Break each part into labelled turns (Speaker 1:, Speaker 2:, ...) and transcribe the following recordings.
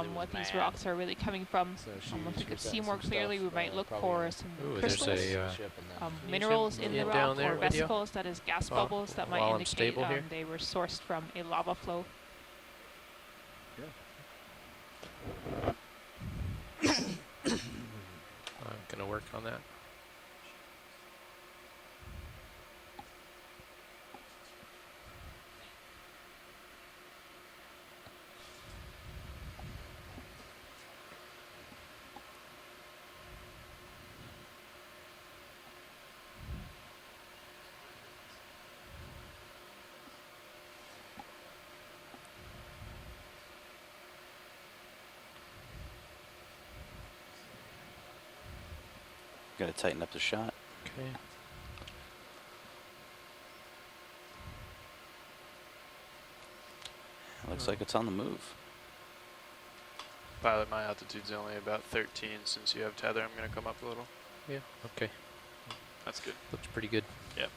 Speaker 1: what these rocks are really coming from.
Speaker 2: So
Speaker 1: If we could
Speaker 2: she's
Speaker 1: see more
Speaker 2: setting some
Speaker 1: clearly, we
Speaker 2: stuff,
Speaker 1: might look
Speaker 2: probably
Speaker 1: for
Speaker 2: on
Speaker 1: some
Speaker 3: Ooh,
Speaker 1: crystals,
Speaker 3: there's a
Speaker 2: ship and then
Speaker 1: minerals in the
Speaker 3: down
Speaker 1: rock,
Speaker 3: there
Speaker 1: or
Speaker 3: with you?
Speaker 1: vesicles, that is gas
Speaker 3: While-
Speaker 1: bubbles that
Speaker 3: while
Speaker 1: might
Speaker 3: I'm
Speaker 1: indicate
Speaker 3: stable here?
Speaker 1: they were sourced from a lava flow.
Speaker 3: I'm gonna work on that.
Speaker 4: Got to tighten up the shot.
Speaker 3: Okay.
Speaker 4: Looks like it's on the move.
Speaker 5: Pilot, my altitude's only about 13. Since you have tether, I'm going to come up a little.
Speaker 3: Yeah. Okay.
Speaker 5: That's good.
Speaker 3: Looks pretty good.
Speaker 5: Yep.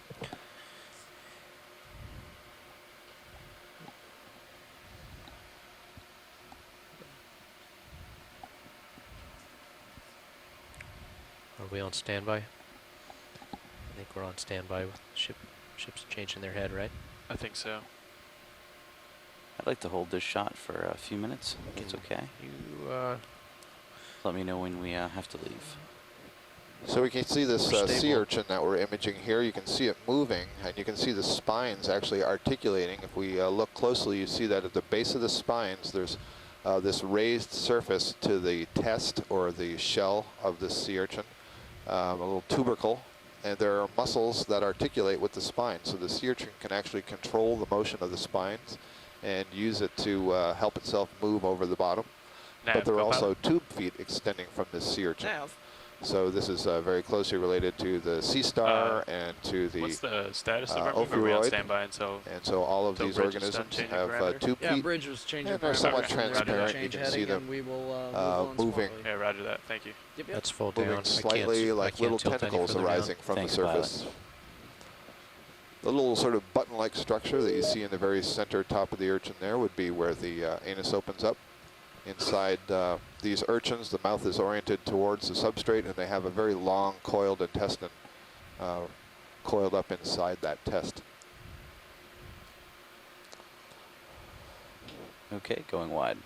Speaker 3: Are we on standby? I think we're on standby with the ships changing their head, right?
Speaker 5: I think so.
Speaker 4: I'd like to hold this shot for a few minutes. If it's okay.
Speaker 3: You,
Speaker 4: Let me know when we have to leave.
Speaker 6: So we can see this
Speaker 3: We're
Speaker 6: sea
Speaker 3: stable.
Speaker 6: urchin that we're imaging here. You can see it moving, and you can see the spines actually articulating. If we look closely, you see that at the base of the spines, there's this raised surface to the test or the shell of the sea urchin, a little tubercle, and there are muscles that articulate with the spine. So the sea urchin can actually control the motion of the spines and use it to help itself move over the bottom. But there are also tube feet extending from this sea urchin. So this is very closely related to the sea star and to the
Speaker 5: What's the status of our move? Are we on
Speaker 6: ophiuroid.
Speaker 5: standby until?
Speaker 6: And so all of
Speaker 5: So
Speaker 6: these
Speaker 5: bridge is done
Speaker 6: organisms
Speaker 5: changing
Speaker 6: have
Speaker 5: parameter?
Speaker 6: tube
Speaker 2: Yeah,
Speaker 6: feet.
Speaker 2: bridge was changing.
Speaker 6: And they're
Speaker 2: parameters,
Speaker 6: somewhat
Speaker 2: and they're gonna
Speaker 6: transparent.
Speaker 2: change
Speaker 6: You can see
Speaker 2: heading,
Speaker 6: them
Speaker 2: and we will move on
Speaker 6: moving.
Speaker 2: slowly.
Speaker 5: Yeah, roger that. Thank you.
Speaker 2: Yep, yep.
Speaker 3: that's full
Speaker 6: Moving
Speaker 3: down.
Speaker 6: slightly
Speaker 3: I
Speaker 6: like
Speaker 3: can't
Speaker 6: little
Speaker 3: tilt any
Speaker 6: tentacles
Speaker 3: further down.
Speaker 6: arising from
Speaker 4: Thank
Speaker 6: the
Speaker 4: you, pilot.
Speaker 6: surface. The little sort of button-like structure that you see in the very center top of the urchin there would be where the anus opens up. Inside these urchins, the mouth is oriented towards the substrate, and they have a very long coiled intestine coiled up inside that test.
Speaker 4: Okay, going wide.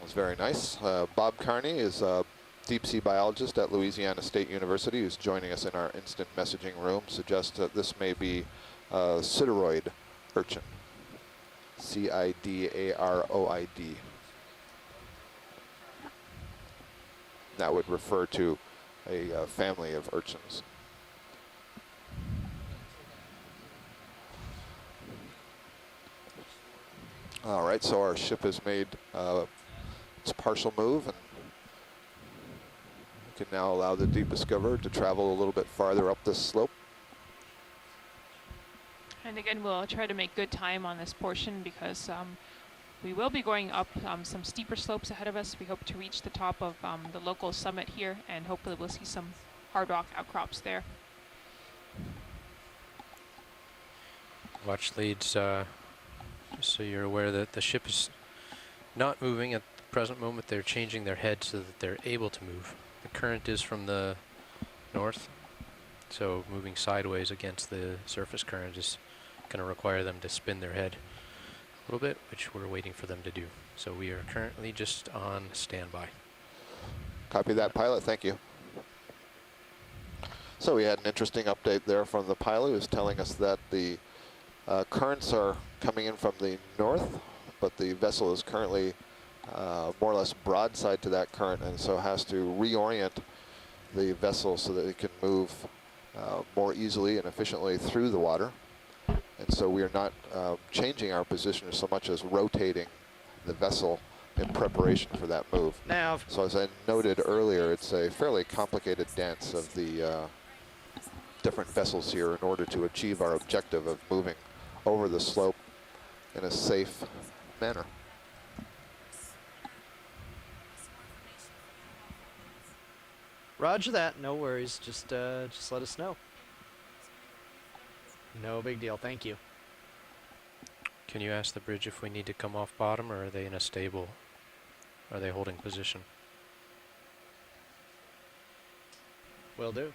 Speaker 6: It's very nice. Bob Carney is a deep sea biologist at Louisiana State University who's joining us in our instant messaging room. Suggests that this may be a sideroid urchin. C-I-D-A-R-O-I-D. That would refer to a family of urchins. All right, so our ship has made its partial move, and we can now allow the Deep Discoverer to travel a little bit farther up this slope.
Speaker 1: And again, we'll try to make good time on this portion because we will be going up some steeper slopes ahead of us. We hope to reach the top of the local summit here, and hopefully we'll see some hard rock outcrops there.
Speaker 3: Watch leads, just so you're aware that the ship is not moving at the present moment. They're changing their head so that they're able to move. The current is from the north, so moving sideways against the surface current is going to require them to spin their head a little bit, which we're waiting for them to do. So we are currently just on standby.
Speaker 6: Copy that, pilot. Thank you. So we had an interesting update there from the pilot, who was telling us that the currents are coming in from the north, but the vessel is currently more or less broadside to that current, and so has to reorient the vessel so that it can move more easily and efficiently through the water. And so we are not changing our position so much as rotating the vessel in preparation for that move.
Speaker 2: Nav.
Speaker 6: So as I noted earlier, it's a fairly complicated dance of the different vessels here in order to achieve our objective of moving over the slope in a safe manner.
Speaker 2: Roger that. No worries. Just let us know. No big deal. Thank you.
Speaker 3: Can you ask the bridge if we need to come off bottom, or are they in a stable are they holding position?
Speaker 2: Will do.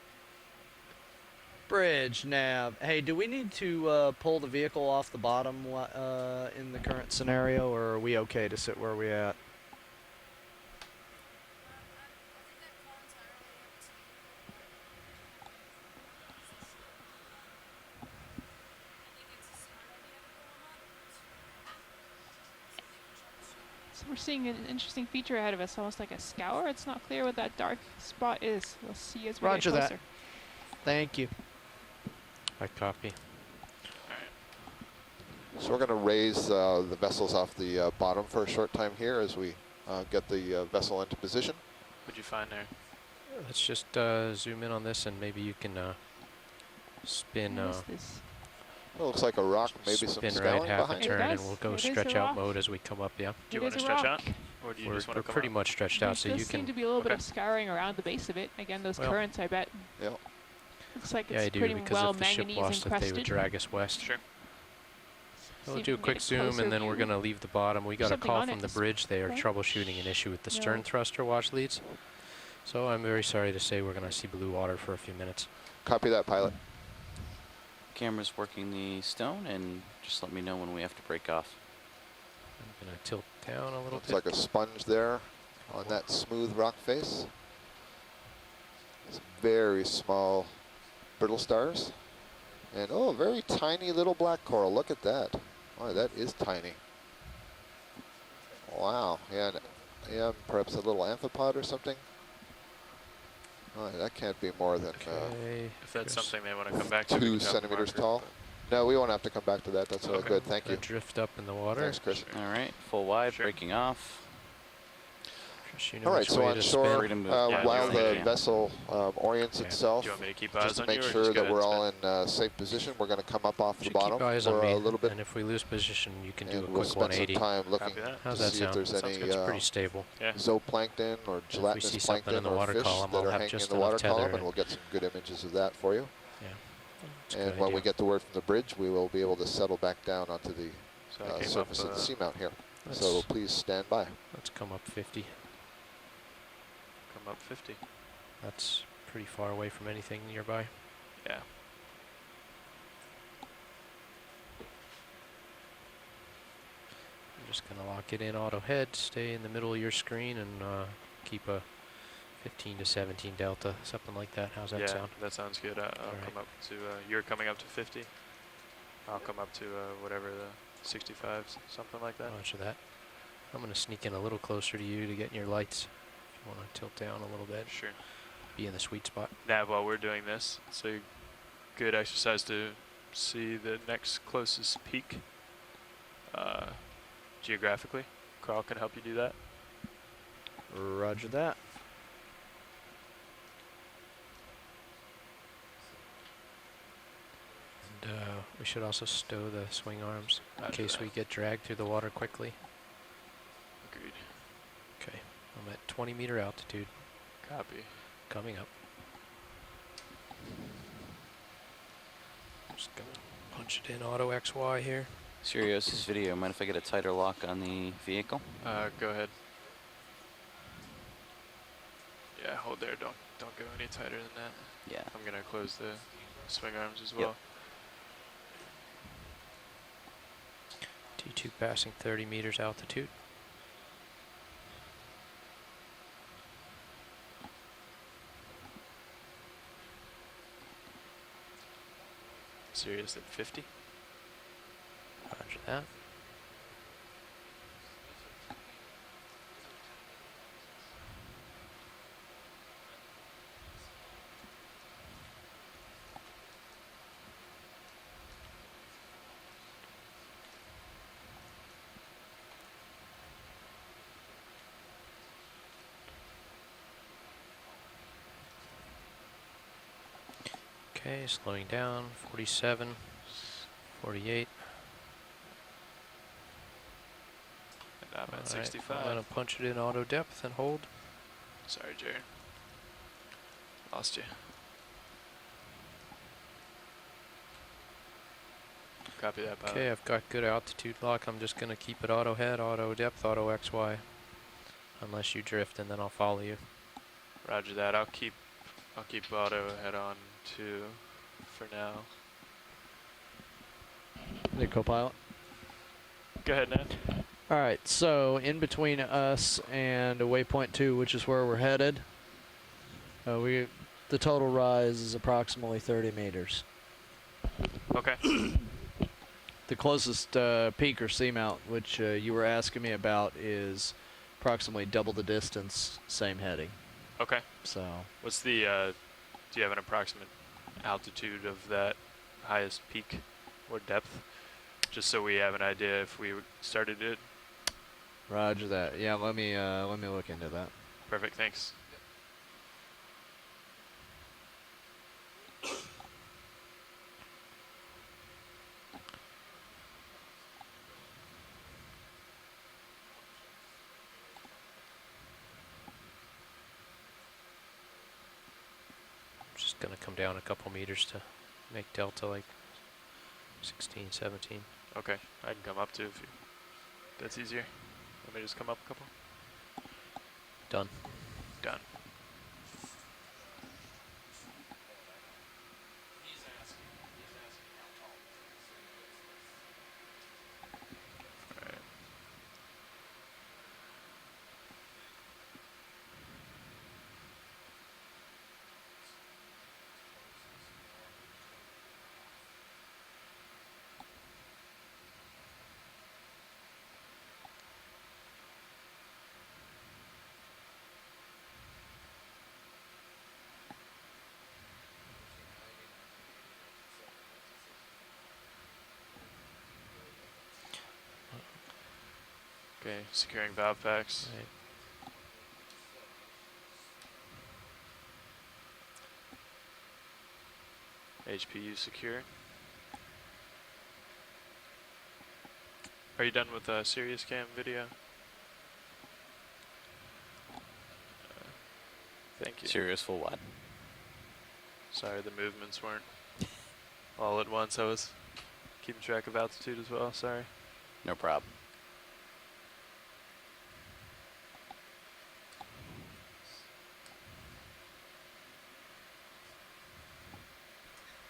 Speaker 2: Bridge nav. Hey, do we need to pull the vehicle off the bottom in the current scenario, or are we okay to sit where we at?
Speaker 1: So we're seeing an interesting feature ahead of us, almost like a scour. It's not clear what that dark spot is. We'll see as we
Speaker 2: Roger
Speaker 1: get
Speaker 2: that.
Speaker 1: closer.
Speaker 2: Thank you.
Speaker 3: I copy.
Speaker 6: So we're going to raise the vessels off the bottom for a short time here as we get the vessel into position.
Speaker 5: What'd you find there?
Speaker 3: Let's just zoom in on this, and maybe you can spin.
Speaker 1: What is this?
Speaker 6: It looks like a rock, maybe some
Speaker 3: spin right
Speaker 6: scaling
Speaker 3: half a
Speaker 6: behind it.
Speaker 3: turn, and
Speaker 1: does.
Speaker 3: we'll go
Speaker 1: It is a
Speaker 3: stretch out
Speaker 1: rock.
Speaker 3: mode as we come up. Yeah,
Speaker 5: Do you
Speaker 1: It
Speaker 5: want to
Speaker 1: is a
Speaker 5: stretch
Speaker 1: rock.
Speaker 5: out? Or do you
Speaker 3: we're
Speaker 5: just want to come
Speaker 3: pretty
Speaker 5: up?
Speaker 3: much stretched
Speaker 1: There
Speaker 3: out, so
Speaker 1: does
Speaker 3: you
Speaker 1: seem
Speaker 3: can.
Speaker 1: to be a little bit
Speaker 5: Okay.
Speaker 1: of scouring around the base of it. Again, those
Speaker 3: Well,
Speaker 1: currents, I bet.
Speaker 6: Yep.
Speaker 1: Looks like
Speaker 3: Yeah,
Speaker 1: it's
Speaker 3: I do,
Speaker 1: pretty
Speaker 3: because
Speaker 1: well
Speaker 3: if the ship
Speaker 1: manganese
Speaker 3: lost it, they would
Speaker 1: encrusted.
Speaker 3: drag us west.
Speaker 5: Sure.
Speaker 3: We'll
Speaker 1: See
Speaker 3: do a
Speaker 1: if we can
Speaker 3: quick
Speaker 1: get
Speaker 3: zoom,
Speaker 1: closer
Speaker 3: and then we're
Speaker 1: view.
Speaker 3: going to leave the bottom. We got a
Speaker 1: Something
Speaker 3: call
Speaker 1: on
Speaker 3: from
Speaker 1: it
Speaker 3: the
Speaker 1: is
Speaker 3: bridge. They are
Speaker 1: French?
Speaker 3: troubleshooting an issue with the stern
Speaker 1: No.
Speaker 3: thruster watch leads. So I'm very sorry to say we're going to see blue water for a few minutes.
Speaker 6: Copy that, pilot.
Speaker 4: Camera's working the stone, and just let me know when we have to break off.
Speaker 3: I'm going to tilt down a little
Speaker 6: Looks
Speaker 3: bit.
Speaker 6: like a sponge there on that smooth rock face. Some very small brittle stars. And oh, very tiny little black coral. Look at that. Oh, that is tiny. Wow. Yeah, yeah, perhaps a little amphipod or something. Oh, that can't be more than
Speaker 3: Okay.
Speaker 5: If that's
Speaker 3: Chris.
Speaker 5: something they want to come back to, we
Speaker 6: 2
Speaker 5: can have a
Speaker 6: centimeters
Speaker 5: marker,
Speaker 6: tall. No, we won't have to come back to that. That's
Speaker 5: Okay.
Speaker 6: good. Thank you.
Speaker 3: Drift up in the water.
Speaker 6: Thanks, Chris.
Speaker 5: Sure.
Speaker 4: All right, full wide,
Speaker 5: Sure.
Speaker 4: breaking off.
Speaker 3: Chris, you know
Speaker 6: All right,
Speaker 3: which
Speaker 6: so
Speaker 3: way
Speaker 6: on
Speaker 3: to
Speaker 6: shore,
Speaker 3: spin.
Speaker 4: Freedom to-
Speaker 5: Yeah,
Speaker 6: while
Speaker 5: do
Speaker 6: the
Speaker 5: you want
Speaker 6: vessel orients
Speaker 3: Yeah.
Speaker 6: itself,
Speaker 5: Do you want me to keep
Speaker 6: just
Speaker 5: eyes
Speaker 6: to
Speaker 5: on
Speaker 6: make
Speaker 5: you, or
Speaker 6: sure
Speaker 5: just go
Speaker 6: that
Speaker 5: ahead
Speaker 6: we're
Speaker 5: and spin?
Speaker 6: all in safe position, we're going to come up off the
Speaker 3: Should
Speaker 6: bottom
Speaker 3: keep eyes
Speaker 6: for
Speaker 3: on me,
Speaker 6: a little bit,
Speaker 3: and if we lose position, you can do a
Speaker 6: and we'll
Speaker 3: quick
Speaker 6: spend
Speaker 3: 180.
Speaker 6: some time looking
Speaker 5: Copy that.
Speaker 3: How's
Speaker 6: to
Speaker 3: that
Speaker 6: see
Speaker 3: sound?
Speaker 6: if there's
Speaker 5: That sounds
Speaker 6: any
Speaker 5: good.
Speaker 3: It's pretty stable.
Speaker 5: Yeah.
Speaker 6: zooplankton or
Speaker 3: If we
Speaker 6: gelatinous
Speaker 3: see something
Speaker 6: plankton
Speaker 3: in the
Speaker 6: or
Speaker 3: water
Speaker 6: fish
Speaker 3: column,
Speaker 6: that
Speaker 3: I'll
Speaker 6: are
Speaker 3: have
Speaker 6: hanging in
Speaker 3: just
Speaker 6: the
Speaker 3: enough
Speaker 6: water
Speaker 3: tether
Speaker 6: column,
Speaker 3: and-
Speaker 6: and we'll get some good images of that for you.
Speaker 3: Yeah. That's a
Speaker 6: And
Speaker 3: good
Speaker 6: when we
Speaker 3: idea.
Speaker 6: get the word from the bridge, we will be able to settle back down onto the
Speaker 5: So I came
Speaker 6: surface
Speaker 5: up,
Speaker 6: of the seamount here.
Speaker 3: Let's,
Speaker 6: So please stand by.
Speaker 3: let's come up 50.
Speaker 5: come up 50.
Speaker 3: That's pretty far away from anything nearby.
Speaker 5: Yeah.
Speaker 3: I'm just going to lock it in auto head, stay in the middle of your screen, and keep a 15 to 17 delta, something like that. How's that
Speaker 5: Yeah,
Speaker 3: sound?
Speaker 5: that sounds good. I'll
Speaker 3: Alright.
Speaker 5: come up to, you're coming up to 50. I'll come up to whatever the 65s, something like that.
Speaker 3: Roger that. I'm going to sneak in a little closer to you to get in your lights. If you want to tilt down a little bit,
Speaker 5: Sure.
Speaker 3: be in the sweet spot.
Speaker 5: Nav, while we're doing this, it's a good exercise to see the next closest peak geographically. Carl can help you do that.
Speaker 2: Roger that.
Speaker 3: And we should also stow the swing arms in
Speaker 5: Roger
Speaker 3: case
Speaker 5: that.
Speaker 3: we get dragged through the water quickly.
Speaker 5: Agreed.
Speaker 3: Okay, I'm at 20-meter altitude,
Speaker 5: Copy.
Speaker 3: coming up. Just gonna punch it in auto XY here.
Speaker 4: Sirius's video, mind if I get a tighter lock on the vehicle?
Speaker 5: Go ahead. Yeah, hold there. Don't go any tighter than that.
Speaker 4: Yeah.
Speaker 5: I'm gonna close the swing arms as
Speaker 4: Yep.
Speaker 5: well.
Speaker 3: T2 passing 30 meters altitude.
Speaker 5: Sirius at 50.
Speaker 3: Roger that. Okay, slowing down, 47, 48.
Speaker 5: And I'm at
Speaker 3: Alright,
Speaker 5: 65.
Speaker 3: I'm gonna punch it in auto depth and hold.
Speaker 5: Sorry, Jared. Lost you. Copy that, pilot.
Speaker 3: Okay, I've got good altitude lock. I'm just gonna keep it auto head, auto depth, auto XY. unless you drift, and then I'll follow you.
Speaker 5: Roger that. I'll keep auto head on too for now.
Speaker 2: The co-pilot.
Speaker 5: Go ahead, Nav.
Speaker 2: All right, so in between us and waypoint 2, which is where we're headed, the total rise is approximately 30 meters.
Speaker 5: Okay.
Speaker 2: The closest peak or seamount, which you were asking me about, is approximately double the distance, same heading.
Speaker 5: Okay.
Speaker 2: So
Speaker 5: What's the, do you have an approximate altitude of that highest peak or depth? Just so we have an idea if we started it.
Speaker 2: Roger that. Yeah, let me look into that.
Speaker 5: Perfect, thanks.
Speaker 3: Just gonna come down a couple meters to make delta like 16, 17.
Speaker 5: Okay, I can come up too if that's easier. Let me just come up a couple.
Speaker 3: Done.
Speaker 5: Done. Alright. Okay, securing valve packs.
Speaker 3: Right.
Speaker 5: HPU secure. Are you done with Sirius Cam video? Thank you.
Speaker 4: Serious full wide.
Speaker 5: Sorry, the movements weren't all at once. I was keeping track of altitude as well. Sorry.
Speaker 4: No problem.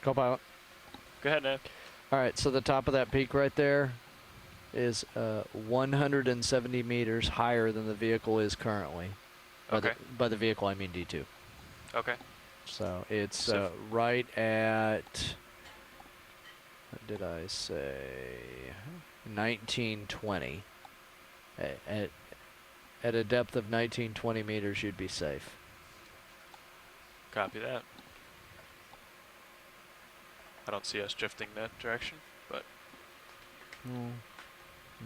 Speaker 2: Co-pilot.
Speaker 5: Go ahead, Nav.
Speaker 2: All right, so the top of that peak right there is 170 meters higher than the vehicle is currently.
Speaker 5: Okay.
Speaker 2: By the vehicle, I mean D2.
Speaker 5: Okay.
Speaker 2: So it's
Speaker 5: So
Speaker 2: right at, what did I say, 1920. At a depth of 1920 meters, you'd be safe.
Speaker 5: Copy that. I don't see us drifting that direction, but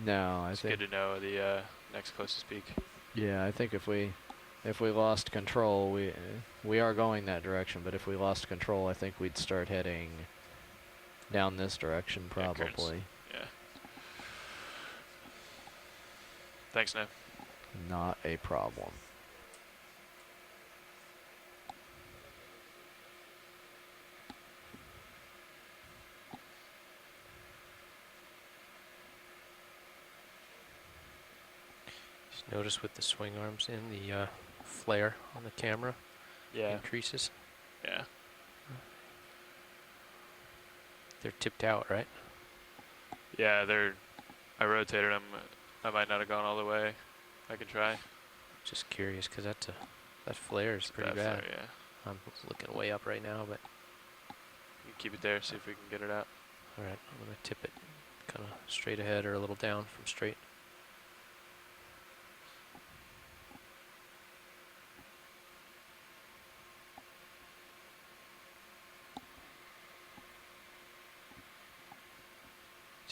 Speaker 2: No, I
Speaker 5: it's
Speaker 2: think.
Speaker 5: good to know the next closest peak.
Speaker 2: Yeah, I think if we lost control, we are going that direction. But if we lost control, I think we'd start heading down this direction
Speaker 5: Yeah, currents.
Speaker 2: probably.
Speaker 5: Yeah. Thanks, Nav.
Speaker 2: Not a problem.
Speaker 3: Just notice with the swing arms in, the flare on the camera
Speaker 5: Yeah.
Speaker 3: increases.
Speaker 5: Yeah.
Speaker 3: They're tipped out, right?
Speaker 5: Yeah, I rotated them. I might not have gone all the way. I can try.
Speaker 3: Just curious, because that flare is pretty
Speaker 5: That
Speaker 3: bad.
Speaker 5: flare, yeah.
Speaker 3: I'm looking way up right now, but
Speaker 5: You keep it there, see if we can get it out.
Speaker 3: all right, I'm gonna tip it kind of straight ahead or a little down from straight.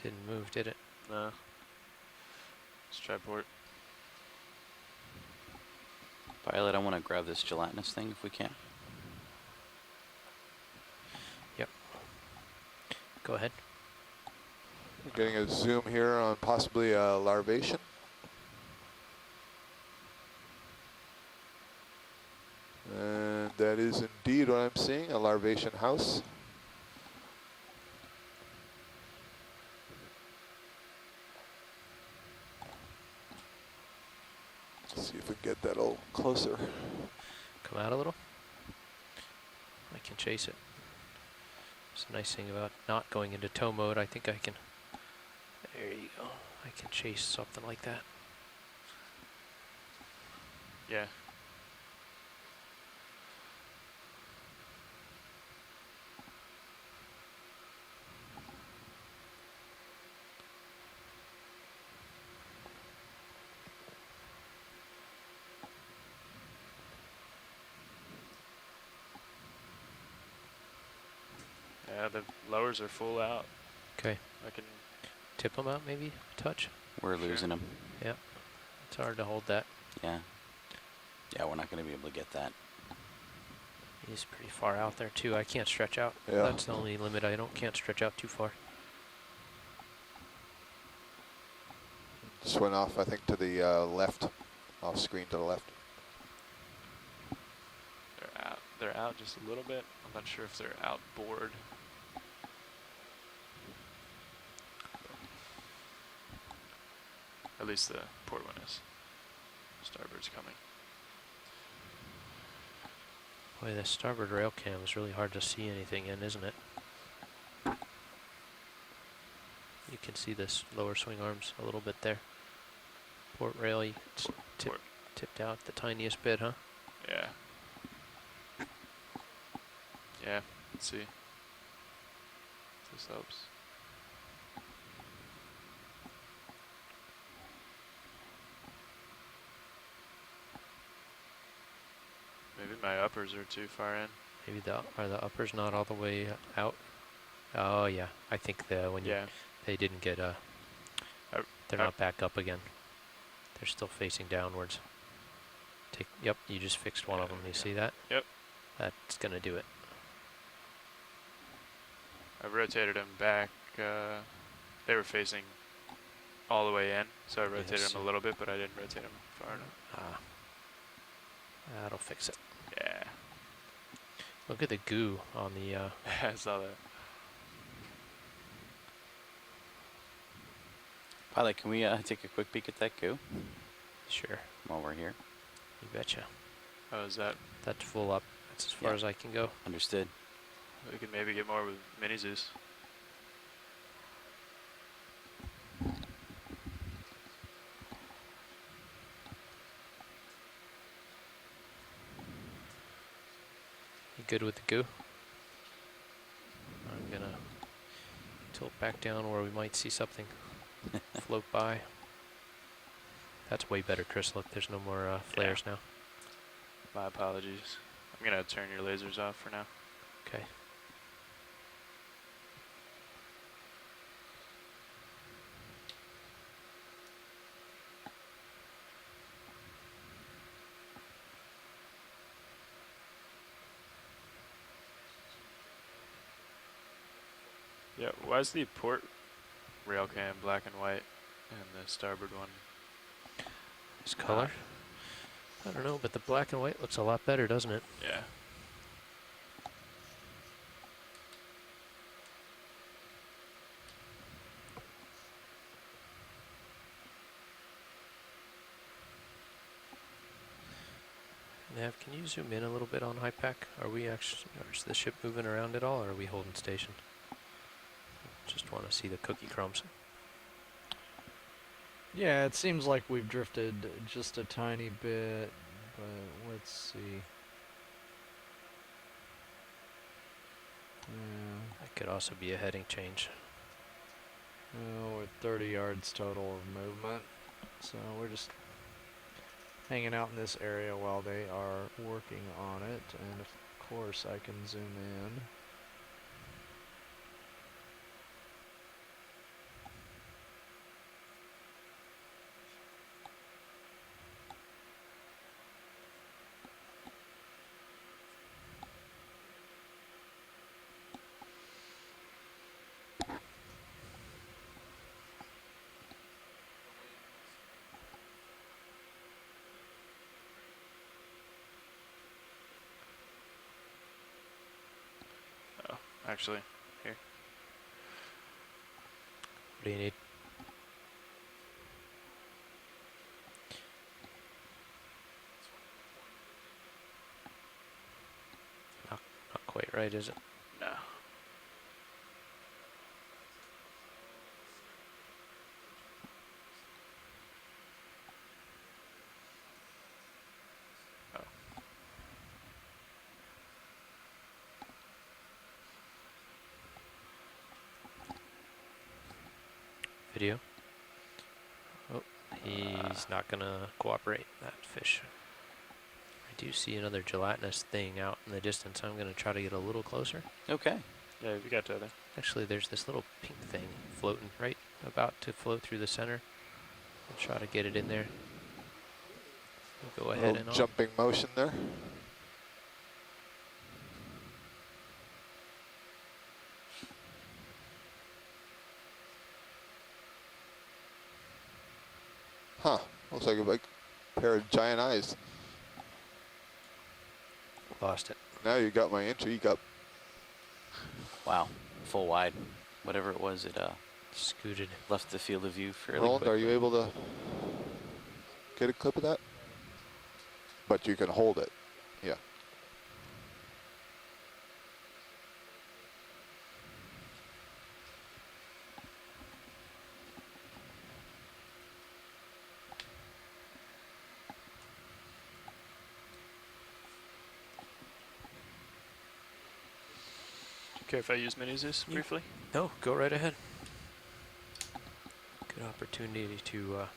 Speaker 3: Didn't move, did it?
Speaker 5: No. Let's try port.
Speaker 4: Pilot, I want to grab this gelatinous thing if we can.
Speaker 3: Go ahead.
Speaker 6: We're getting a zoom here on possibly a larvation. And that is indeed what I'm seeing, a larvation house. Let's see if we can little closer.
Speaker 3: Come out a little. I can chase it. It's a nice thing about not going into tow mode. I think I can. There you go. I can chase something like that.
Speaker 5: Yeah. Yeah, the lowers are full out.
Speaker 3: Okay.
Speaker 5: I can.
Speaker 3: Tip them out maybe a touch.
Speaker 4: We're
Speaker 5: Sure.
Speaker 4: losing him.
Speaker 3: Yep. It's hard to hold that.
Speaker 4: Yeah. Yeah, we're not going to be able to get that.
Speaker 3: He's pretty far out there too. I can't stretch out.
Speaker 6: Yeah.
Speaker 3: That's the only limit. I can't stretch out too far.
Speaker 6: Just went off, I think, to the left, off screen to the left.
Speaker 5: They're out. They're out just a little bit. I'm not sure if they're outboard. At least the port one is. Starboard's coming.
Speaker 3: Boy, the starboard rail cam is really hard to see anything in, isn't it? You can see this lower swing arms a little bit there. Port rail, it's
Speaker 5: Port.
Speaker 3: tipped out the tiniest bit, huh?
Speaker 5: Yeah. Yeah. Let's see. This helps. Maybe my uppers are too far in.
Speaker 3: Maybe are the uppers not all the way out? Oh yeah, I think when
Speaker 5: Yeah.
Speaker 3: they didn't get they're not back up again. They're still facing downwards. Yep, you just fixed one of them. You see that?
Speaker 5: Yep.
Speaker 3: That's gonna do it.
Speaker 5: I rotated them back. They were facing all the way in, so I rotated
Speaker 3: Yes.
Speaker 5: them a little bit, but I didn't rotate them far enough.
Speaker 3: Ah, that'll fix it.
Speaker 5: Yeah.
Speaker 3: Look at the goo on the.
Speaker 5: I saw that.
Speaker 4: Pilot, can we take a quick peek at that goo
Speaker 3: Sure,
Speaker 4: while we're here?
Speaker 3: you betcha.
Speaker 5: Oh, is that?
Speaker 3: That's full up. That's as far
Speaker 4: Yeah.
Speaker 3: as I can go.
Speaker 4: Understood.
Speaker 5: We could maybe get more with mini Zeus.
Speaker 3: You good with the goo? I'm gonna tilt back down where we might see something float by. That's way better, Chris. Look, there's no more flares now.
Speaker 5: My apologies. I'm gonna turn your lasers off for now.
Speaker 3: Okay.
Speaker 5: Yeah. Why is the port rail cam black and white, and the starboard one?
Speaker 3: This color? I don't know, but the black and white looks a lot better, doesn't it?
Speaker 5: Yeah.
Speaker 3: Nav, can you zoom in a little bit on high pack? Are we actually, is the ship moving around at all, or are we holding station? Just want to see the cookie crumbs.
Speaker 2: Yeah, it seems like we've drifted just a tiny bit, but let's see. Yeah,
Speaker 3: That could also be a heading change.
Speaker 2: oh, we're 30 yards total of movement, so we're just hanging out in this area while they are working on it, and of course I can zoom in.
Speaker 5: Oh, actually, here.
Speaker 3: What do you need? quite right, is it?
Speaker 5: No. Oh.
Speaker 3: Video. Oh, he's not gonna cooperate, that fish. I do see another gelatinous thing out in the distance. I'm gonna try to get a little closer.
Speaker 4: Okay.
Speaker 5: Yeah, we got to there.
Speaker 3: Actually, there's this little pink thing floating right about to float through the center. I'll try to get it in there. We'll go ahead
Speaker 6: Little
Speaker 3: and on.
Speaker 6: jumping motion there. Huh, looks like a big pair of giant eyes.
Speaker 3: Lost it.
Speaker 6: Now you got my intrigue up.
Speaker 4: Wow. Full wide. Whatever it was, it
Speaker 3: Scooted.
Speaker 4: left the field of view fairly
Speaker 6: Roland,
Speaker 4: quickly.
Speaker 6: are you able to get a clip of that? But you can hold it, yeah.
Speaker 5: Okay, if I use mini Zeus
Speaker 3: Yeah.
Speaker 5: briefly?
Speaker 3: No, go right ahead. Good opportunity to do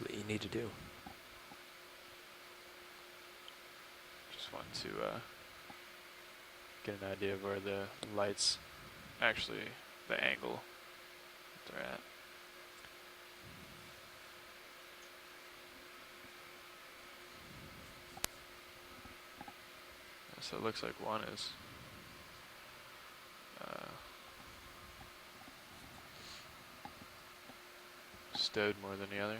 Speaker 3: what you need to do.
Speaker 5: Just want to get an idea of where the lights actually, the angle that they're at. So it looks like one is stowed more than the other.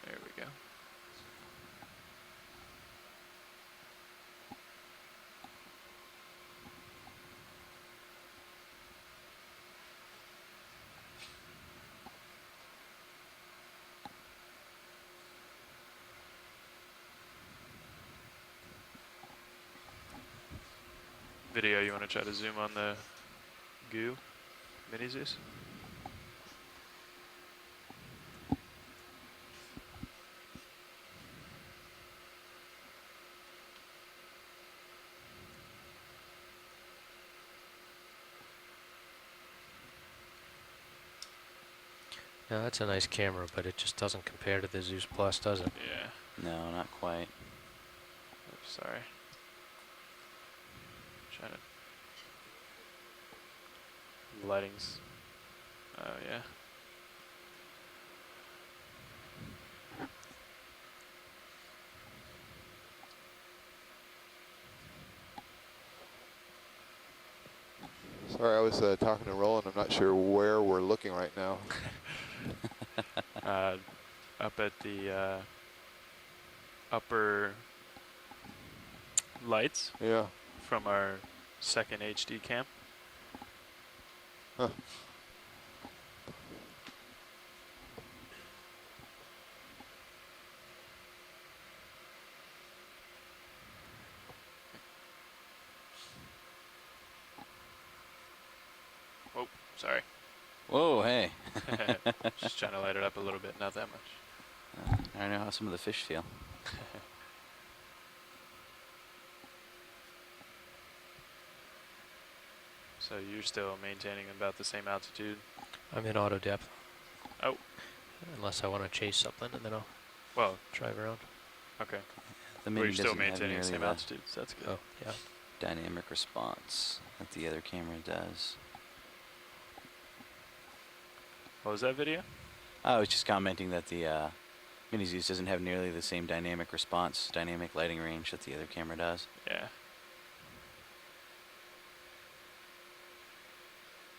Speaker 5: There we go. Video, you want to try to zoom on the goo mini Zeus?
Speaker 3: Now that's a nice camera, but it just doesn't compare to the Zeus Plus, does it?
Speaker 5: Yeah.
Speaker 4: No, not quite.
Speaker 5: Oops, sorry. Trying to. Lighting's. Oh, yeah.
Speaker 6: Sorry, I was talking to Roland. I'm not sure where we're looking right now.
Speaker 5: Up at the upper lights
Speaker 6: Yeah.
Speaker 5: from our second HD cam.
Speaker 6: Huh.
Speaker 5: Oh, sorry.
Speaker 4: Whoa, hey.
Speaker 5: Just trying to light it up a little bit, not that much.
Speaker 4: I know how some of the fish feel.
Speaker 5: So you're still maintaining about the same altitude?
Speaker 3: I'm in auto depth.
Speaker 5: Oh.
Speaker 3: Unless I want to chase something, and then I'll
Speaker 5: Well,
Speaker 3: drive around.
Speaker 5: okay.
Speaker 4: The
Speaker 5: But
Speaker 4: mini
Speaker 5: you're still
Speaker 4: doesn't have
Speaker 5: maintaining the
Speaker 4: nearly
Speaker 5: same
Speaker 4: the
Speaker 5: altitude, so that's good.
Speaker 3: Oh, yeah.
Speaker 4: dynamic response that the other camera does.
Speaker 5: What was that video?
Speaker 4: I was just commenting that the Mini Zeus doesn't have nearly the same dynamic response, dynamic lighting range that the other camera does.
Speaker 5: Yeah.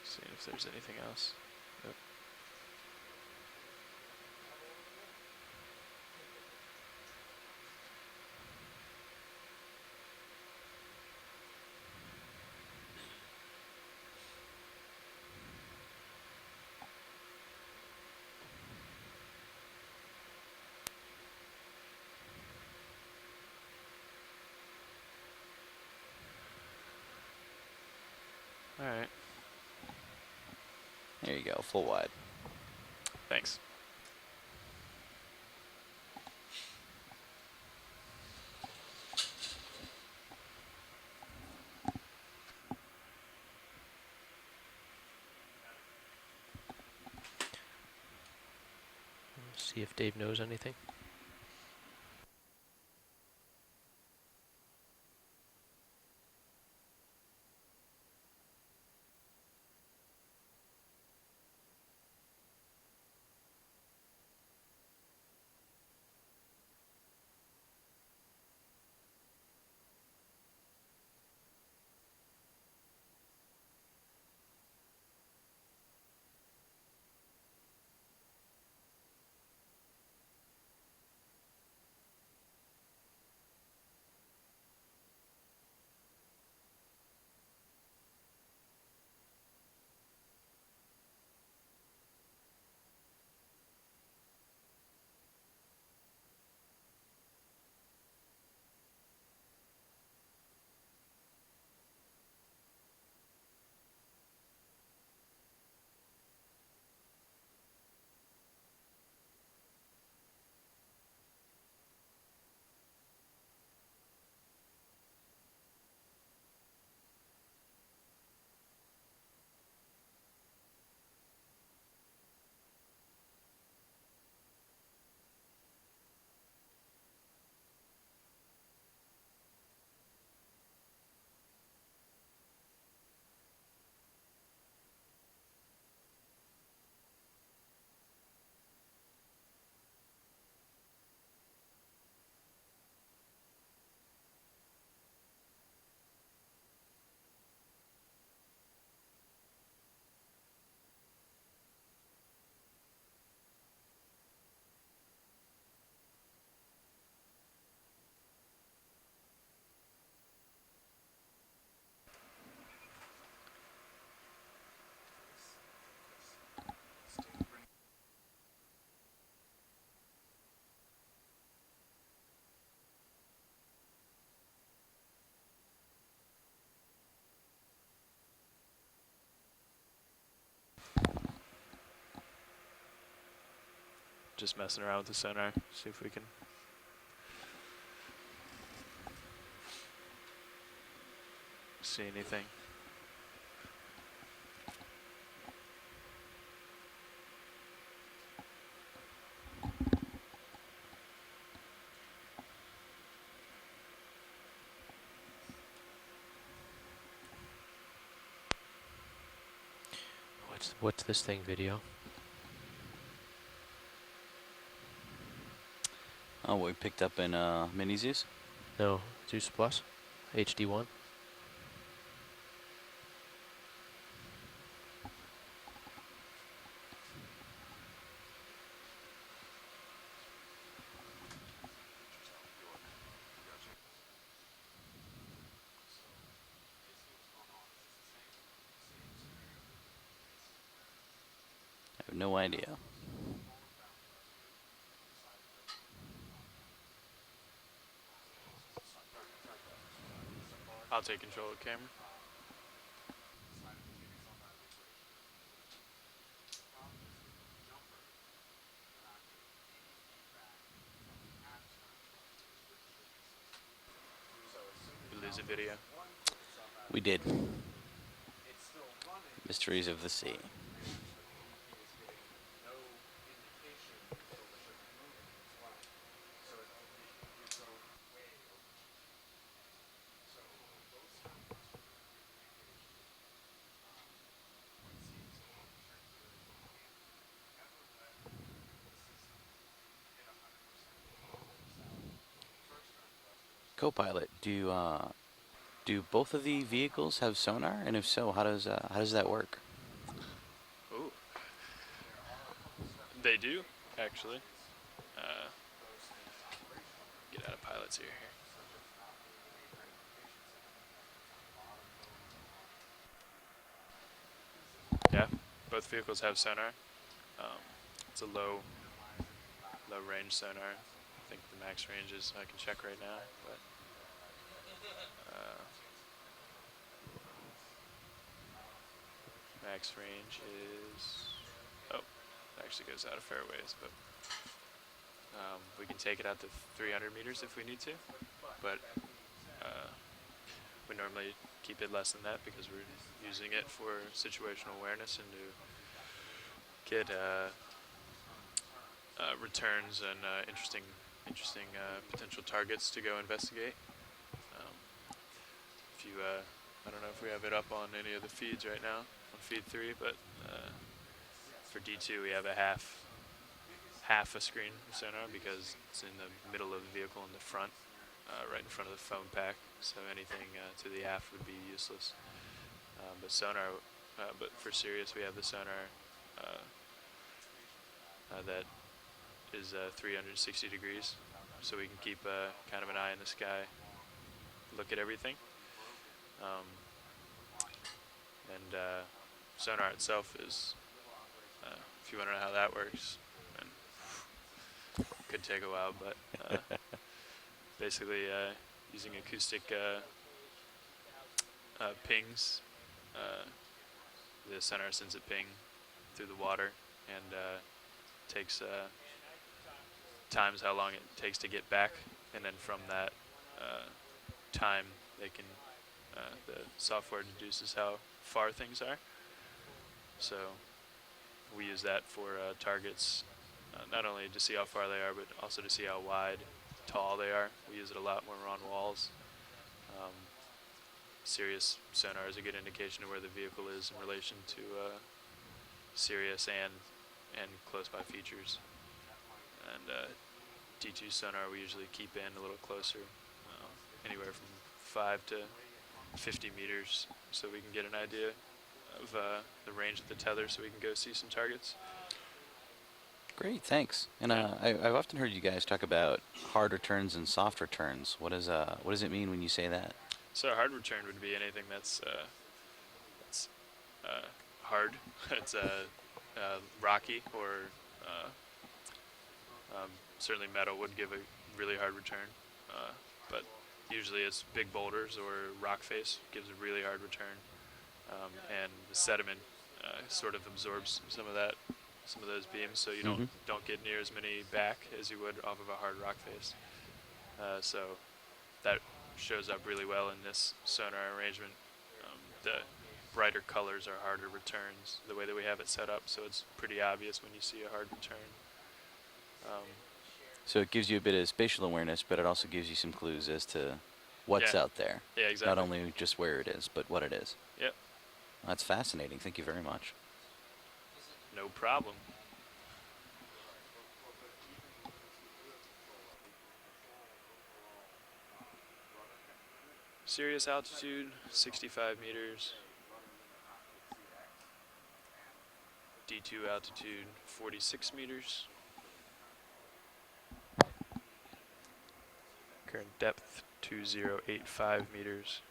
Speaker 5: Seeing if there's anything else. Yep. All right.
Speaker 4: There you go, full wide.
Speaker 5: Thanks.
Speaker 3: See if Dave knows anything.
Speaker 5: Just messing around with the sonar. See if we can see anything.
Speaker 3: What's this thing video?
Speaker 4: Oh, what we picked up in Mini Zeus?
Speaker 3: No, Zeus Plus, HD1.
Speaker 4: I have no idea.
Speaker 5: I'll take control of the camera. We lose a video.
Speaker 4: We did. Mysteries of the sea. Co-pilot, do both of the vehicles have sonar? And if so, how does that work?
Speaker 5: Ooh. They do, actually. Get out of pilot's ear here. Yeah, both vehicles have sonar. It's a low range sonar. I think the max range is, I can check right now, but max range is, oh, it actually goes out a fair ways, but we can take it out to 300 meters if we need to, but we normally keep it less than that because we're using it for situational awareness and to get returns and interesting potential targets to go investigate. If you, I don't know if we have it up on any of the feeds right now on feed 3, but for D2 we have a half a screen sonar because it's in the middle of the vehicle in the front, right in front of the phone pack. So anything to the aft would be useless. But sonar, but for Sirius we have the sonar that is 360 degrees, so we can keep kind of an eye in the sky, look at everything. And sonar itself is, if you want to know how that works, and could take a while, but basically using acoustic pings, the sonar sends a ping through the water and takes times how long it takes to get back, and then from that time they can the software deduces how far things are. So we use that for targets, not only to see how far they are, but also to see how wide, tall they are. We use it a lot when we're on walls. Sirius sonar is a good indication of where the vehicle is in relation to Sirius and close by features. And D2 sonar we usually keep in a little closer, anywhere from 5 to 50 meters, so we can get an idea of the range of the tether, so we can go see some targets.
Speaker 4: Great, thanks. And I've often heard you guys talk about hard returns and soft returns. What does it mean when you say that?
Speaker 5: So a hard return would be anything that's hard. It's rocky, or certainly metal would give a really hard return, but usually it's big boulders or rock face gives a really hard return, and the sediment sort of absorbs some of those beams, so you don't get near as many back as you would off of a hard rock face. So that shows up really well in this sonar arrangement. The brighter colors are harder returns, the way that we have it set up, so it's pretty obvious when you see a hard return.
Speaker 4: So it gives you a bit of spatial awareness, but it also gives you some clues as to what's out there.
Speaker 5: Yeah, exactly.
Speaker 4: Not only just where it is, but what it is.
Speaker 5: Yep.
Speaker 4: That's fascinating. Thank you very much.
Speaker 5: No problem. Sirius altitude, 65 meters. D2 altitude, 46 meters. Current depth, 2085 meters.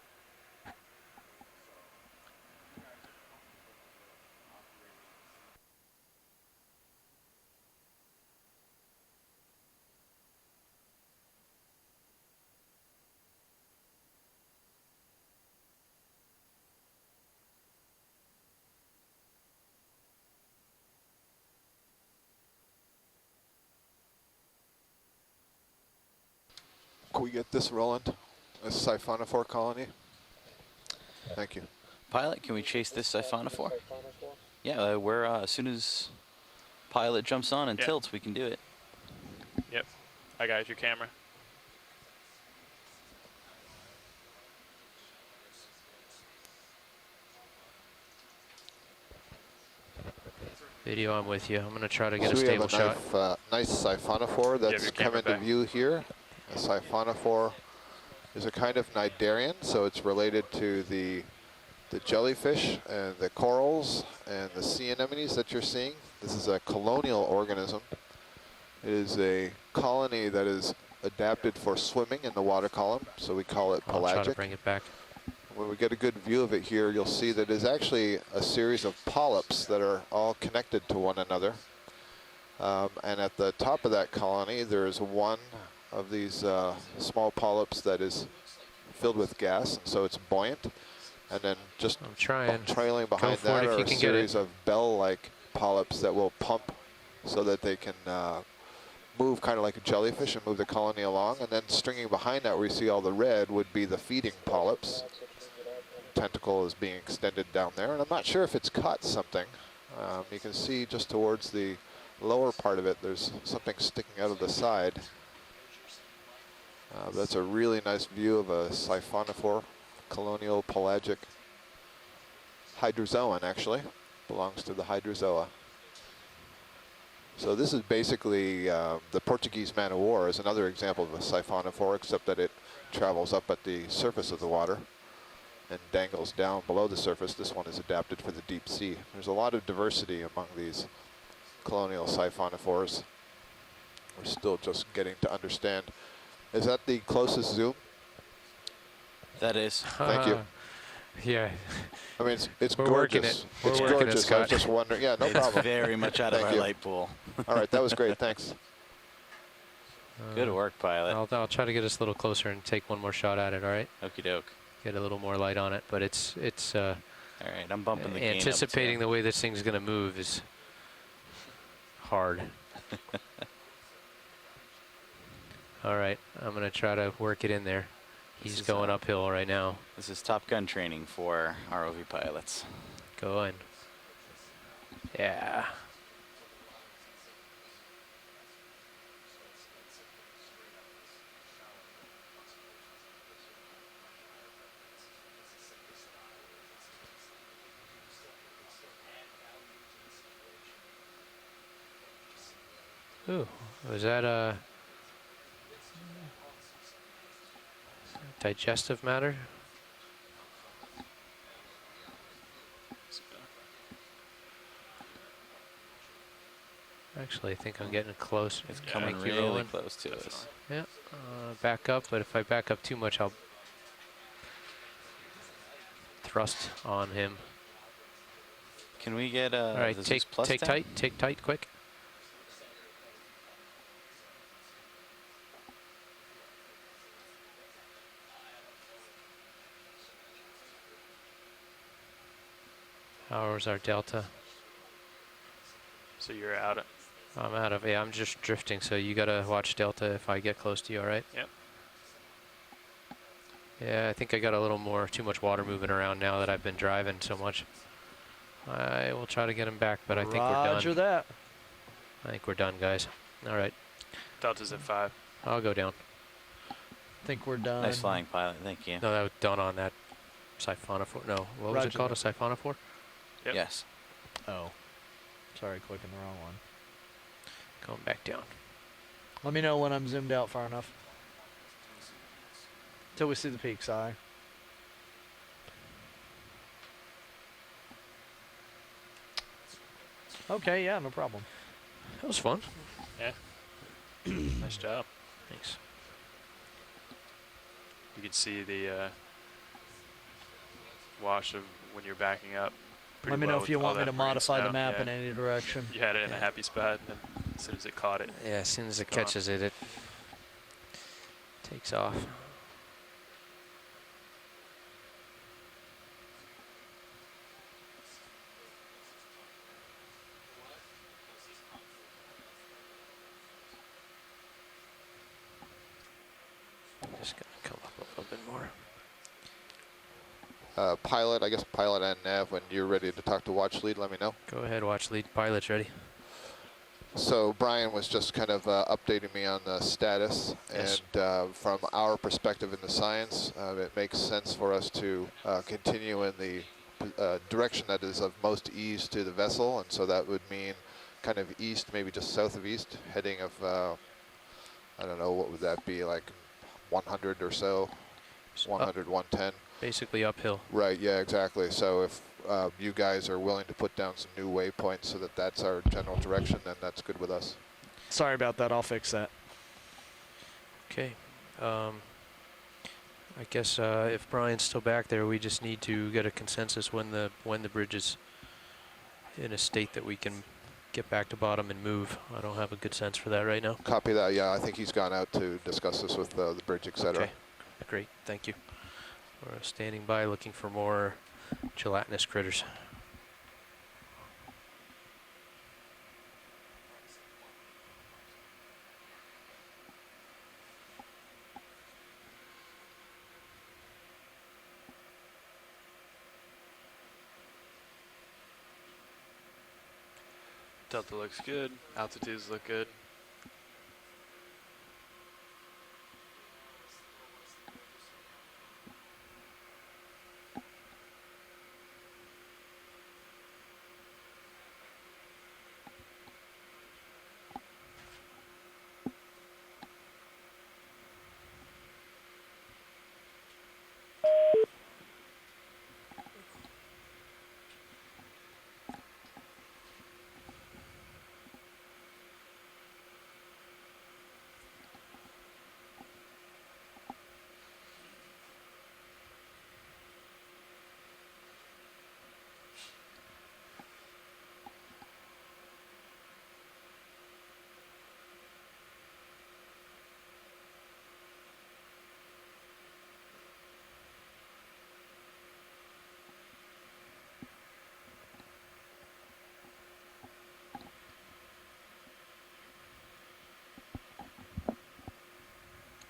Speaker 6: Can we get this rolling? This siphonophore colony? Thank you.
Speaker 4: Pilot, can we chase this siphonophore? Yeah, we're as soon as pilot jumps on and tilts, we can do it.
Speaker 5: Yep, I got your camera.
Speaker 3: Video, I'm with you. I'm going to try to get
Speaker 6: So
Speaker 3: a
Speaker 6: we
Speaker 3: stable
Speaker 6: have
Speaker 3: shot.
Speaker 6: a nice siphonophore that's
Speaker 5: your
Speaker 6: come
Speaker 5: camera
Speaker 6: into
Speaker 5: back?
Speaker 6: view here. A siphonophore is a kind of cnidarian, so it's related to the jellyfish and the corals and the sea anemones that you're seeing. This is a colonial organism. It is a colony that is adapted for swimming in the water column, so we call it
Speaker 3: I'll try to
Speaker 6: pelagic.
Speaker 3: bring it back.
Speaker 6: When we get a good view of it here, you'll see that it's actually a series of polyps that are all connected to one another. And at the top of that colony, there's one of these small polyps that is filled with gas, and so it's buoyant. And then just
Speaker 3: I'm trying.
Speaker 6: trailing behind
Speaker 3: for it
Speaker 6: that
Speaker 3: if
Speaker 6: are
Speaker 3: you
Speaker 6: a
Speaker 3: can get it.
Speaker 6: series of bell-like polyps that will pump so that they can move kind of like a jellyfish and move the colony along. And then stringing behind that where you see all the red would be the feeding polyps. Tentacle is being extended down there, and I'm not sure if it's caught something. You can see just towards the lower part of it, there's something sticking out of the side. That's a really nice view of a siphonophore, colonial pelagic hydrozoan, actually. Belongs to the hydrozoa. So this is basically the Portuguese man-o-war is another example of a siphonophore, except that it travels up at the surface of the water and dangles down below the surface. This one is adapted for the deep sea. There's a lot of diversity among these colonial siphonophores. We're still just getting to understand. Is that the closest zoom?
Speaker 4: That is.
Speaker 6: Thank you.
Speaker 3: Yeah.
Speaker 6: I mean, it's
Speaker 3: We're working
Speaker 6: gorgeous.
Speaker 3: it. We're
Speaker 6: It's
Speaker 3: working it,
Speaker 6: gorgeous. I was
Speaker 3: Scott.
Speaker 6: just wondering. Yeah, no
Speaker 4: It's
Speaker 6: problem.
Speaker 4: very much out of
Speaker 6: Thank
Speaker 4: our
Speaker 6: you.
Speaker 4: light pool.
Speaker 6: All right, that was great. Thanks.
Speaker 4: Good work, pilot.
Speaker 3: I'll try to get us a little closer and take one more shot at it. All right.
Speaker 4: Okie doke.
Speaker 3: Get a little more light on it, but it's
Speaker 4: All right, I'm bumping the gain up,
Speaker 3: anticipating
Speaker 4: so.
Speaker 3: the way this thing's going to move is hard. All right, I'm going to try to work it in there.
Speaker 4: This
Speaker 3: He's
Speaker 4: is,
Speaker 3: going uphill right now.
Speaker 4: This is Top Gun training for ROV pilots.
Speaker 3: Go in. Yeah. Ooh, was that a digestive matter? Actually, I think I'm getting close.
Speaker 4: It's
Speaker 5: Yeah,
Speaker 4: coming
Speaker 3: Thank you,
Speaker 4: really
Speaker 3: Roland.
Speaker 4: close to us.
Speaker 5: Definitely.
Speaker 3: Yeah, back up, but if I back up too much, I'll thrust on him.
Speaker 4: Can we get
Speaker 3: All right,
Speaker 4: the
Speaker 3: take
Speaker 4: Zeus Plus down?
Speaker 3: take tight, quick. How's our delta?
Speaker 5: So you're out.
Speaker 3: I'm out of, yeah, I'm just drifting, so you gotta watch delta if I get close to you, all right?
Speaker 5: Yep.
Speaker 3: Yeah, I think I got a little more, too much water moving around now that I've been driving so much. I will try to get him back, but I think we're done.
Speaker 7: Roger that.
Speaker 3: I think we're done, guys. All right,
Speaker 5: Delta's at 5.
Speaker 3: I'll go down.
Speaker 7: Think we're done.
Speaker 4: Nice flying, pilot. Thank you.
Speaker 3: No, that was done on that siphonophore. No, what was it
Speaker 7: Roger
Speaker 3: called? A siphonophore?
Speaker 5: Yep.
Speaker 4: Yes.
Speaker 7: Oh, sorry, clicking the wrong one.
Speaker 3: Going back down.
Speaker 7: Let me know when I'm zoomed out far enough. Till we see the peak's eye. Okay, yeah, no problem.
Speaker 3: That was fun.
Speaker 5: Yeah. Nice job.
Speaker 3: Thanks.
Speaker 5: You can see the wash of when you're backing up.
Speaker 7: Let me
Speaker 5: low
Speaker 7: know if
Speaker 5: with
Speaker 7: you
Speaker 5: all
Speaker 7: want me
Speaker 5: that
Speaker 7: to
Speaker 5: marine
Speaker 7: modify the
Speaker 5: snow.
Speaker 7: map
Speaker 5: Yeah.
Speaker 7: in any direction.
Speaker 5: You had it in
Speaker 3: Yeah.
Speaker 5: a happy spot, and then as soon as it caught it,
Speaker 3: Yeah, as soon as it
Speaker 5: Gone.
Speaker 3: catches it, it takes off. I'm just gonna come up a little bit more.
Speaker 6: Pilot, I guess pilot and nav, when you're ready to talk to watch lead, let me know.
Speaker 3: Go ahead, watch lead. Pilot's ready.
Speaker 6: So Brian was just kind of updating me on the status,
Speaker 3: Yes.
Speaker 6: and from our perspective in the science, it makes sense for us to continue in the direction that is of most ease to the vessel, and so that would mean kind of east, maybe just south of east, heading of, I don't know, what would that be, like 100 or so, 100, 110.
Speaker 3: Basically uphill.
Speaker 6: Right, yeah, exactly. So if you guys are willing to put down some new waypoints so that that's our general direction, then that's good with us.
Speaker 7: Sorry about that. I'll fix that.
Speaker 3: Okay. I guess if Brian's still back there, we just need to get a consensus when the bridge is in a state that we can get back to bottom and move. I don't have a good sense for that right now.
Speaker 6: Copy that, yeah. I think he's gone out to discuss this with the bridge, et cetera.
Speaker 3: Okay. Great. Thank you. We're standing by looking for more gelatinous critters.
Speaker 5: Delta looks good. Altitudes look good.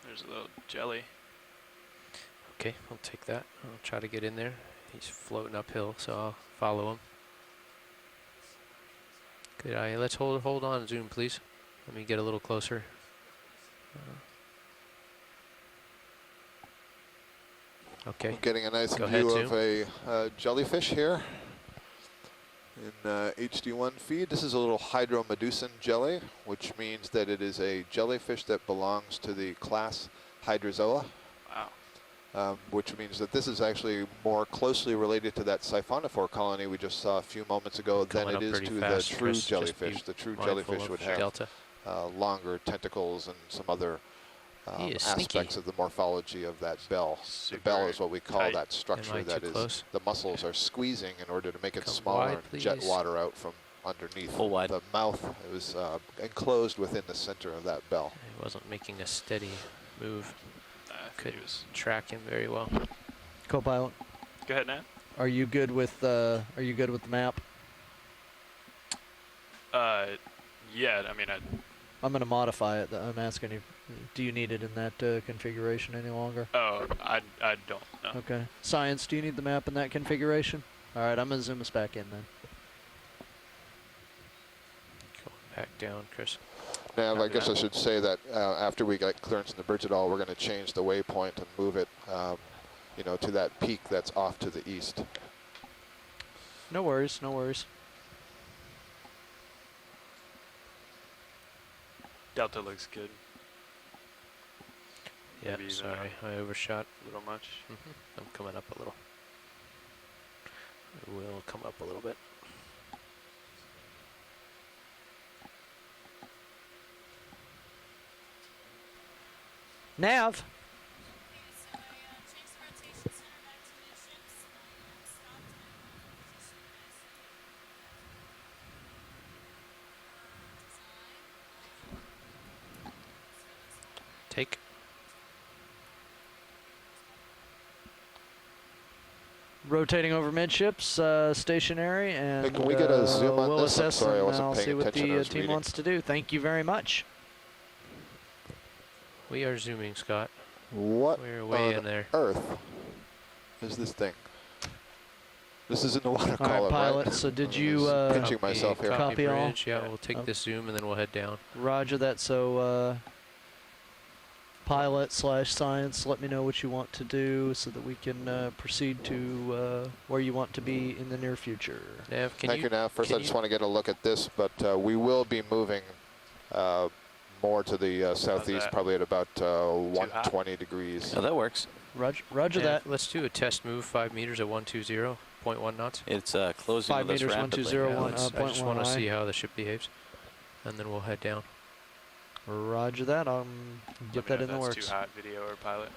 Speaker 5: There's a little jelly.
Speaker 3: Okay, I'll take that. I'll try to get in there. He's floating uphill, so I'll follow him. Good eye. Let's hold on, zoom, please. Let me get a little closer. Okay.
Speaker 6: I'm getting a nice
Speaker 3: Go
Speaker 6: view
Speaker 3: ahead,
Speaker 6: of a jellyfish here in HD1 feed. This is a little hydromedusan jelly, which means that it is a jellyfish that belongs to the class Hydrozoa.
Speaker 5: Wow.
Speaker 6: Which means that this is actually more closely related to that siphonophore colony we just saw a few moments ago than
Speaker 3: Coming
Speaker 6: it
Speaker 3: up
Speaker 6: is
Speaker 3: pretty
Speaker 6: to
Speaker 3: fast,
Speaker 6: the true
Speaker 3: Chris. Just
Speaker 6: jellyfish.
Speaker 3: be
Speaker 6: The true
Speaker 3: mindful
Speaker 6: jellyfish
Speaker 3: of
Speaker 6: would have
Speaker 3: delta.
Speaker 6: longer tentacles and some other
Speaker 3: He is
Speaker 6: aspects
Speaker 3: sneaky.
Speaker 6: of the morphology of that bell. The
Speaker 5: Super
Speaker 6: bell is what we call
Speaker 5: tight.
Speaker 6: that structure
Speaker 3: Am I
Speaker 6: that
Speaker 3: too
Speaker 6: is
Speaker 3: close?
Speaker 6: the muscles are squeezing in order to make it
Speaker 3: Come
Speaker 6: smaller
Speaker 3: wide,
Speaker 6: and jet
Speaker 3: please.
Speaker 6: water out from underneath.
Speaker 4: Full wide.
Speaker 6: The mouth is enclosed within the center of that bell.
Speaker 3: He wasn't making a steady move.
Speaker 5: I think
Speaker 3: Could
Speaker 5: he was.
Speaker 3: track him very well.
Speaker 7: Co-pilot,
Speaker 5: Go ahead, Nat.
Speaker 7: are you good with the map?
Speaker 5: Yeah, I mean,
Speaker 7: I'm going to modify it. I'm asking you, do you need it in that configuration any longer?
Speaker 5: I don't know.
Speaker 7: Okay. Science, do you need the map in that configuration? All right, I'm going to zoom us back in then.
Speaker 3: Go back down, Chris.
Speaker 6: Now, I
Speaker 5: Copy
Speaker 6: guess
Speaker 5: that.
Speaker 6: I should say that after we get clearance in the bridge at all, we're going to change the waypoint and move it, you know, to that peak that's off to the east.
Speaker 7: No worries, no worries.
Speaker 5: Delta looks good.
Speaker 3: Yeah,
Speaker 5: Maybe even
Speaker 3: sorry, I overshot.
Speaker 5: A little much.
Speaker 3: I'm coming up a little. I will come up a little bit.
Speaker 7: Nav.
Speaker 3: Take.
Speaker 7: Rotating over midships, stationary, and
Speaker 6: Hey, can we get a zoom on
Speaker 7: we'll
Speaker 6: this? I'm
Speaker 7: assess
Speaker 6: sorry, I
Speaker 7: and
Speaker 6: wasn't
Speaker 7: I'll
Speaker 6: paying
Speaker 7: see what
Speaker 6: attention. I
Speaker 7: the
Speaker 6: was
Speaker 7: team
Speaker 6: reading.
Speaker 7: wants to do. Thank you very much.
Speaker 3: We are zooming, Scott.
Speaker 6: What
Speaker 3: We're way
Speaker 6: on
Speaker 3: in there.
Speaker 6: earth is this thing? This is in the water
Speaker 7: All
Speaker 6: column,
Speaker 7: right, pilot.
Speaker 6: right?
Speaker 7: So did
Speaker 6: I'm
Speaker 7: you
Speaker 6: just pinching myself here.
Speaker 7: Copy all?
Speaker 3: bridge. Yeah,
Speaker 5: Yeah.
Speaker 3: we'll take
Speaker 7: Okay.
Speaker 3: this zoom and then we'll head down.
Speaker 7: Roger that. So pilot / science, let me know what you want to do so that we can proceed to where you want to be in the near future.
Speaker 3: Nav, can
Speaker 6: Thank you, Nav. First,
Speaker 3: can
Speaker 6: I just want to get a look at this, but we will be moving more to the southeast,
Speaker 5: that?
Speaker 6: probably at about
Speaker 5: hot?
Speaker 6: 120 degrees.
Speaker 4: Oh, that works.
Speaker 7: Roger
Speaker 3: Nav,
Speaker 7: that.
Speaker 3: let's do a test move, 5 meters at 120.1 knots.
Speaker 4: It's closing
Speaker 7: 5
Speaker 4: with us
Speaker 7: meters,
Speaker 4: rapidly.
Speaker 7: 120.
Speaker 3: Yeah,
Speaker 7: one,
Speaker 3: let's- I just
Speaker 7: 0.1
Speaker 3: want to
Speaker 7: I.
Speaker 3: see how the ship behaves, and then we'll head down.
Speaker 7: Roger that. Get
Speaker 5: Let me
Speaker 7: that
Speaker 5: know
Speaker 7: in
Speaker 5: if
Speaker 7: the
Speaker 5: that's
Speaker 7: works.
Speaker 5: Too hot, video or pilot.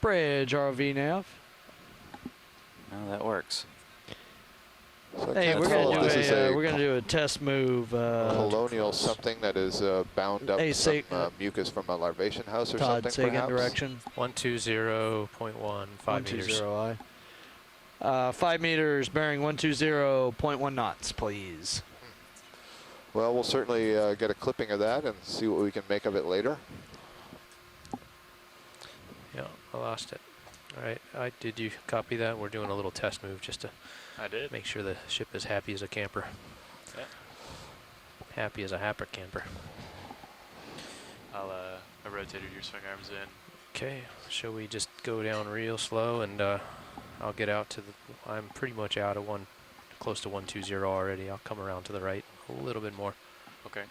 Speaker 7: Bridge RV nav.
Speaker 4: Oh, that works.
Speaker 6: So I
Speaker 7: Hey,
Speaker 6: can't
Speaker 7: we're
Speaker 6: tell
Speaker 7: gonna
Speaker 6: if
Speaker 7: do
Speaker 6: this is
Speaker 7: we're gonna do a test move.
Speaker 6: colonial something that is bound up
Speaker 7: Hey,
Speaker 6: some
Speaker 7: say,
Speaker 6: mucus from a larvation house or
Speaker 7: Todd,
Speaker 6: something,
Speaker 7: say again
Speaker 6: perhaps?
Speaker 7: direction.
Speaker 3: 120.1, 5 meters.
Speaker 7: 120 I. 5 meters, bearing 120.1 knots, please.
Speaker 6: Well, we'll certainly get a clipping of that and see what we can make of it later.
Speaker 3: Yeah, I lost it. All right, did you copy that? We're doing a little test move just to
Speaker 5: I did.
Speaker 3: make sure the ship is happy as a camper.
Speaker 5: Yeah.
Speaker 3: Happy as a happer camper.
Speaker 5: I rotated your swing arms in.
Speaker 3: Okay, shall we just go down real slow and I'll get out to the, I'm pretty much out of close to 120 already. I'll come around to the right a little bit more.
Speaker 5: Okay.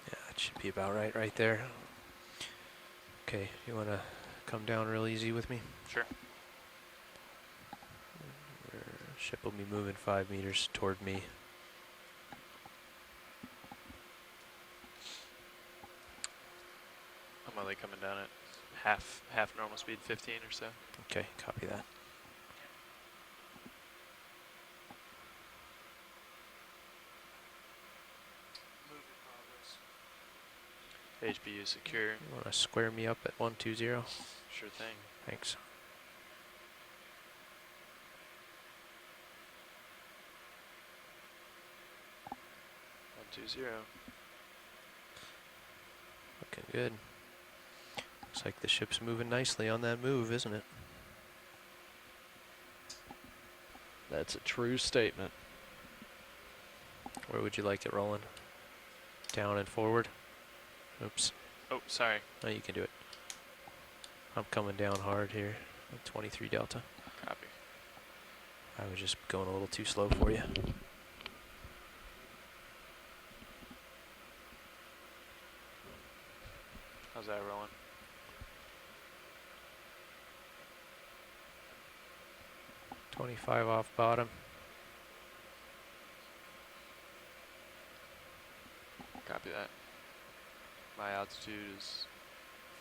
Speaker 3: Yeah, that should be about right there. Okay, you want to come down real easy with me?
Speaker 5: Sure.
Speaker 3: Ship will be moving 5 meters toward me.
Speaker 5: I'm only coming down at half normal speed, 15 or so.
Speaker 3: Okay, copy that.
Speaker 5: HPU secure.
Speaker 3: You want to square me up at 120?
Speaker 5: Sure thing.
Speaker 3: Thanks.
Speaker 5: One 2 0.
Speaker 3: Looking good. Looks like the ship's moving nicely on that move, isn't it?
Speaker 7: That's a true statement.
Speaker 3: Where would you like it rolling? Down and forward? Oops.
Speaker 5: Oh, sorry.
Speaker 3: No, you can do it. I'm coming down hard here at 23 Delta.
Speaker 5: Copy.
Speaker 3: I was just going a little too slow for you.
Speaker 5: How's that rolling?
Speaker 3: .25 off bottom.
Speaker 5: Copy that. My altitude is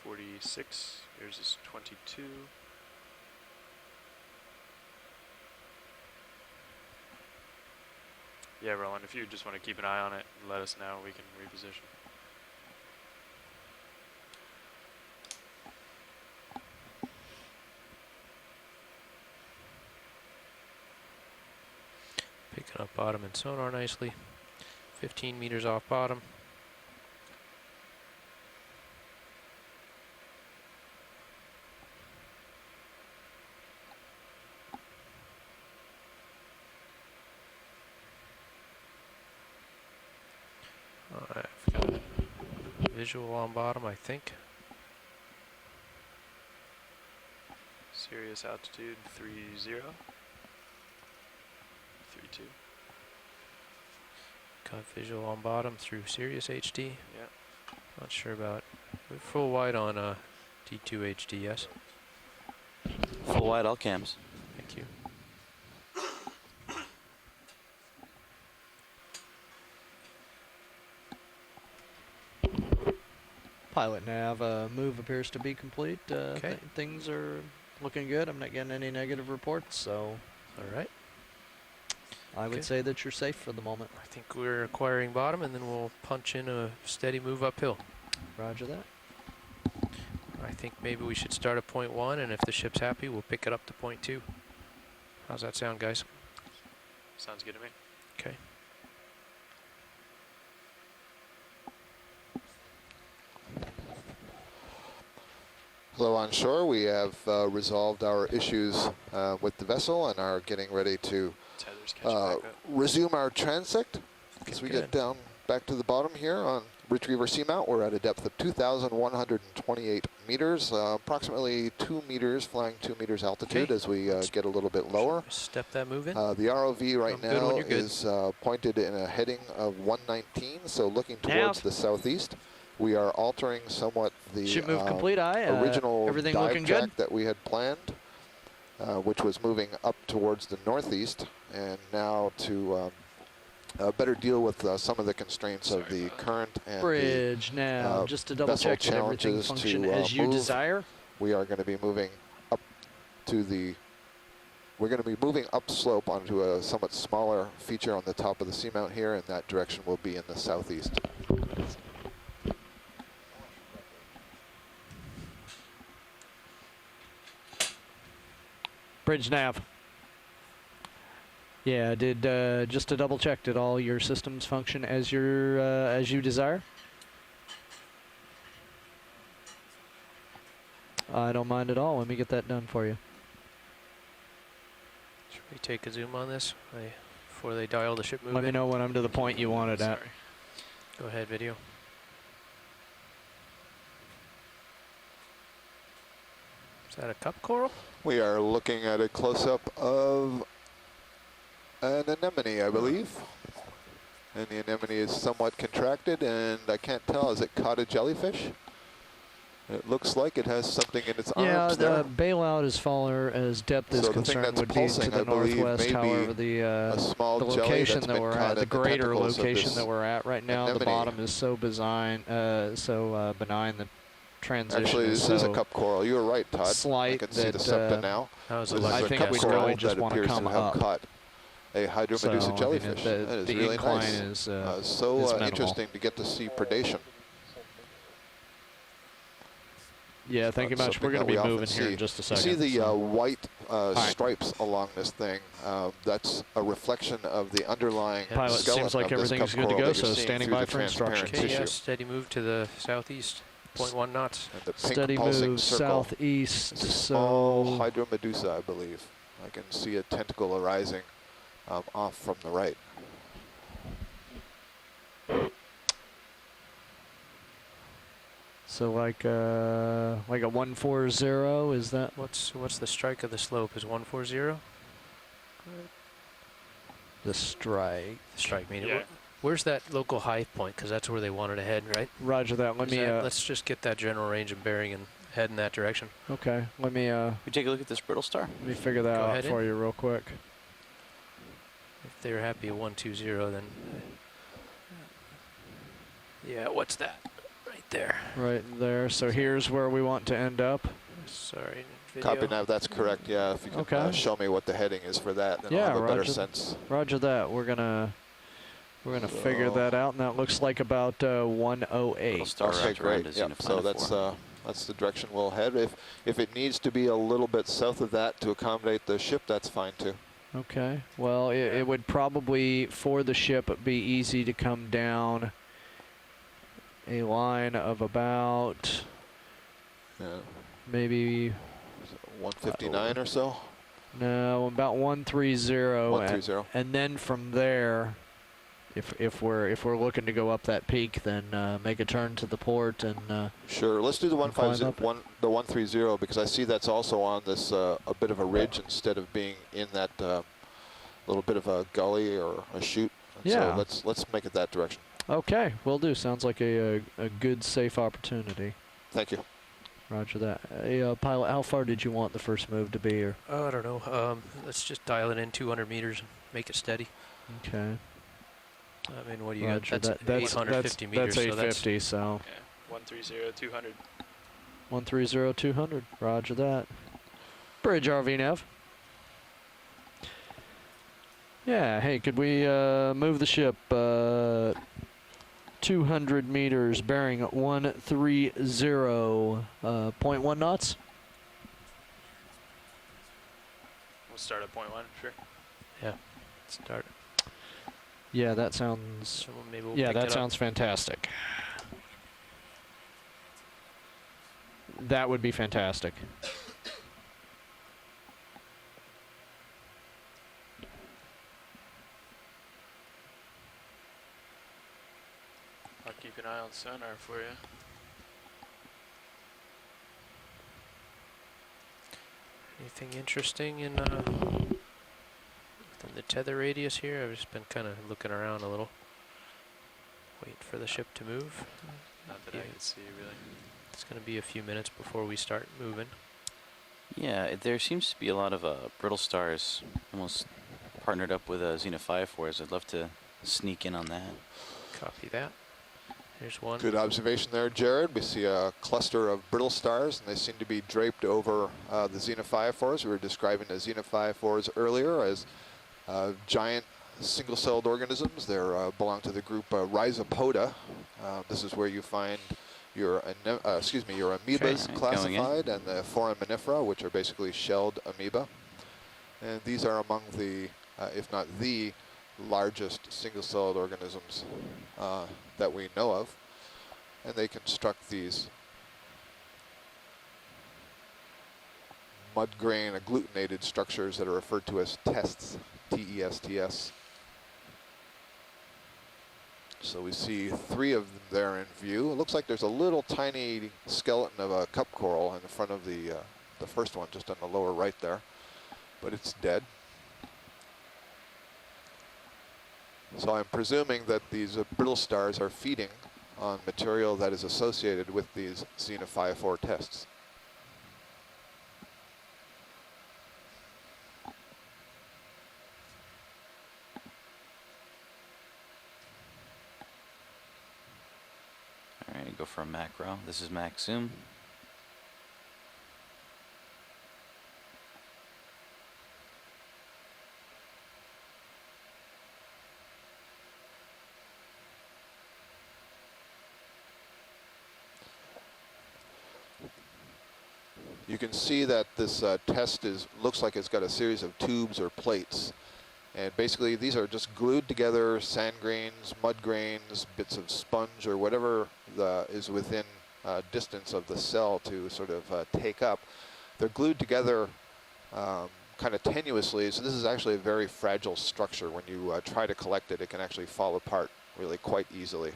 Speaker 5: 46. Yours is 22. Yeah, Roland, if you just want to keep an eye on it and let us know, we can reposition.
Speaker 3: Picking up bottom and sonar nicely. 15 meters off bottom. I've got visual on bottom, I think.
Speaker 5: Sirius altitude 30. 32.
Speaker 3: Got visual on bottom through Sirius HD.
Speaker 5: Yeah.
Speaker 3: Not sure about. We're full wide on D2 HD, yes?
Speaker 4: Full wide all cams.
Speaker 3: Thank you.
Speaker 7: Pilot nav move appears to be complete.
Speaker 3: Okay.
Speaker 7: Things are looking good. I'm not getting any negative reports, so
Speaker 3: All right.
Speaker 7: I would
Speaker 3: Okay.
Speaker 7: say that you're safe for the moment.
Speaker 3: I think we're acquiring bottom, and then we'll punch in a steady move uphill.
Speaker 7: Roger that.
Speaker 3: I think maybe we should start at point 1, and if the ship's happy, we'll pick it up to point 2. How's that sound, guys?
Speaker 5: Sounds good to me.
Speaker 3: Okay.
Speaker 6: Hello on shore. We have resolved our issues with the vessel and are getting ready to
Speaker 5: Tether's catching back up.
Speaker 6: resume our transect. As we get
Speaker 3: good.
Speaker 6: down back to the bottom here on Retriever Seamount, we're at a depth of 2,128 meters, approximately 2 meters, flying 2 meters altitude
Speaker 3: Okay.
Speaker 6: as we get a little bit lower.
Speaker 3: Step that move in.
Speaker 6: The ROV right
Speaker 3: I'm good when
Speaker 6: now
Speaker 3: you're good.
Speaker 6: is pointed in a heading of 119, so looking
Speaker 7: Nav.
Speaker 6: towards the southeast. We are altering somewhat the
Speaker 7: Ship move complete.
Speaker 6: original
Speaker 7: Everything
Speaker 6: dive
Speaker 7: looking
Speaker 6: track
Speaker 7: good.
Speaker 6: that we had planned, which was moving up towards the northeast, and now to better deal with some of the constraints of the current and the
Speaker 7: Bridge now, just to double
Speaker 6: vessel
Speaker 7: check that everything
Speaker 6: challenges
Speaker 7: function
Speaker 6: to
Speaker 7: as you
Speaker 6: move.
Speaker 7: desire.
Speaker 6: We are going to be moving up to the, we're going to be moving upslope onto a somewhat smaller feature on the top of the seamount here, and that direction will be in the southeast.
Speaker 7: Bridge nav. Yeah, did just to double check, did all your systems function as you desire? I don't mind at all. Let me get that done for you.
Speaker 3: Should we take a zoom on this before they dial the ship moving?
Speaker 7: Let me know when I'm to the point you want it at.
Speaker 3: Sorry. Go ahead, video. Is that a cup coral?
Speaker 6: We are looking at a close-up of an anemone, I believe. And the anemone is somewhat contracted, and I can't tell, is it caught a jellyfish? It looks like it has something in its arms there.
Speaker 7: Yeah, the bailout as far as depth is
Speaker 6: So the thing
Speaker 7: concerned
Speaker 6: that's
Speaker 7: would be
Speaker 6: pulsing,
Speaker 7: to the
Speaker 6: I believe,
Speaker 7: northwest.
Speaker 6: may
Speaker 7: However,
Speaker 6: be a small
Speaker 7: the
Speaker 6: jelly
Speaker 7: location
Speaker 6: that's
Speaker 7: that
Speaker 6: been
Speaker 7: we're
Speaker 6: caught
Speaker 7: at, the
Speaker 6: in the
Speaker 7: greater
Speaker 6: tentacles of
Speaker 7: location
Speaker 6: this
Speaker 7: that we're at right now, the
Speaker 6: anemone.
Speaker 7: bottom is so benign, the transition
Speaker 6: Actually,
Speaker 7: is
Speaker 6: this
Speaker 7: so
Speaker 6: is a cup coral. You were right, Todd.
Speaker 7: slight
Speaker 6: I can see the
Speaker 7: that,
Speaker 6: septa now.
Speaker 3: That was
Speaker 6: This
Speaker 3: a
Speaker 6: is
Speaker 7: I
Speaker 6: a
Speaker 7: think
Speaker 6: cup
Speaker 7: it's
Speaker 6: coral
Speaker 7: really just
Speaker 6: that
Speaker 7: wanna
Speaker 6: appears
Speaker 7: come
Speaker 6: to have
Speaker 7: up.
Speaker 6: caught a hydromedusa
Speaker 7: So, I mean,
Speaker 6: jellyfish.
Speaker 7: the
Speaker 6: That is
Speaker 7: the
Speaker 6: really
Speaker 7: incline
Speaker 6: nice.
Speaker 7: is
Speaker 6: So
Speaker 7: is minimal.
Speaker 6: interesting to get to see predation.
Speaker 7: Yeah, thank you much.
Speaker 6: Something
Speaker 7: We're going
Speaker 6: that
Speaker 7: to
Speaker 6: we
Speaker 7: be
Speaker 6: often
Speaker 7: moving here
Speaker 6: see.
Speaker 7: in just a
Speaker 6: You
Speaker 7: second.
Speaker 6: see the
Speaker 7: so.
Speaker 6: white
Speaker 7: right.
Speaker 6: stripes along this thing. That's a reflection of the underlying
Speaker 7: Pilot,
Speaker 6: skeleton
Speaker 7: seems like
Speaker 6: of this
Speaker 7: everything's
Speaker 6: cup
Speaker 7: good to
Speaker 6: coral
Speaker 7: go,
Speaker 6: that you're
Speaker 7: so
Speaker 6: seeing
Speaker 7: standing
Speaker 6: through
Speaker 7: by
Speaker 6: the
Speaker 7: for
Speaker 6: transparent
Speaker 7: instructions.
Speaker 3: Okay,
Speaker 6: tissue.
Speaker 3: yes, steady move to the southeast, 0.1 knots.
Speaker 6: And the pink
Speaker 7: Steady
Speaker 6: pulsing
Speaker 7: move
Speaker 6: circle.
Speaker 7: southeast.
Speaker 6: It's a small
Speaker 7: So
Speaker 6: hydromedusa, I believe. I can see a tentacle arising off from the right.
Speaker 7: like a 140, is that?
Speaker 3: What's the strike of the slope? Is 140?
Speaker 7: The strike.
Speaker 3: The strike meaning.
Speaker 5: Yeah.
Speaker 3: Where's that local high point? Because that's where they wanted to head, right?
Speaker 7: Roger that. Let
Speaker 3: Is
Speaker 7: me.
Speaker 3: that- let's just get that general range and bearing and head in that direction.
Speaker 7: Okay. Let me
Speaker 4: We take a look at this brittle star.
Speaker 7: figure that
Speaker 3: Go
Speaker 7: out
Speaker 3: ahead
Speaker 7: for you real quick.
Speaker 3: If they're happy at 120, then yeah. What's that? Right there.
Speaker 7: Right there. So here's where we want to end up.
Speaker 3: Sorry. Video.
Speaker 6: Copy nav, that's correct. Yeah, if you can
Speaker 7: Okay.
Speaker 6: show me what the heading is for that, then
Speaker 7: Yeah,
Speaker 6: I'll have a better
Speaker 7: roger.
Speaker 6: sense.
Speaker 7: Roger that. We're gonna figure that out, and that looks like about 108.
Speaker 4: Little star
Speaker 6: Okay,
Speaker 4: wrapped around
Speaker 6: great.
Speaker 4: a
Speaker 6: Yep. So
Speaker 4: xenoplanet
Speaker 6: that's the direction we'll head. If it needs to be a little bit south of that to accommodate the ship, that's fine too.
Speaker 7: Okay. Well, it would probably, for the ship, be easy to come down a line of about
Speaker 6: Yeah.
Speaker 7: maybe
Speaker 6: 159 or so.
Speaker 7: no, about 130,
Speaker 6: 130.
Speaker 7: and then from there, if we're looking to go up that peak, then make a turn to the port and
Speaker 6: Sure. Let's do the
Speaker 7: And climb
Speaker 6: 150, the 130, because I see that's also on this a bit of a ridge instead of being in that little bit of a gully or a chute. And
Speaker 7: Yeah.
Speaker 6: So let's make it that direction.
Speaker 7: okay, will do. Sounds like a good, safe opportunity.
Speaker 6: Thank you.
Speaker 7: Roger that. Hey, pilot, how far did you want the first move to be? Or
Speaker 3: I don't know. Let's just dial it in 200 meters and make it steady.
Speaker 7: okay,
Speaker 3: I mean, what do you
Speaker 7: Roger
Speaker 3: got? That's
Speaker 7: that.
Speaker 3: 850 meters.
Speaker 7: That's
Speaker 3: so
Speaker 7: 850. So
Speaker 5: Yeah, 130, 200.
Speaker 7: 130, 200. Roger that. Bridge RV nav. Yeah. Hey, could we move the ship 200 meters, bearing at 130.1 knots?
Speaker 5: We'll start at 0.1, sure.
Speaker 3: Start.
Speaker 7: Yeah, that sounds.
Speaker 3: So maybe we'll
Speaker 7: Yeah,
Speaker 3: pick
Speaker 7: that
Speaker 3: it up.
Speaker 7: sounds fantastic. That would be fantastic.
Speaker 5: I'll keep an eye on sonar for you.
Speaker 3: Anything interesting in within the tether radius here? I've just been kind of looking around a little. Wait for the ship to move.
Speaker 5: Not that
Speaker 3: Yeah.
Speaker 5: I can see, really.
Speaker 3: It's going to be a few minutes before we start moving.
Speaker 4: Yeah, there seems to be a lot of brittle stars almost partnered up with Xenophophores. I'd love to sneak in on that.
Speaker 3: Copy that. Here's one.
Speaker 6: Good observation there, Jared. We see a cluster of brittle stars, and they seem to be draped over the xenophyophores. We were describing the xenophyophores earlier as giant single-celled organisms. They belong to the group Rhizopoda. This is where you find your amoebas
Speaker 4: Okay,
Speaker 6: classified, and the foraminifera, which are basically shelled amoeba. And these are among the, if not the largest single-celled organisms that we know of. And they construct these mud grain agglutinated structures that are referred to as tests, T-E-S-T-S. So we see 3 of them there in view. It looks like there's a little tiny skeleton of a cup coral in the front of the first one, just on the lower right there, but it's dead. So I'm presuming that these brittle stars are feeding on material that is associated with these xenophyophore tests.
Speaker 4: All right, go for a macro. This is max zoom.
Speaker 6: You can see that this test looks like it's got a series of tubes or plates. And basically these are just glued together sand grains, mud grains, bits of sponge, or whatever is within distance of the cell to sort of take up. They're glued together kind of tenuously, so this is actually a very fragile structure. When you try to collect it, it can actually fall apart really quite easily.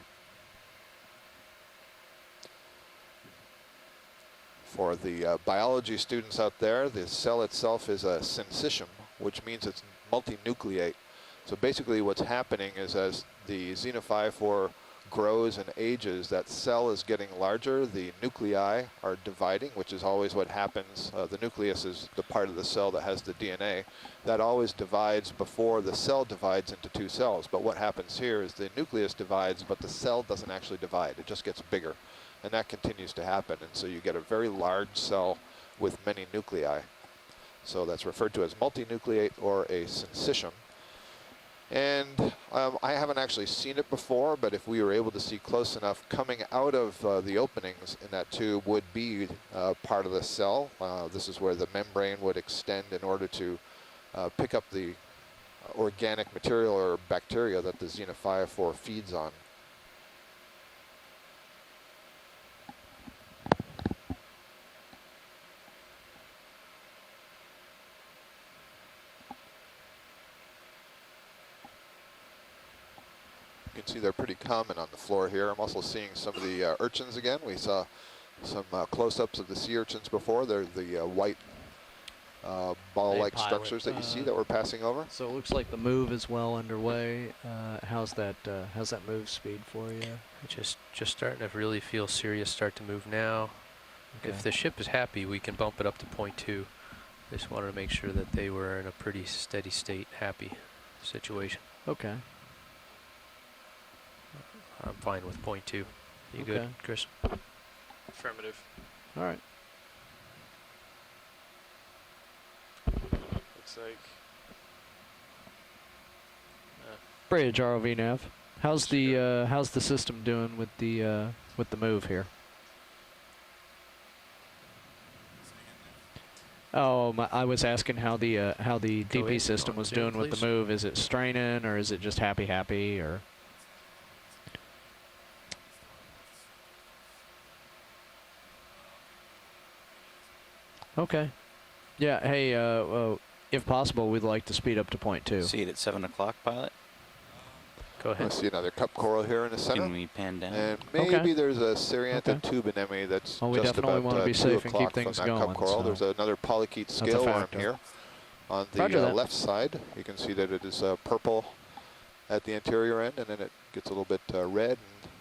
Speaker 6: For the biology students out there, the cell itself is a syncytium, which means it's multinucleate. So basically what's happening is as the xenophyophore grows and ages, that cell is getting larger, the nuclei are dividing, which is always what happens. The nucleus is the part of the cell that has the DNA. That always divides before the cell divides into 2 cells. But what happens here is the nucleus divides, but the cell doesn't actually divide, it just gets bigger. And that continues to happen, and so you get a very large cell with many nuclei. So that's referred to as multinucleate or a syncytium. And I haven't actually seen it before, but if we were able to see close enough, coming out of the openings in that tube would be part of the cell. This is where the membrane would extend in order to pick up the organic material or bacteria that the xenophyophore feeds on. You can see they're pretty common on the floor here. I'm also seeing some of the urchins again. We saw some close-ups of the sea urchins before. They're the white ball-like structures that you see that we're passing over.
Speaker 7: So it looks like the move is well underway. How's that move speed for you?
Speaker 3: Just starting to really feel serious, start to move now.
Speaker 7: Okay.
Speaker 3: If the ship is happy, we can bump it up to 0.2. Just wanted to make sure that they were in a pretty steady state, happy situation.
Speaker 7: Okay.
Speaker 3: I'm fine with 0.2. You
Speaker 7: Okay.
Speaker 3: good, Chris?
Speaker 5: Affirmative.
Speaker 7: All right.
Speaker 5: Looks like
Speaker 7: Bridge ROV nav. How's the system doing with the move here? Oh, I was asking how the DP
Speaker 3: in
Speaker 7: system
Speaker 3: on
Speaker 7: was
Speaker 3: Zoom,
Speaker 7: doing with
Speaker 3: please.
Speaker 7: the move. Is it straining or is it just happy or? Okay. Yeah. Hey, if possible, we'd like to speed up to 0.2.
Speaker 4: See it at 7 o'clock, pilot.
Speaker 3: Go
Speaker 6: I
Speaker 3: ahead.
Speaker 6: see another cup coral here in the center.
Speaker 4: Can we pan down?
Speaker 6: And maybe
Speaker 7: Okay.
Speaker 6: there's a Seriantha
Speaker 7: Okay.
Speaker 6: tube anemone that's
Speaker 7: Well, we
Speaker 6: just
Speaker 7: definitely
Speaker 6: about
Speaker 7: want to be
Speaker 6: 2
Speaker 7: safe and keep
Speaker 6: o'clock
Speaker 7: things
Speaker 6: from that
Speaker 7: going,
Speaker 6: cup coral.
Speaker 7: so
Speaker 6: There's another polychaete
Speaker 7: a
Speaker 6: scale worm
Speaker 7: factor.
Speaker 6: here on the
Speaker 7: Roger that.
Speaker 6: left side. You can see that it is purple at the anterior end, and then it gets a little bit red. And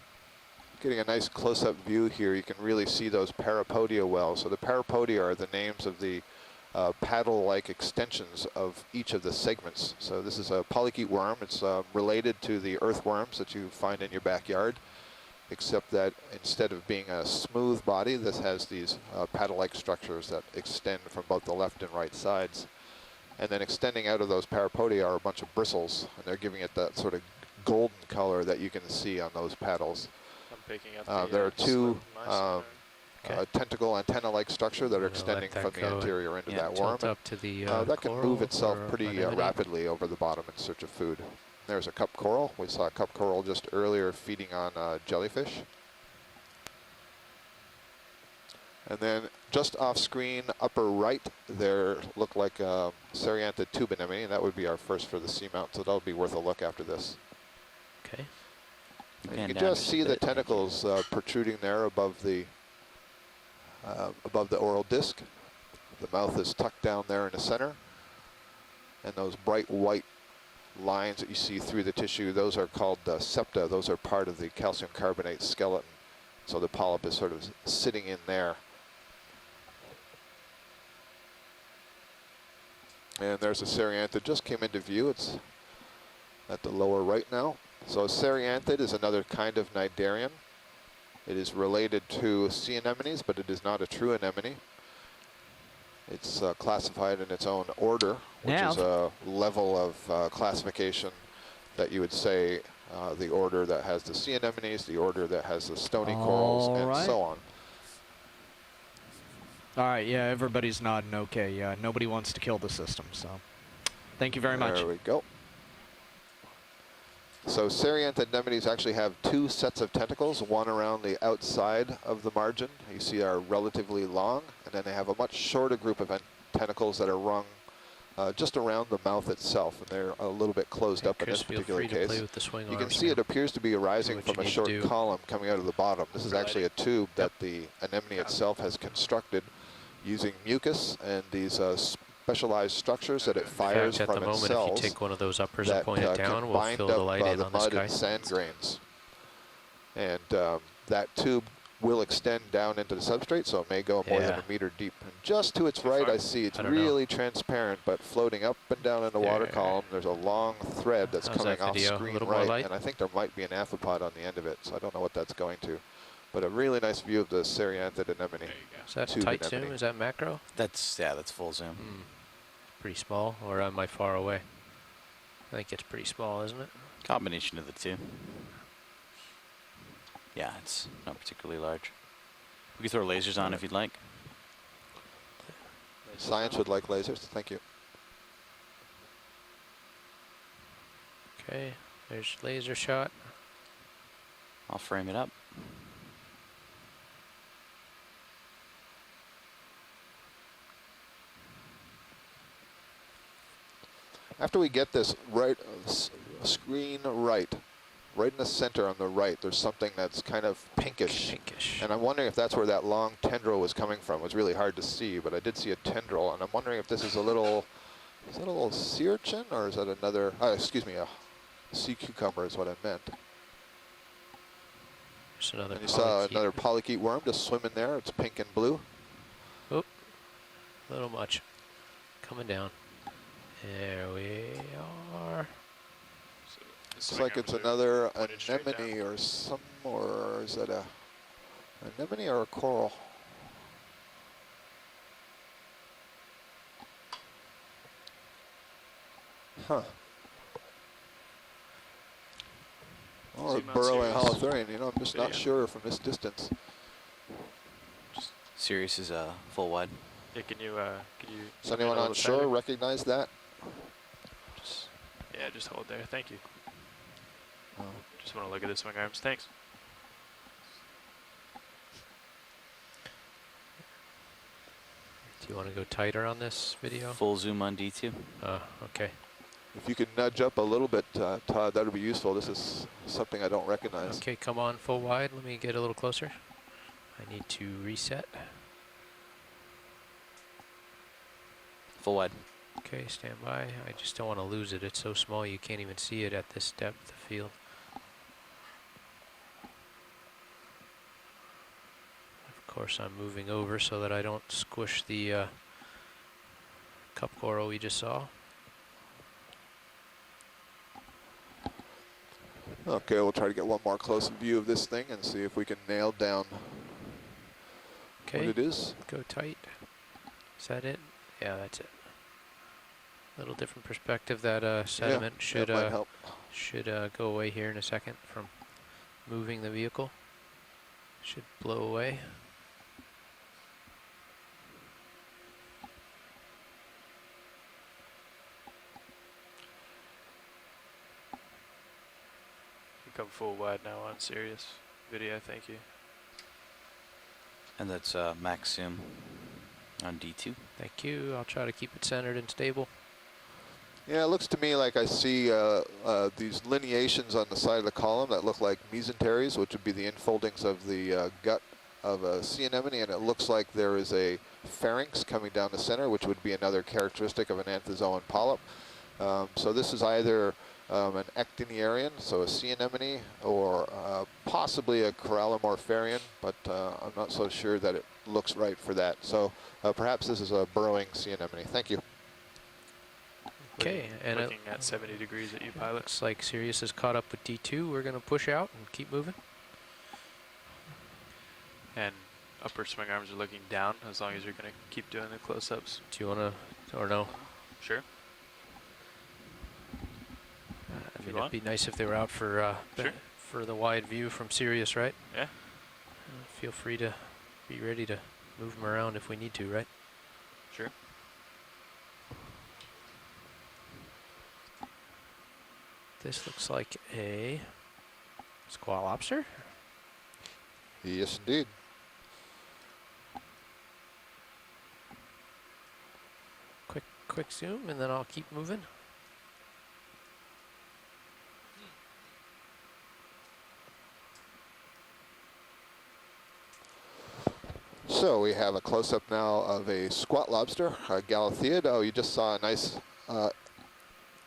Speaker 6: getting a nice close-up view here, you can really see those parapodia wells. So the parapodia are the names of the paddle-like extensions of each of the segments. So this is a polychaete worm. It's related to the earthworms that you find in your backyard, except that instead of being a smooth body, this has these paddle-like structures that extend from both the left and right sides. And then extending out of those parapodia are a bunch of bristles, and they're giving it that sort of golden color that you can see on those paddles.
Speaker 5: I'm picking up
Speaker 6: There are two
Speaker 3: Okay.
Speaker 6: tentacle antenna-like structure that are
Speaker 3: I'm gonna
Speaker 6: extending
Speaker 3: let that
Speaker 6: from the
Speaker 3: go
Speaker 6: interior into
Speaker 4: yeah,
Speaker 6: that worm.
Speaker 3: Tilt up to the
Speaker 6: That can
Speaker 3: coral
Speaker 6: move itself
Speaker 3: or
Speaker 6: pretty
Speaker 3: anemone.
Speaker 6: rapidly over the bottom in search of food. There's a cup coral. We saw a cup coral just earlier feeding on jellyfish. And then just off screen, upper right, there looked like a Serianthid tube anemone, and that would be our first for the seamount, so that'll be worth a look after this.
Speaker 3: Okay.
Speaker 6: And
Speaker 4: Pan
Speaker 6: you can
Speaker 4: down
Speaker 6: just
Speaker 4: just a
Speaker 6: see the
Speaker 4: bit, thank you.
Speaker 6: tentacles protruding there above the oral disc. The mouth is tucked down there in the center, and those bright white lines that you see through the tissue, those are called septa. Those are part of the calcium carbonate skeleton. So the polyp is sort of sitting in there. And there's a Serianthid, just came into view. It's at the lower right now. So a Serianthid is another kind of cnidarian. It is related to sea anemones, but it is not a true anemone. It's classified in its own order, which is a level of classification that you would say the order that has the sea anemones, the order that has the stony corals, and so on.
Speaker 7: All right, yeah, everybody's nodding okay. Yeah, nobody wants to kill the system, so thank you very much.
Speaker 6: There we go. So Serianthid anemones actually have two sets of tentacles, one around the outside of the margin, you see are relatively long, and then they have a much shorter group of tentacles that are rung just around the mouth itself, and they're a little bit closed up in this particular case.
Speaker 3: Play with the swing
Speaker 6: You can
Speaker 3: arms
Speaker 6: see
Speaker 3: now.
Speaker 6: it appears to be arising
Speaker 3: what you
Speaker 6: from a
Speaker 3: need to
Speaker 6: short
Speaker 3: do.
Speaker 6: column coming out of the bottom. This is actually a tube that the anemone itself has constructed using mucus and these specialized structures that it
Speaker 3: In
Speaker 6: fires
Speaker 3: fact, at
Speaker 6: from
Speaker 3: the
Speaker 6: its
Speaker 3: moment,
Speaker 6: cells
Speaker 3: if you take one of those uppers
Speaker 6: that
Speaker 3: and point it
Speaker 6: can
Speaker 3: down, we'll
Speaker 6: bind
Speaker 3: fill the
Speaker 6: up
Speaker 3: light in
Speaker 6: the
Speaker 3: on the
Speaker 6: mud
Speaker 3: sky.
Speaker 6: and sand grains. And that tube will extend down into the substrate, so it may go more than
Speaker 3: Yeah.
Speaker 6: a meter deep. And just to its right, I see it's
Speaker 3: I don't know.
Speaker 6: really transparent, but floating up and down in the water
Speaker 3: There.
Speaker 6: column, there's a long thread that's
Speaker 3: How's
Speaker 6: coming
Speaker 3: that
Speaker 6: off
Speaker 3: video? A
Speaker 6: screen
Speaker 3: little more
Speaker 6: right,
Speaker 3: light?
Speaker 6: and I think there might be an amphipod on the end of it, so I don't know what that's going to. But a really nice view of the Serianthid anemone.
Speaker 5: There you go.
Speaker 3: Is that
Speaker 6: tube
Speaker 3: tight
Speaker 6: anemone.
Speaker 3: zoom? Is that macro?
Speaker 4: That's full zoom.
Speaker 3: Pretty small, or am I far away? I think it's pretty small, isn't it?
Speaker 4: Combination of the two. Yeah, it's not particularly large. We can throw lasers on if you'd like.
Speaker 6: Science would like lasers, thank you.
Speaker 3: Okay, there's laser shot.
Speaker 4: I'll frame it up.
Speaker 6: After we get this right, screen right in the center on the right, there's something that's kind of pinkish.
Speaker 3: Pinkish.
Speaker 6: And I'm wondering if that's where that long tendril was coming from. It was really hard to see, but I did see a tendril, and I'm wondering if this is a little, is that a little sea urchin, or is that another, excuse me, a sea cucumber is what I meant.
Speaker 3: There's another.
Speaker 6: And you saw
Speaker 3: polychaete.
Speaker 6: another polychaete worm just swimming there. It's pink and blue.
Speaker 3: A little much. Coming down. There we are.
Speaker 5: So the
Speaker 6: Looks
Speaker 5: swing
Speaker 6: like
Speaker 5: arms
Speaker 6: it's
Speaker 5: are
Speaker 6: another
Speaker 5: pointed straight down.
Speaker 6: anemone or is that a anemone or a coral? Huh. Or a
Speaker 5: Seamount
Speaker 6: burrowing
Speaker 5: Sirius.
Speaker 6: holothurian, you know, I'm just not
Speaker 5: Video.
Speaker 6: sure from this distance.
Speaker 4: Sirius is full wide.
Speaker 5: Yeah, can you
Speaker 6: Does
Speaker 5: zoom in
Speaker 6: anyone
Speaker 5: a
Speaker 6: on
Speaker 5: little
Speaker 6: shore
Speaker 5: tighter?
Speaker 6: recognize that?
Speaker 5: Just, yeah, just hold there. Thank you.
Speaker 6: Oh.
Speaker 5: Just want to look at the swing arms. Thanks.
Speaker 3: Do you want to go tighter on this video?
Speaker 4: Full zoom on D2.
Speaker 3: Okay.
Speaker 6: If you could nudge up a little bit, Todd, that would be useful. This is something I don't recognize.
Speaker 3: Okay, come on full wide. Let me get a little closer. I need to reset.
Speaker 4: Full wide.
Speaker 3: Okay, stand by. I just don't want to lose it. It's so small you can't even see it at this depth of field. Of course, I'm moving over so that I don't squish the cup coral we just saw.
Speaker 6: Okay, we'll try to get one more close view of this thing and see if we can nail down what
Speaker 3: Okay,
Speaker 6: it is.
Speaker 3: go tight. Is that it? Yeah, that's it. Little different perspective. That sediment
Speaker 6: that might help.
Speaker 3: should go away here in a second from moving the vehicle. Should blow away.
Speaker 5: Become full wide now on Sirius video, thank you.
Speaker 4: And that's max zoom on D2.
Speaker 3: Thank you. I'll try to keep it centered and stable.
Speaker 6: Yeah, it looks to me like I see these lineations on the side of the column that look like mesenteries, which would be the infoldings of the gut of a sea anemone, and it looks like there is a pharynx coming down the center, which would be another characteristic of an anthozoan polyp. So this is either an ecdyniarian, so a sea anemone, or possibly a corallomorpharian, but I'm not so sure that it looks right for that. So perhaps this is a burrowing sea anemone. Thank you.
Speaker 3: Okay, and
Speaker 5: looking at 70 degrees at you, pilot.
Speaker 3: looks like Sirius is caught up with D2. We're going to push out and keep moving.
Speaker 5: And upper swing arms are looking down as long as you're going to keep doing the close-ups.
Speaker 3: Do you want to, or no?
Speaker 5: Sure.
Speaker 3: I
Speaker 5: you
Speaker 3: mean,
Speaker 5: want.
Speaker 3: it'd be nice if they were out for
Speaker 5: Sure.
Speaker 3: for the wide view from Sirius, right?
Speaker 5: Yeah.
Speaker 3: Feel free to be ready to move them around if we need to, right?
Speaker 5: Sure.
Speaker 3: This looks like a squat lobster.
Speaker 6: Yes, indeed.
Speaker 3: Quick zoom, and then I'll keep moving.
Speaker 6: So we have a close-up now of a squat lobster, a Galatheid. Oh, you just saw a nice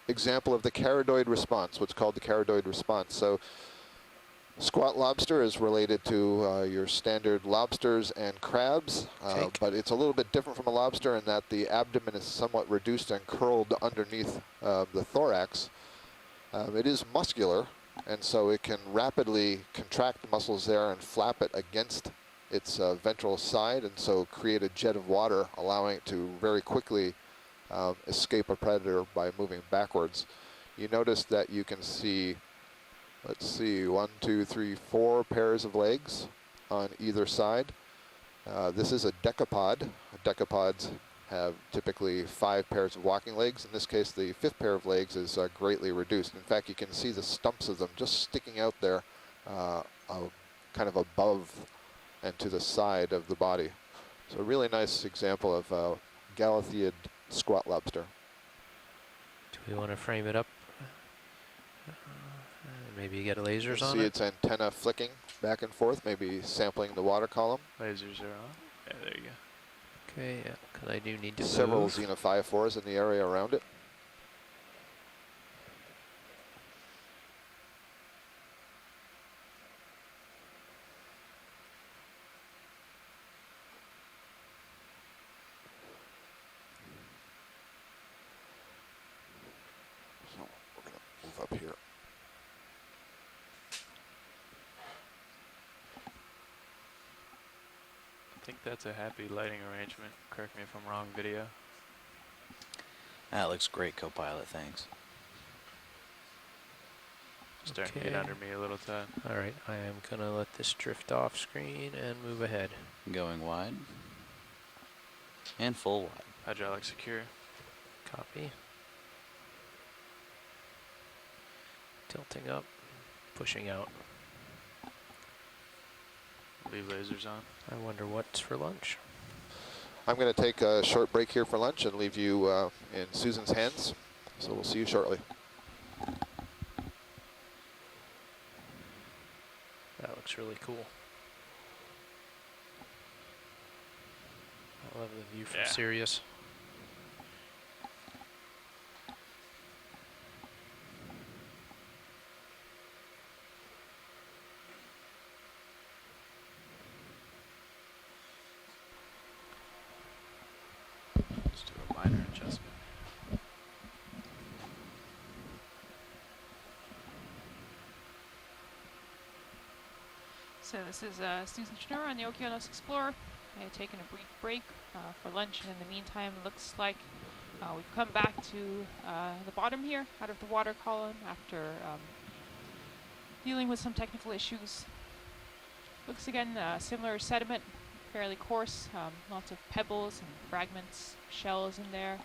Speaker 6: example of the charadoid response, what's called the charadoid response. So squat lobster is related to your standard lobsters and crabs, but it's a little bit different from a lobster in that the abdomen is somewhat reduced and curled underneath the thorax. It is muscular, and so it can rapidly contract the muscles there and flap it against its ventral side, and so create a jet of water, allowing it to very quickly escape a predator by moving backwards. You notice that you can see, let's see, 1, 2, 3, 4 pairs of legs on either side. This is a decapod. Decapods have typically 5 pairs of walking legs. In this case, the 5th pair of legs is greatly reduced. In fact, you can see the stumps of them just sticking out there kind of above and to the side of the body. So a really nice example of Galatheid squat lobster.
Speaker 3: Do we want to frame it up? Maybe get lasers on
Speaker 6: See
Speaker 3: it?
Speaker 6: its antenna flicking back and forth, maybe sampling the water column.
Speaker 5: Lasers are on. Yeah, there you go.
Speaker 3: Okay, yeah, because I do need to
Speaker 6: Several
Speaker 3: move.
Speaker 6: xenophyophores in the area around it. So we're going to move up here.
Speaker 5: I think that's a happy lighting arrangement. Correct me if I'm wrong, video.
Speaker 4: That looks great, co-pilot. Thanks.
Speaker 5: Starting to
Speaker 3: Okay.
Speaker 5: get under me a little, Todd.
Speaker 3: All right, I am going to let this drift off screen and move ahead.
Speaker 4: Going wide. And full wide.
Speaker 5: Hydraulic secure.
Speaker 3: Copy. Tilting up, pushing out.
Speaker 5: Leave lasers on.
Speaker 3: I wonder what's for lunch.
Speaker 6: I'm going to take a short break here for lunch and leave you in Susan's hands. So we'll see you shortly.
Speaker 3: That looks really cool. I love the view from
Speaker 5: Yeah.
Speaker 3: Sirius.
Speaker 5: Let's do a minor adjustment.
Speaker 1: So this is Susan Schnurr on the Okeanos Explorer. I had taken a brief break for lunch, and in the meantime, it looks like we've come back to the bottom here, out of the water column, after dealing with some technical issues. Looks again similar sediment, fairly coarse, lots of pebbles and fragments, shells in there.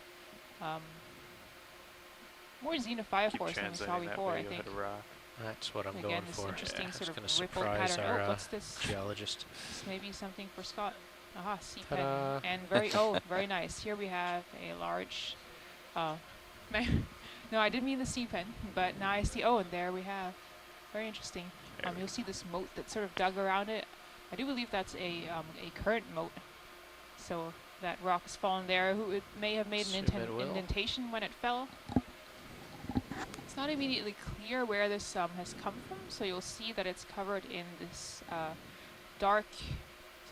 Speaker 1: More
Speaker 5: Keep
Speaker 1: xenophyophores than we saw
Speaker 5: translating that
Speaker 1: before, I
Speaker 5: video,
Speaker 1: think.
Speaker 5: hit a rock.
Speaker 3: That's what I'm
Speaker 1: Again,
Speaker 3: going
Speaker 1: this
Speaker 3: for.
Speaker 1: interesting
Speaker 5: Yeah.
Speaker 1: sort
Speaker 3: It's going
Speaker 1: of
Speaker 3: to
Speaker 1: ripple
Speaker 3: surprise
Speaker 1: pattern.
Speaker 3: our
Speaker 1: Oh, what's this?
Speaker 3: geologist.
Speaker 1: This may be something for Scott. Aha, sea pen.
Speaker 3: Ta-da.
Speaker 1: And very nice. Here we have a large, no, I didn't mean the sea pen, but now I see, and there we have, very interesting.
Speaker 5: There we
Speaker 1: You'll see this moat that's sort of dug around it. I do believe that's a current moat. So that rock has fallen there. It may have made an
Speaker 3: Assume it will.
Speaker 1: indentation when it fell. It's not immediately clear where this has come from, so you'll see that it's covered in this dark,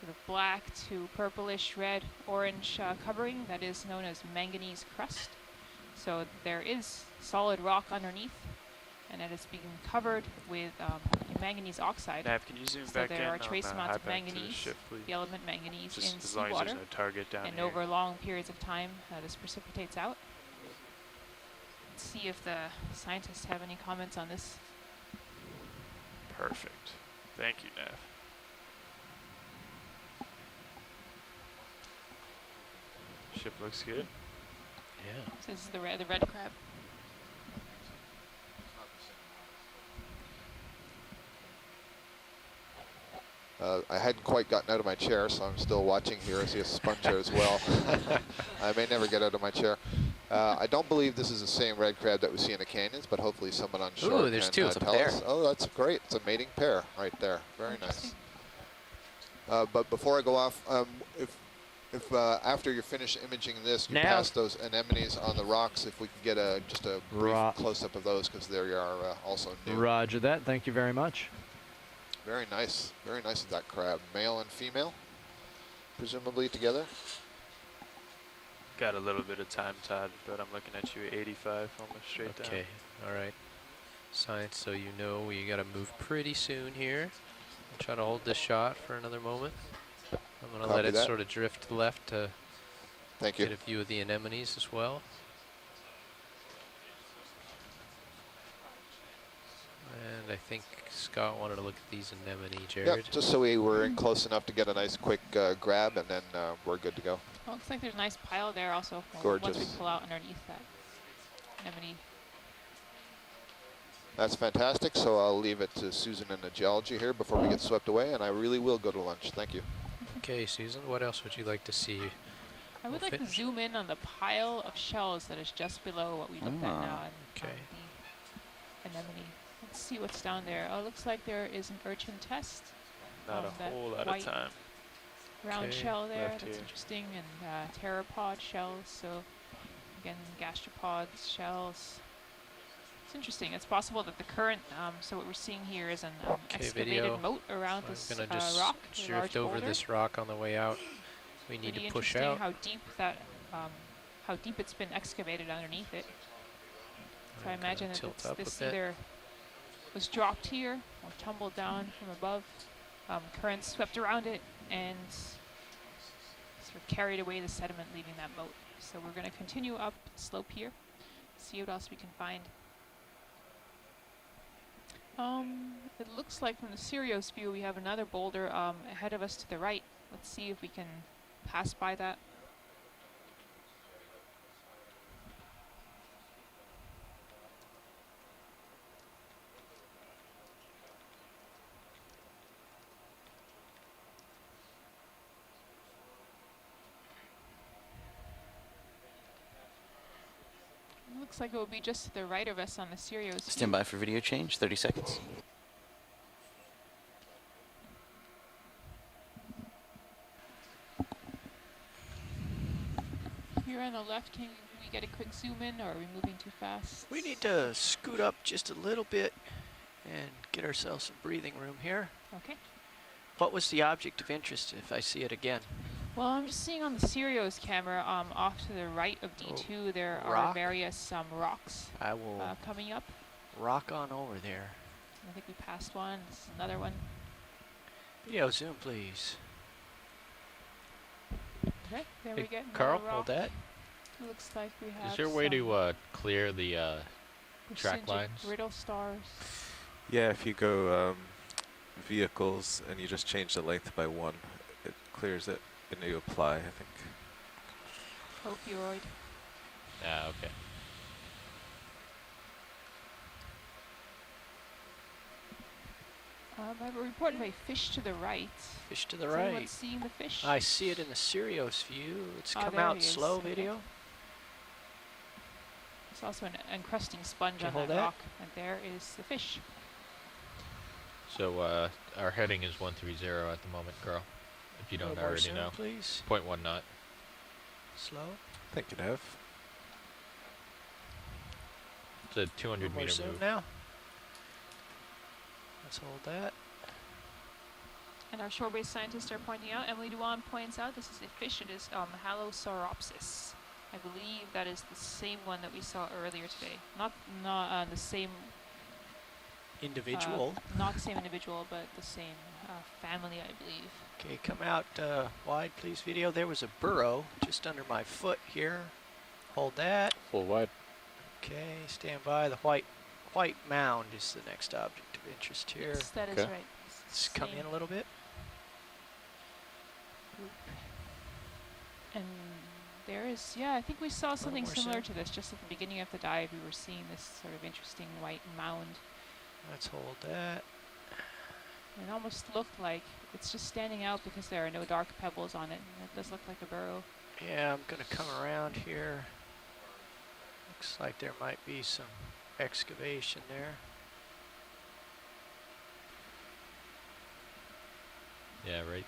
Speaker 1: sort of black to purplish red, orange covering that is known as manganese crust. So there is solid rock underneath, and it is being covered with manganese oxide.
Speaker 5: Nav, can you zoom
Speaker 1: So
Speaker 5: back
Speaker 1: there
Speaker 5: in
Speaker 1: are
Speaker 5: on
Speaker 1: trace
Speaker 5: the
Speaker 1: amounts of
Speaker 5: high back to the
Speaker 1: manganese,
Speaker 5: ship, please?
Speaker 1: the element manganese
Speaker 5: Just
Speaker 1: in
Speaker 5: as long as
Speaker 1: seawater,
Speaker 5: there's no target down
Speaker 1: and
Speaker 5: here.
Speaker 1: over long periods of time this precipitates out. Let's see if the scientists have any comments on this.
Speaker 5: Perfect. Thank you, Nav. Ship looks good.
Speaker 3: Yeah.
Speaker 1: So this is the red crab.
Speaker 6: I hadn't quite gotten out of my chair, so I'm still watching here. I see a sponge here as well. I may never get out of my chair. I don't believe this is the same red crab that we see in the canyons, but hopefully someone on shore
Speaker 3: Ooh, there's
Speaker 6: can
Speaker 3: two. It's a
Speaker 6: tell
Speaker 4: pair.
Speaker 6: us. Oh, that's great. It's a mating pair right there. Very nice. But before I go off, if after you're finished imaging this, you
Speaker 7: Now.
Speaker 6: pass those anemones on the rocks, if we can get just a brief close-up of those, because they are also new.
Speaker 7: Roger that. Thank you very much.
Speaker 6: Very nice of that crab. Male and female, presumably together.
Speaker 5: Got a little bit of time, Todd, but I'm looking at you at 85, almost straight down.
Speaker 3: Okay. All right. Science, so you know we got to move pretty soon here. I'll try to hold this shot for another moment. I'm going to let
Speaker 6: Copy
Speaker 3: it
Speaker 6: that.
Speaker 3: sort of drift left to
Speaker 6: Thank you.
Speaker 3: get a view of the anemones as well. And I think Scott wanted to look at these anemone, Jared.
Speaker 6: Yep, just so we were in close enough to get a nice quick grab, and then we're good to go.
Speaker 1: Well, looks like there's a nice pile there also. Once
Speaker 6: Gorgeous.
Speaker 1: we pull out underneath that anemone.
Speaker 6: That's fantastic, so I'll leave it to Susan and the geology here before we get swept away, and I really will go to lunch. Thank you.
Speaker 3: Okay, Susan, what else would you like to see?
Speaker 1: I would
Speaker 3: We'll
Speaker 1: like to
Speaker 3: finish.
Speaker 1: zoom in on the pile of shells that is just below what we looked at now.
Speaker 3: Okay.
Speaker 1: The anemone. Let's see what's down there. Oh, it looks like there is an urchin test.
Speaker 5: Not a
Speaker 1: that
Speaker 5: whole lot of
Speaker 1: white
Speaker 5: time.
Speaker 1: Round
Speaker 3: Okay,
Speaker 1: shell there.
Speaker 5: left
Speaker 1: That's
Speaker 5: here.
Speaker 1: interesting. And pteropod shells. So again, gastropods, shells. It's interesting. It's possible that the current, so what we're seeing here is an
Speaker 3: Okay,
Speaker 1: excavated
Speaker 3: video.
Speaker 1: moat around
Speaker 3: I'm
Speaker 1: this
Speaker 3: going to just
Speaker 1: rock. a large
Speaker 3: drift over
Speaker 1: boulder.
Speaker 3: this rock on the way out. We need
Speaker 1: Pretty
Speaker 3: to push
Speaker 1: interesting
Speaker 3: out.
Speaker 1: how deep that, how deep it's been excavated underneath it. So I
Speaker 3: I'm gonna
Speaker 1: imagine that
Speaker 3: tilt up a
Speaker 1: this
Speaker 3: bit.
Speaker 1: either was dropped here or tumbled down from above. Currents swept around it and sort of carried away the sediment, leaving that moat. So we're going to continue up the slope here, see what else we can find. It looks like from the Sirius view we have another boulder ahead of us to the right. Let's see if we can pass by that. Looks like it will be just to the right of us on the Sirius view.
Speaker 4: Stand by for video change, 30 seconds.
Speaker 1: Here on the left, can we get a quick zoom in, or are we moving too fast?
Speaker 8: We need to scoot up just a little bit and get ourselves some breathing room here.
Speaker 1: Okay.
Speaker 8: What was the object of interest if I see it again?
Speaker 1: Well, I'm just seeing on the Sirius camera, off to the right of D2, there are
Speaker 8: rock?
Speaker 1: various rocks
Speaker 8: I will
Speaker 1: coming up.
Speaker 8: rock on over there.
Speaker 1: I think we passed one. This is another one.
Speaker 8: Video zoom, please.
Speaker 1: Okay, there
Speaker 9: Hey,
Speaker 1: we get
Speaker 9: Carl,
Speaker 1: another
Speaker 8: Hold
Speaker 1: rock.
Speaker 8: that.
Speaker 1: Looks like we have
Speaker 9: Is there a way to
Speaker 1: some
Speaker 9: clear the track
Speaker 1: Precision
Speaker 9: lines?
Speaker 1: brittle stars.
Speaker 10: Yeah, if you go vehicles and you just change the length by 1, it clears it, and you apply, I think.
Speaker 1: Opioid.
Speaker 9: Ah, okay.
Speaker 1: I have a report of a fish to the right.
Speaker 8: Fish to the
Speaker 1: Is anyone
Speaker 8: right.
Speaker 1: seeing the fish?
Speaker 8: I see it in the Sirius view. It's
Speaker 1: Ah,
Speaker 8: come
Speaker 1: there
Speaker 8: out
Speaker 1: he is.
Speaker 8: slow
Speaker 1: Okay.
Speaker 8: video.
Speaker 1: There's also an encrusting sponge
Speaker 8: Can
Speaker 1: on
Speaker 8: you
Speaker 1: that
Speaker 8: hold that?
Speaker 1: rock, and there is the fish.
Speaker 9: So our heading is 130 at the moment, Carl. If you
Speaker 8: A little
Speaker 9: don't
Speaker 8: more
Speaker 9: already
Speaker 8: zoom,
Speaker 9: know.
Speaker 8: please.
Speaker 9: 0.1 knot.
Speaker 8: Slow.
Speaker 10: Thank you, Nev.
Speaker 9: It's a 200
Speaker 8: More
Speaker 9: meter
Speaker 8: zoom
Speaker 9: move.
Speaker 8: now. Let's hold that.
Speaker 1: And our shore-based scientists are pointing out, Emily Duan points out, this is a fish. It is Halosauropsis. I believe that is the same one that we saw earlier today. Not the same
Speaker 8: Individual.
Speaker 1: not the same individual, but the same family, I believe.
Speaker 8: Okay, come out wide, please, video. There was a burrow just under my foot here. Hold that.
Speaker 3: Full wide.
Speaker 8: Okay, stand by. The white mound is the next object of interest here.
Speaker 1: Yes, that is
Speaker 3: Okay.
Speaker 1: right.
Speaker 8: Let's come in a little bit.
Speaker 1: And there is, yeah, I think we saw something
Speaker 8: more
Speaker 1: similar
Speaker 8: zoom.
Speaker 1: to this just at the beginning of the dive. We were seeing this sort of interesting white mound.
Speaker 8: Let's hold that.
Speaker 1: It almost looked like it's just standing out because there are no dark pebbles on it. And it does look like a burrow.
Speaker 8: Yeah, I'm gonna come around here. Looks like there might be some excavation there.
Speaker 9: Yeah, right.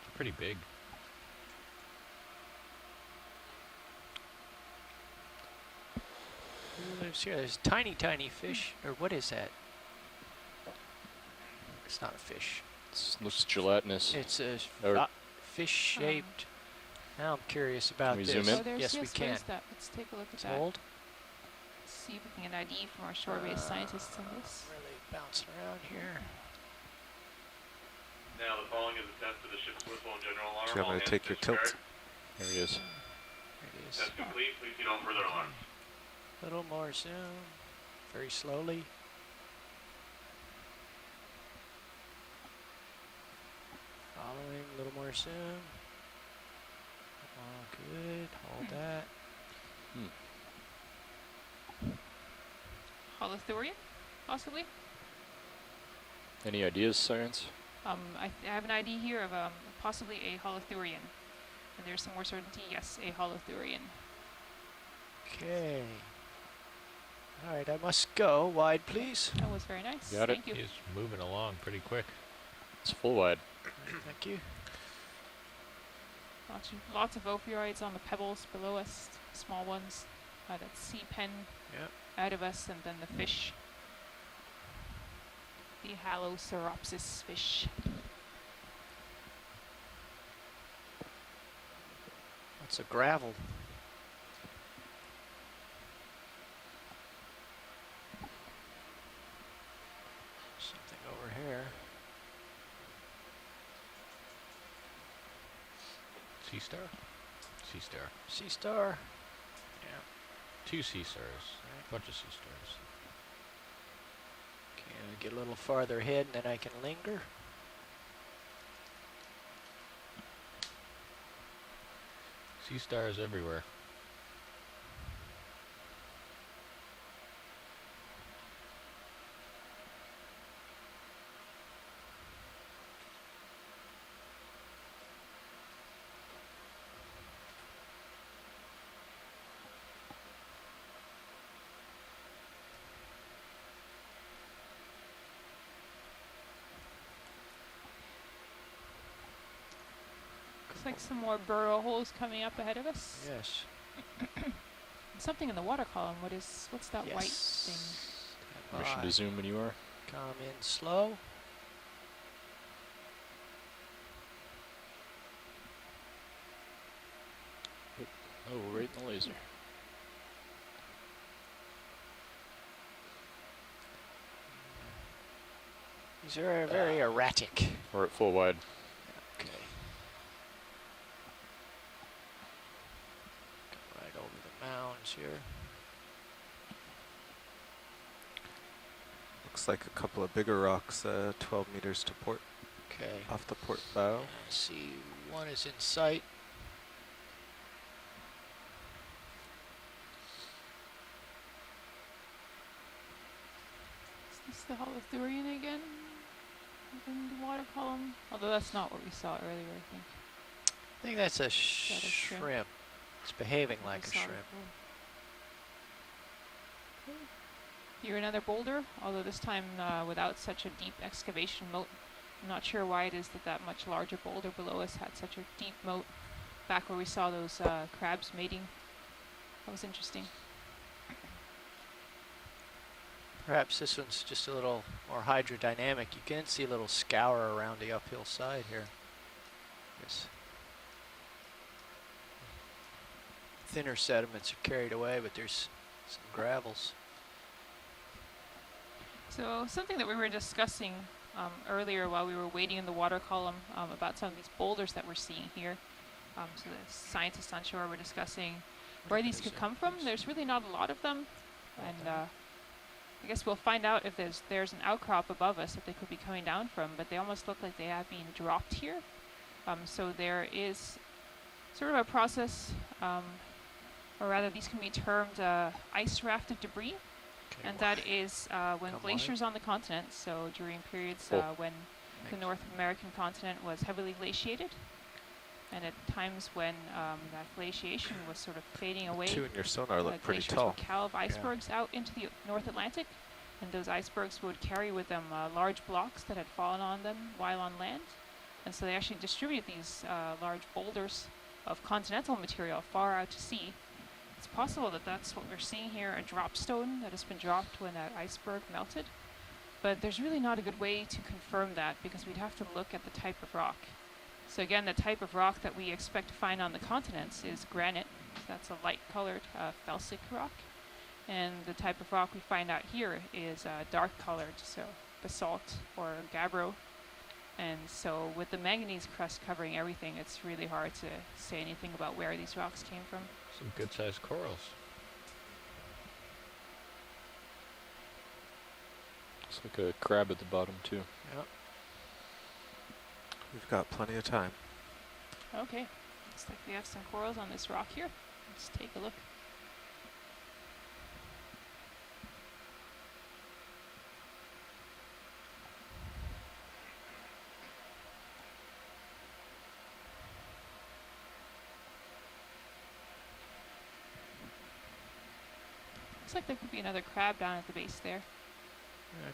Speaker 9: It's pretty big.
Speaker 8: Who lives here? There's tiny, tiny fish. Or what is that? It's not a fish.
Speaker 3: It looks gelatinous.
Speaker 8: It's a
Speaker 3: Or-
Speaker 8: fish-shaped. Now I'm curious about
Speaker 3: we
Speaker 8: this.
Speaker 3: zoom in?
Speaker 1: Oh, there's,
Speaker 8: Yes, we
Speaker 1: there's
Speaker 8: can.
Speaker 1: that. Let's take a look at
Speaker 8: Let's
Speaker 1: that.
Speaker 8: hold.
Speaker 1: See if we can get an ID from our shore-based scientists on this.
Speaker 8: Really bouncing around here.
Speaker 11: Now, the following is a test of the ship's whistle and general alarm.
Speaker 10: Actually, I'm
Speaker 11: All
Speaker 10: going to
Speaker 11: hands
Speaker 10: take your
Speaker 11: disregard.
Speaker 10: tilt.
Speaker 3: There he is.
Speaker 8: There it is.
Speaker 11: Test complete. Please see no further alarms.
Speaker 8: Little more zoom. Very slowly. Following, a little more zoom. Oh, good. Hold that.
Speaker 1: Holothurian, possibly?
Speaker 3: Any ideas, science?
Speaker 1: I have an ID here of possibly a Holothurian. And there's some more certainty, yes, a Holothurian.
Speaker 8: Okay. All right, I must go. Wide, please.
Speaker 1: That was very nice.
Speaker 3: Got it.
Speaker 1: Thank you.
Speaker 9: He's moving along pretty quick.
Speaker 3: It's full wide.
Speaker 8: Thank you.
Speaker 1: Lots of opioids on the pebbles below us, small ones. That sea pen
Speaker 8: Yep.
Speaker 1: out of us, and then the fish. The Halosauropsis fish.
Speaker 8: Lots of gravel. Something over here.
Speaker 9: Sea star? Sea star.
Speaker 8: Sea star. Yeah.
Speaker 9: 2 sea stars.
Speaker 8: Right.
Speaker 9: Bunch of sea stars.
Speaker 8: Okay, I'll get a little farther ahead and then I can linger.
Speaker 9: Sea stars everywhere.
Speaker 1: Looks like some more burrow holes coming up ahead of us.
Speaker 8: Yes.
Speaker 1: Something in the water column. What's that white thing?
Speaker 8: Stand
Speaker 3: Permission
Speaker 8: by.
Speaker 3: to zoom when you are.
Speaker 8: Come in slow.
Speaker 3: Oh, right in the laser.
Speaker 8: These are very erratic.
Speaker 12: We're at full wide.
Speaker 8: Okay. Come right over the mounds here.
Speaker 10: Looks like a couple of bigger rocks, 12 meters to port,
Speaker 8: Okay.
Speaker 10: off the port bow.
Speaker 8: Let's see, one is in sight.
Speaker 1: Is this the Holothurian again? In the water column? Although that's not what we saw earlier, I think.
Speaker 8: I think that's a
Speaker 1: that a shrimp?
Speaker 8: shrimp. It's behaving
Speaker 1: We
Speaker 8: like a
Speaker 1: saw
Speaker 8: shrimp.
Speaker 1: before. Here another boulder, although this time without such a deep excavation moat. I'm not sure why it is that that much larger boulder below us had such a deep moat back where we saw those crabs mating. That was interesting.
Speaker 8: Perhaps this one's just a little more hydrodynamic. You can see a little scour around the uphill side here. Yes. Thinner sediments are carried away, but there's some gravels.
Speaker 1: So something that we were discussing earlier while we were waiting in the water column about some of these boulders that we're seeing here. So the scientists on shore were discussing where these could come from. There's really not a lot of them, and I guess we'll find out if there's an outcrop above us that they could be coming down from, but they almost look like they have been dropped here. So there is sort of a process, or rather these can be termed ice rafted debris.
Speaker 8: Okay,
Speaker 1: And that is when
Speaker 8: Come
Speaker 1: glaciers on the continent, so during periods when the North American continent was heavily glaciated, and at times when that glaciation was sort of fading away,
Speaker 10: Two in your sonar look pretty
Speaker 1: glaciers
Speaker 10: tall.
Speaker 1: would calve icebergs out into the North Atlantic, and those icebergs would carry with them large blocks that had fallen on them while on land. And so they actually distribute these large boulders of continental material far out to sea. It's possible that that's what we're seeing here, a drop stone that has been dropped when that iceberg melted. But there's really not a good way to confirm that because we'd have to look at the type of rock. So again, the type of rock that we expect to find on the continents is granite. That's a light-colored felsic rock. And the type of rock we find out here is dark-colored, so basalt or gabbro. And so with the manganese crust covering everything, it's really hard to say anything about where these rocks came from.
Speaker 9: Some good-sized corals.
Speaker 12: Looks like a crab at the bottom too.
Speaker 8: Yep.
Speaker 10: We've got plenty of time.
Speaker 1: Okay, looks like we have some corals on this rock here. Let's take a look. Looks like there could be another crab down at the base there.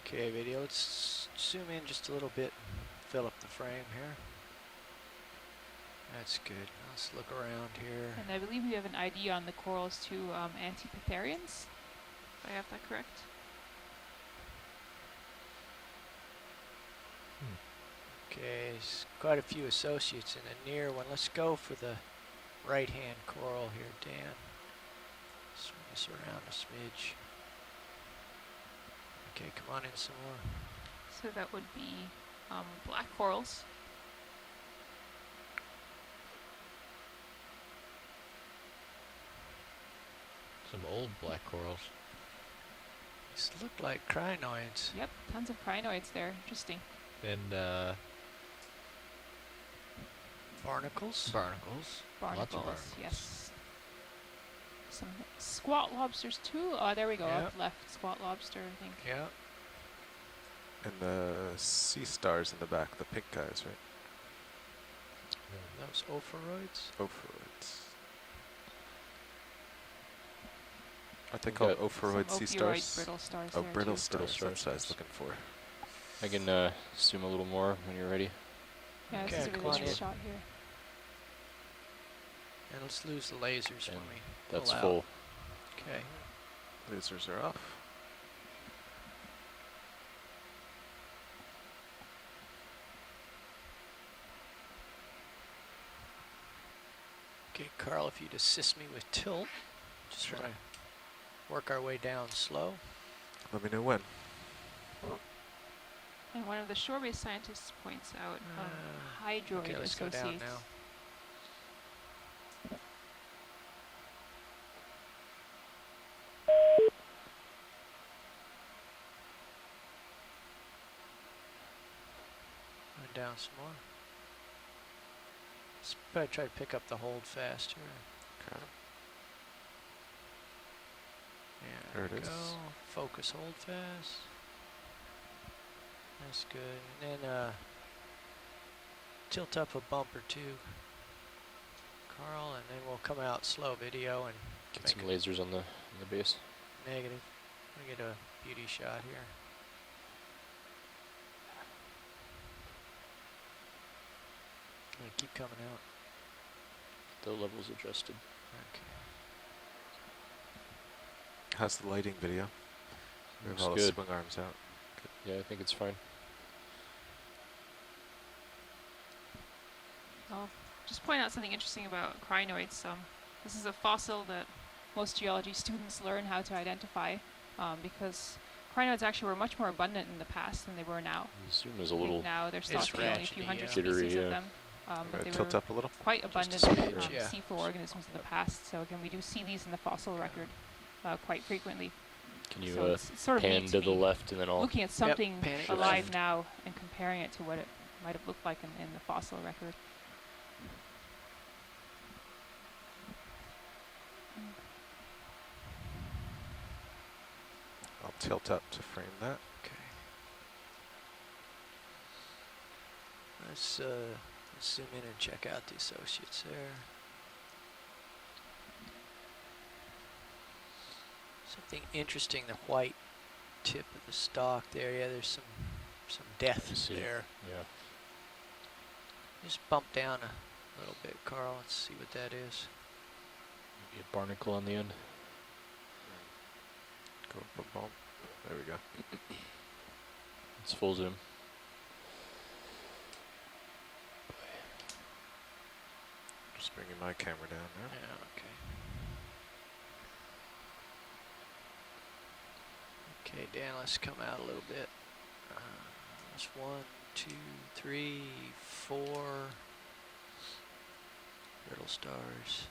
Speaker 8: Okay, video. Let's zoom in just a little bit and fill up the frame here. That's good. Let's look around here.
Speaker 1: And I believe we have an ID on the corals too, Antipitherians, if I have that correct.
Speaker 8: Okay, there's quite a few associates in the near one. Let's go for the right-hand coral here, Dan. Swing this around a smidge. Okay, come on in some more.
Speaker 1: So that would be black corals.
Speaker 9: Some old black corals.
Speaker 8: These look like crinoids.
Speaker 1: Yep, tons of crinoids there. Interesting.
Speaker 9: And
Speaker 8: Barnacles.
Speaker 9: barnacles. Lots
Speaker 1: Barnacles,
Speaker 9: of barnacles.
Speaker 1: yes. Some squat lobsters too. Oh, there we go.
Speaker 8: Yep.
Speaker 1: Up left, squat lobster, I think.
Speaker 8: Yeah.
Speaker 10: And the sea stars in the back, the pink guys, right?
Speaker 8: Those ophiroids.
Speaker 10: Ophiroids. Aren't they
Speaker 12: We've
Speaker 10: called
Speaker 12: got
Speaker 10: ophiroid
Speaker 1: Some
Speaker 10: sea
Speaker 1: ophiroid
Speaker 10: stars?
Speaker 1: brittle stars
Speaker 10: Oh,
Speaker 1: there
Speaker 10: brittle
Speaker 1: too.
Speaker 10: stars.
Speaker 12: Brittle
Speaker 10: That's what I was
Speaker 12: stars.
Speaker 10: looking for.
Speaker 12: I can zoom a little more when you're ready.
Speaker 1: Yeah, this
Speaker 8: Okay,
Speaker 1: is a
Speaker 8: come
Speaker 1: really
Speaker 8: on
Speaker 1: nice
Speaker 8: in.
Speaker 1: shot here.
Speaker 8: And let's lose the lasers when
Speaker 12: And
Speaker 8: we
Speaker 12: that's
Speaker 8: pull out.
Speaker 12: full.
Speaker 8: Okay.
Speaker 10: Lasers are off.
Speaker 8: Okay, Carl, if you'd assist me with tilt. Just
Speaker 10: Sure.
Speaker 8: want to work our way down slow.
Speaker 10: Let me know when.
Speaker 1: And one of the shore-based scientists points out hydroid
Speaker 8: Okay, let's go down
Speaker 1: associates.
Speaker 8: now. Going down some more. Let's probably try to pick up the hold faster.
Speaker 10: Okay.
Speaker 8: Yeah,
Speaker 10: There
Speaker 8: we
Speaker 10: it is.
Speaker 8: go. Focus, hold fast. That's good. And then tilt up a bump or two, Carl, and then we'll come out slow video and
Speaker 12: Get
Speaker 8: make
Speaker 12: some lasers on the base.
Speaker 8: negative. We get a beauty shot here. And keep coming out.
Speaker 12: The levels adjusted.
Speaker 8: Okay.
Speaker 10: How's the lighting video? We have
Speaker 12: Looks
Speaker 10: all the
Speaker 12: good.
Speaker 10: swing arms out.
Speaker 12: Yeah, I think it's fine.
Speaker 1: I'll just point out something interesting about crinoids. This is a fossil that most geology students learn how to identify because crinoids actually were much more abundant in the past than they were now.
Speaker 12: Zoom is
Speaker 1: I
Speaker 12: a
Speaker 1: think
Speaker 12: little
Speaker 1: now there's thought to be only a few
Speaker 8: ratchety,
Speaker 1: hundred
Speaker 8: yeah.
Speaker 1: species
Speaker 12: Jittery,
Speaker 1: of
Speaker 12: yeah.
Speaker 1: them, but they
Speaker 10: Tilt
Speaker 1: were
Speaker 10: up a little.
Speaker 1: quite abundant
Speaker 8: smidge, yeah.
Speaker 1: seafloor organisms in the past. So again, we do see these in the fossil record quite frequently.
Speaker 12: Can you
Speaker 1: So it's sort of
Speaker 12: pan
Speaker 1: neat
Speaker 12: to
Speaker 1: to
Speaker 12: the
Speaker 1: me
Speaker 12: left and then I'll
Speaker 1: looking at something
Speaker 8: pan it
Speaker 1: alive
Speaker 8: left.
Speaker 1: now and comparing it to what it might have looked like in the fossil record.
Speaker 10: I'll tilt up to frame that.
Speaker 8: Okay. Let's zoom in and check out the associates there. Something interesting, the white tip of the stalk there. Yeah, there's some death
Speaker 12: I see.
Speaker 8: there.
Speaker 12: Yeah.
Speaker 8: Just bump down a little bit, Carl. Let's see what that is.
Speaker 12: Maybe a barnacle on the end.
Speaker 10: Go up a bump. There we go.
Speaker 12: It's full zoom.
Speaker 10: Just bringing my camera down there.
Speaker 8: Yeah, okay. Okay, Dan, let's come out a little bit. That's 1, 2, 3, 4 brittle stars.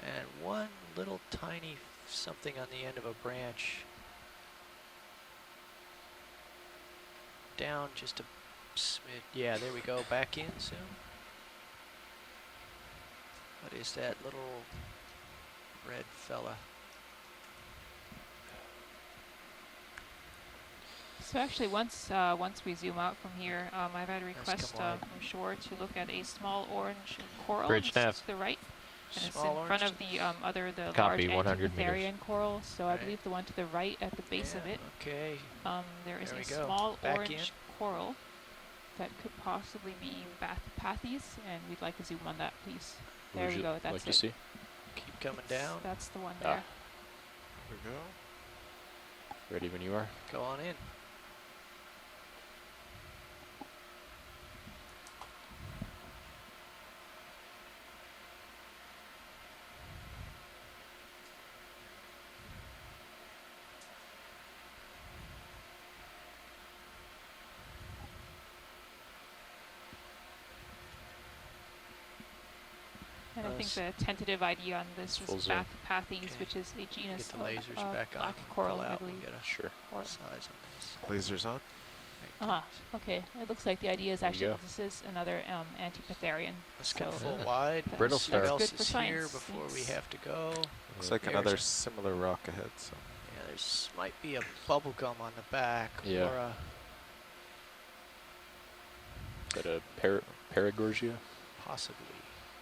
Speaker 8: And one little tiny something on the end of a branch. Down just a smidge. Yeah, there we go. Back in soon. What is that little red fella?
Speaker 1: So actually, once we zoom out from here, I've had a request
Speaker 8: come wide.
Speaker 1: from shore to look at a small orange coral
Speaker 9: Bridge
Speaker 1: that's
Speaker 9: nav.
Speaker 1: to the right, and it's
Speaker 8: Small
Speaker 1: in front
Speaker 8: orange?
Speaker 1: of the
Speaker 9: Copy,
Speaker 1: large
Speaker 9: 100 meters.
Speaker 1: Antipatharian coral. So I
Speaker 8: Right.
Speaker 1: believe the one to the right at the base of
Speaker 8: Yeah,
Speaker 1: it,
Speaker 8: Okay.
Speaker 1: there is
Speaker 8: There
Speaker 1: a
Speaker 8: we go.
Speaker 1: small
Speaker 8: Back
Speaker 1: orange
Speaker 8: in.
Speaker 1: coral that could possibly be Bathypathes, and we'd like to zoom on that, please.
Speaker 12: What
Speaker 1: There
Speaker 12: would
Speaker 1: we
Speaker 12: you
Speaker 1: go.
Speaker 12: like
Speaker 1: That's
Speaker 12: to
Speaker 1: it.
Speaker 12: see?
Speaker 8: Keep coming down.
Speaker 1: That's the one
Speaker 12: Ah.
Speaker 1: there.
Speaker 10: There we go.
Speaker 12: Ready when you are.
Speaker 8: Go on in.
Speaker 1: And I think
Speaker 8: Nice.
Speaker 1: the tentative idea on this
Speaker 12: Full
Speaker 1: was
Speaker 12: zoom.
Speaker 1: Bathypathes,
Speaker 8: Okay.
Speaker 1: which is a genus
Speaker 8: Get the lasers
Speaker 1: of
Speaker 8: back on.
Speaker 1: black
Speaker 8: Pull
Speaker 1: coral, I
Speaker 8: out. We'll
Speaker 1: believe.
Speaker 8: get a
Speaker 12: Sure.
Speaker 1: Or-
Speaker 8: size on this.
Speaker 10: Lasers on.
Speaker 1: Ah, okay. It looks like the idea is
Speaker 12: There you
Speaker 1: actually
Speaker 12: go.
Speaker 1: that this is another Antipatharian.
Speaker 8: Let's come
Speaker 1: So
Speaker 8: full wide.
Speaker 9: Brittle
Speaker 1: that's
Speaker 9: star.
Speaker 8: What
Speaker 1: good
Speaker 8: else
Speaker 1: for
Speaker 8: is here
Speaker 1: science.
Speaker 8: before we
Speaker 1: Thanks.
Speaker 8: have to go?
Speaker 10: Looks like
Speaker 8: There's
Speaker 10: another
Speaker 8: a-
Speaker 10: similar rock ahead. So
Speaker 8: Yeah, there's might be a bubble gum on the back
Speaker 12: Yeah.
Speaker 8: or a
Speaker 12: Is that a Paragorgia?
Speaker 8: possibly.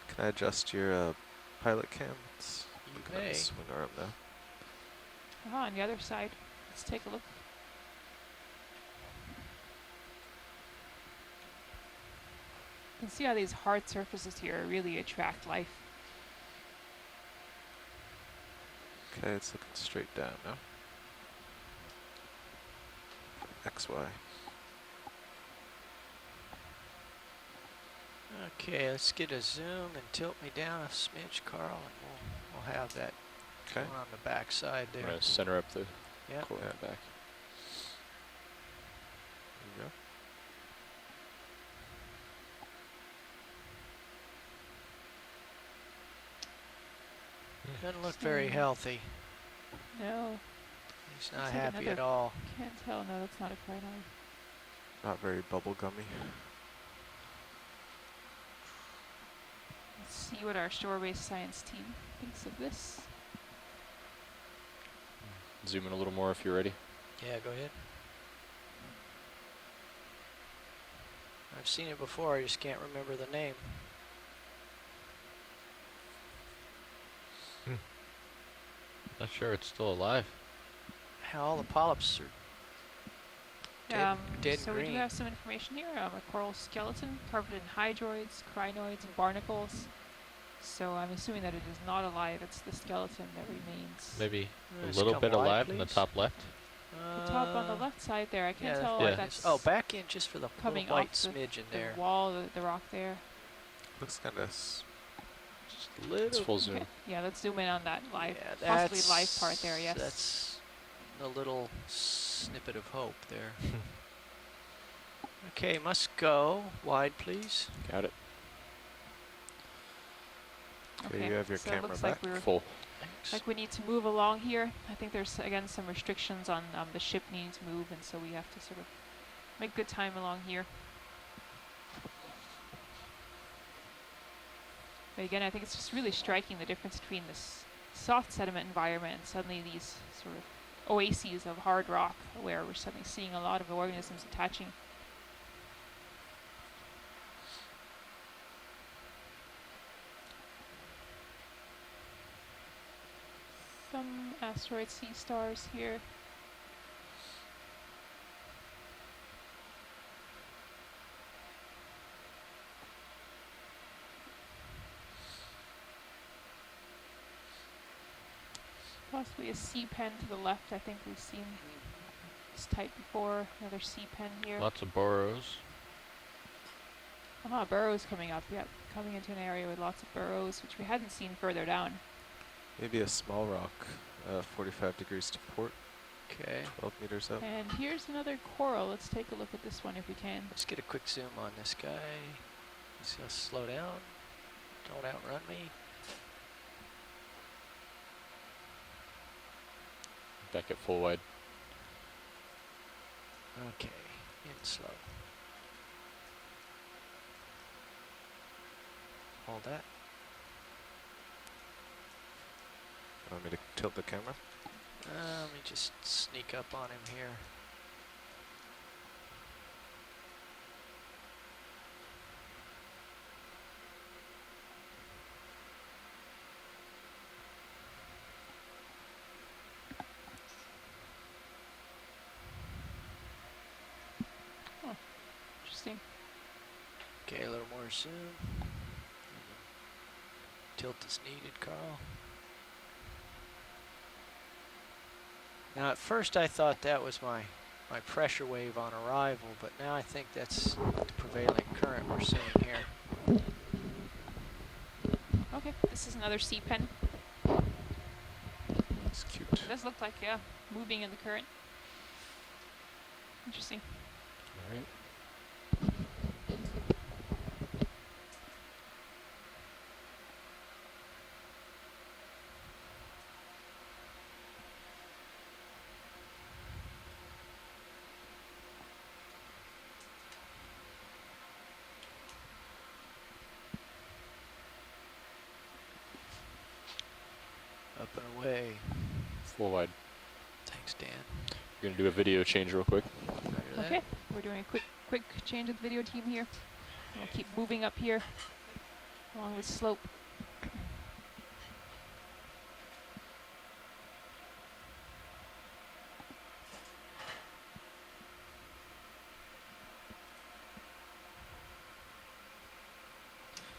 Speaker 10: can I adjust your pilot cam? It's
Speaker 8: You
Speaker 10: looking at
Speaker 8: may.
Speaker 10: the swing arm now.
Speaker 1: Ah, on the other side. Let's take a look. You can see how these hard surfaces here really attract life.
Speaker 10: Okay, it's looking straight down now. XY.
Speaker 8: Okay, let's get a zoom and tilt me down a smidge, Carl, and we'll have that
Speaker 10: Okay.
Speaker 8: one on the back side
Speaker 12: I'm
Speaker 8: there.
Speaker 12: gonna center up the
Speaker 8: Yeah.
Speaker 12: core
Speaker 10: Yeah.
Speaker 12: in the back.
Speaker 8: Doesn't look very
Speaker 1: Same.
Speaker 8: healthy.
Speaker 1: No,
Speaker 8: He's not
Speaker 1: Looks like
Speaker 8: happy at
Speaker 1: another-
Speaker 8: all.
Speaker 1: can't tell. No, that's not a crinoid.
Speaker 10: Not very bubblegummy.
Speaker 1: Let's see what our shore-based science team thinks of this.
Speaker 12: Zoom in a little more if you're ready.
Speaker 8: Yeah, go ahead. I've seen it before, I just can't remember the name.
Speaker 9: Not sure it's still alive.
Speaker 8: How all the polyps are dead
Speaker 1: So
Speaker 8: green.
Speaker 1: we do have some information here. A coral skeleton covered in hydroids, crinoids, and barnacles. So I'm assuming that it is not alive. It's the skeleton that remains.
Speaker 9: Maybe a
Speaker 8: Just
Speaker 9: little
Speaker 8: come
Speaker 9: bit
Speaker 8: wide,
Speaker 9: alive in the
Speaker 8: please.
Speaker 9: top left.
Speaker 1: The top on the left side there. I can't
Speaker 8: yeah,
Speaker 1: tell
Speaker 9: yeah.
Speaker 1: if that's
Speaker 8: Oh, back in just for the
Speaker 1: coming
Speaker 8: little white
Speaker 1: off the,
Speaker 8: smidge in
Speaker 1: the
Speaker 8: there.
Speaker 1: wall, the rock there.
Speaker 10: Looks kind of
Speaker 9: Just a
Speaker 12: It's
Speaker 9: little.
Speaker 12: full zoom.
Speaker 1: Okay. Yeah, let's zoom in on that live,
Speaker 8: Yeah,
Speaker 1: possibly live part there. Yes.
Speaker 8: That's a little snippet of hope there. Okay, must go. Wide, please.
Speaker 12: Got it.
Speaker 10: Okay, you have your
Speaker 1: so
Speaker 10: camera
Speaker 1: it looks
Speaker 10: back.
Speaker 1: like we're
Speaker 12: Full.
Speaker 1: like we need to move along here. I think there's again some restrictions on the ship needing to move, and so we have to sort of make good time along here. But again, I think it's just really striking the difference between this soft sediment environment and suddenly these sort of oases of hard rock where we're suddenly seeing a lot of organisms attaching. Some asteroid sea stars here. Possibly a sea pen to the left. I think we've seen this type before. Another sea pen here.
Speaker 9: Lots of burrows.
Speaker 1: Burrows coming up. Yep, coming into an area with lots of burrows, which we hadn't seen further down.
Speaker 10: Maybe a small rock, 45 degrees to port,
Speaker 8: Okay.
Speaker 10: 12 meters up.
Speaker 1: And here's another coral. Let's take a look at this one if we can.
Speaker 8: Let's get a quick zoom on this guy. Let's just slow down. Don't outrun me.
Speaker 12: Back at full wide.
Speaker 8: Okay, in slow. Hold that.
Speaker 10: Want me to tilt the camera?
Speaker 8: Let me just sneak up on him here.
Speaker 1: Interesting.
Speaker 8: Okay, a little more zoom. Tilt is needed, Carl. Now at first I thought that was my pressure wave on arrival, but now I think that's the prevailing current we're seeing here.
Speaker 1: Okay, this is another sea pen.
Speaker 10: It's cute.
Speaker 1: It does look like, yeah, moving in the current. Interesting.
Speaker 12: All right.
Speaker 8: Up and away.
Speaker 12: Full wide.
Speaker 8: Thanks, Dan.
Speaker 12: We're gonna do a video change real quick.
Speaker 8: Roger that.
Speaker 1: Okay, we're doing a quick change of the video team here. We'll keep moving up here along this slope.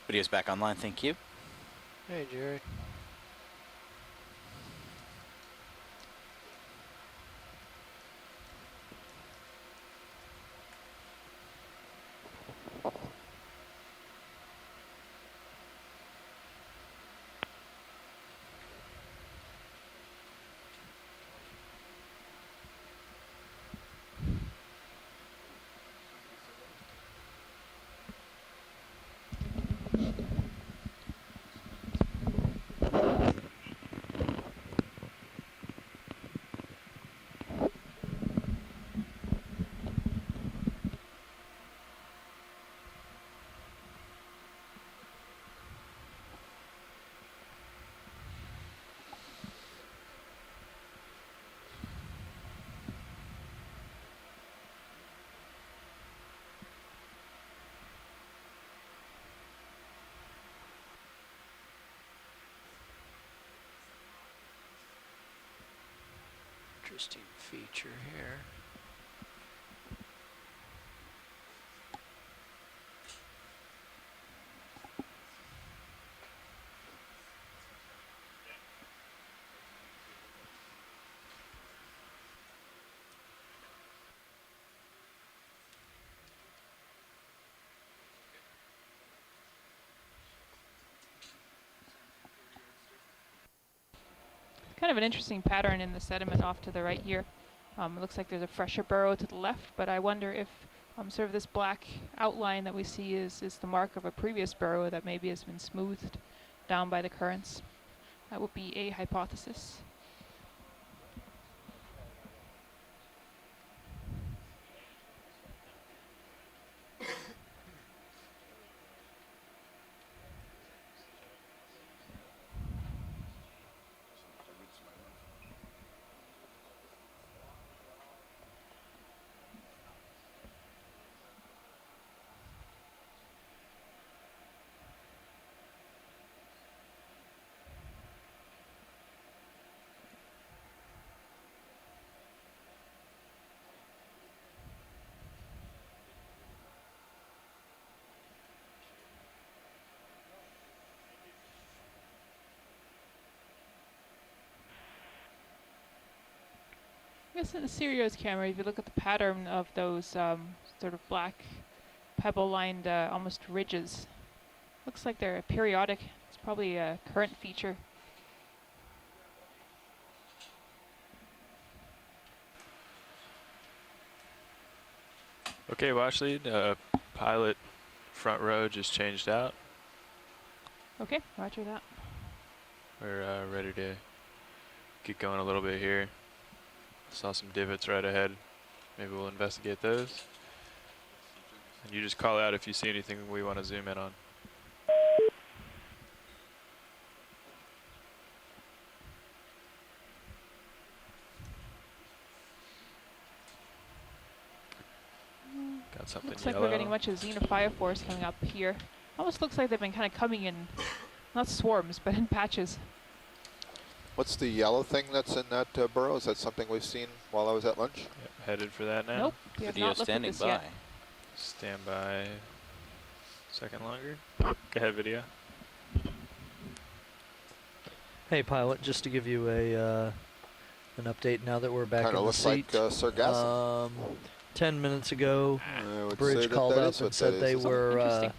Speaker 4: Video's back online, thank you.
Speaker 8: Hey, Jared. interesting feature here.
Speaker 1: Kind of an interesting pattern in the sediment off to the right here. It looks like there's a fresher burrow to the left, but I wonder if sort of this black outline that we see is the mark of a previous burrow that maybe has been smoothed down by the currents. That would be a hypothesis. I guess in the Sirius camera, if you look at the pattern of those sort of black pebble-lined almost ridges, looks like they're periodic. It's probably a current feature.
Speaker 5: Okay, watch lead. Pilot front row just changed out.
Speaker 1: Okay, roger that.
Speaker 5: We're ready to get going a little bit here. Saw some divots right ahead. Maybe we'll investigate those. And you just call out if you see anything we want to zoom in on. Got something
Speaker 1: Looks like
Speaker 5: yellow.
Speaker 1: we're getting a bunch of xenophyophores coming up here. Almost looks like they've been kind of coming in, not swarms, but in patches.
Speaker 6: What's the yellow thing that's in that burrow? Is that something we've seen while I was at lunch?
Speaker 5: Yep, headed for that now.
Speaker 1: Nope, we have
Speaker 4: Video
Speaker 1: not looked at
Speaker 4: standing
Speaker 1: this
Speaker 4: by.
Speaker 1: yet.
Speaker 5: Stand by. A second longer. Go ahead, video.
Speaker 7: Hey, pilot, just to give you a an update now that we're back in
Speaker 6: Kind
Speaker 7: the
Speaker 6: of looks
Speaker 7: seat.
Speaker 6: like Sargassum.
Speaker 7: 10 minutes ago,
Speaker 6: I would say
Speaker 7: Bridge
Speaker 6: that
Speaker 7: called
Speaker 6: that
Speaker 7: up
Speaker 6: is
Speaker 7: and
Speaker 6: what
Speaker 7: said
Speaker 6: that
Speaker 7: they
Speaker 6: is.
Speaker 7: were
Speaker 1: Interesting.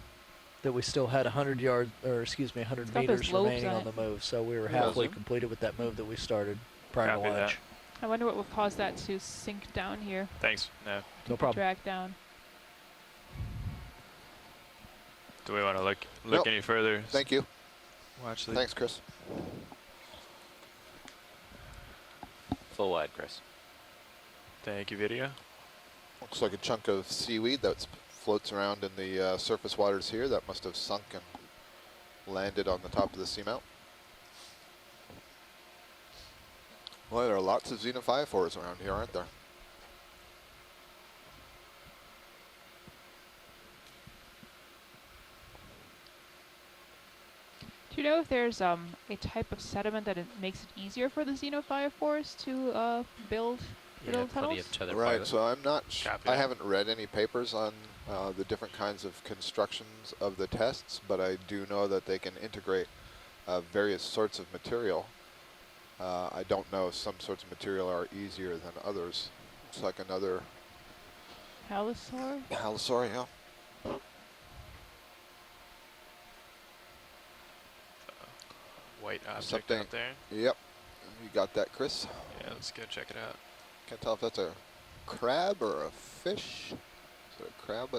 Speaker 7: that we still had 100 yards, or excuse me, 100
Speaker 1: Stuff has
Speaker 7: meters
Speaker 1: lobes
Speaker 7: remaining
Speaker 1: on
Speaker 7: on
Speaker 1: it.
Speaker 7: the move. So we were
Speaker 6: Yeah.
Speaker 7: halfway completed with that move that we started prior
Speaker 5: Copy
Speaker 7: to
Speaker 5: that.
Speaker 7: launch.
Speaker 1: I wonder what would cause that to sink down here,
Speaker 5: Thanks. No.
Speaker 7: No problem.
Speaker 1: drag down.
Speaker 5: Do we want to look
Speaker 6: Nope.
Speaker 5: any further?
Speaker 6: Thank you.
Speaker 5: Watch lead.
Speaker 6: Thanks, Chris.
Speaker 4: Full wide, Chris.
Speaker 5: Thank you, video.
Speaker 6: Looks like a chunk of seaweed that floats around in the surface waters here. That must have sunk and landed on the top of the seamount. Well, there are lots of xenophyophores around here, aren't there?
Speaker 1: Do you know if there's a type of sediment that it makes it easier for the xenophyophores to build
Speaker 3: Yeah,
Speaker 1: tunnels?
Speaker 3: plenty of tether
Speaker 6: Right,
Speaker 3: pilot.
Speaker 6: so I'm not
Speaker 5: Copy
Speaker 6: I
Speaker 5: that.
Speaker 6: haven't read any papers on the different kinds of constructions of the tests, but I do know that they can integrate various sorts of material. I don't know if some sorts of material are easier than others. It's like another
Speaker 1: Halosaur?
Speaker 6: halosaur, yeah.
Speaker 5: White object
Speaker 6: Something-
Speaker 5: out there.
Speaker 6: Yep, you got that, Chris.
Speaker 5: Yeah, let's go check it out.
Speaker 6: Can't tell if that's a crab or a fish. Is it a crab?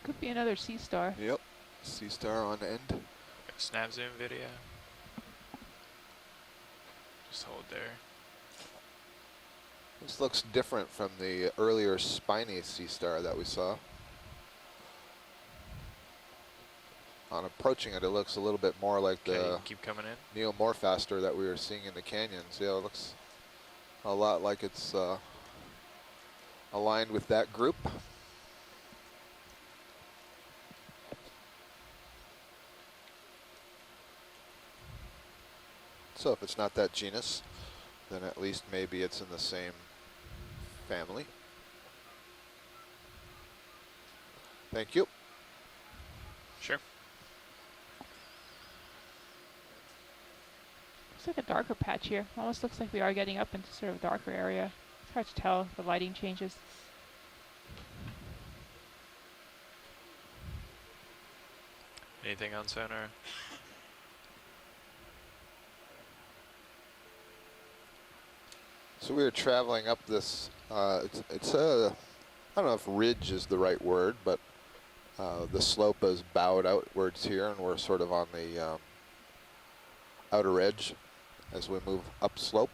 Speaker 1: Could be another sea star.
Speaker 6: Yep, sea star on end.
Speaker 5: Got a snap zoom video. Just hold there.
Speaker 6: This looks different from the earlier spiny sea star that we saw. On approaching it, it looks a little bit more like
Speaker 5: Okay,
Speaker 6: the
Speaker 5: keep coming in.
Speaker 6: neomorphaster that we were seeing in the canyons. Yeah, it looks a lot like it's aligned with that group. So if it's not that genus, then at least maybe it's in the same family. Thank you.
Speaker 5: Sure.
Speaker 1: Looks like a darker patch here. Almost looks like we are getting up into sort of a darker area. It's hard to tell. The lighting changes.
Speaker 5: Anything on sonar?
Speaker 6: So we were traveling up this, it's a, I don't know if ridge is the right word, but the slope is bowed outwards here, and we're sort of on the outer edge as we move upslope.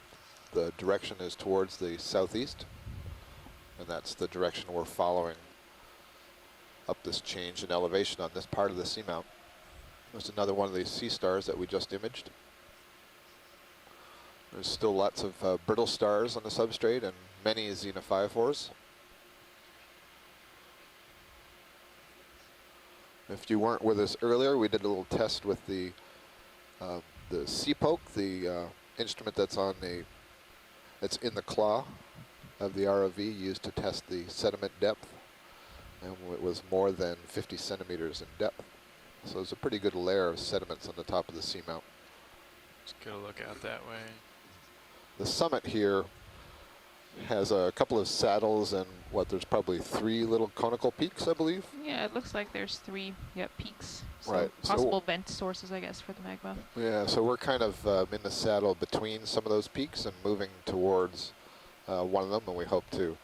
Speaker 6: The direction is towards the southeast, and that's the direction we're following up this change in elevation on this part of the seamount. There's another one of these sea stars that we just imaged. There's still lots of brittle stars on the substrate and many xenophophores. If you weren't with us earlier, we did a little test with the sea poke, the instrument that's in the claw of the ROV, used to test the sediment depth, and it was more than 50 centimeters in depth. So it's a pretty good layer of sediments on the top of the seamount.
Speaker 5: Let's get a look out that way.
Speaker 6: The summit here has a couple of saddles and there's probably 3 little conical peaks, I believe.
Speaker 1: Yeah, it looks like there's 3 peaks. So
Speaker 6: Right.
Speaker 1: possible vent sources, I guess, for the magma.
Speaker 6: Yeah, so we're kind of in the saddle between some of those peaks and moving towards one of them, and we hope to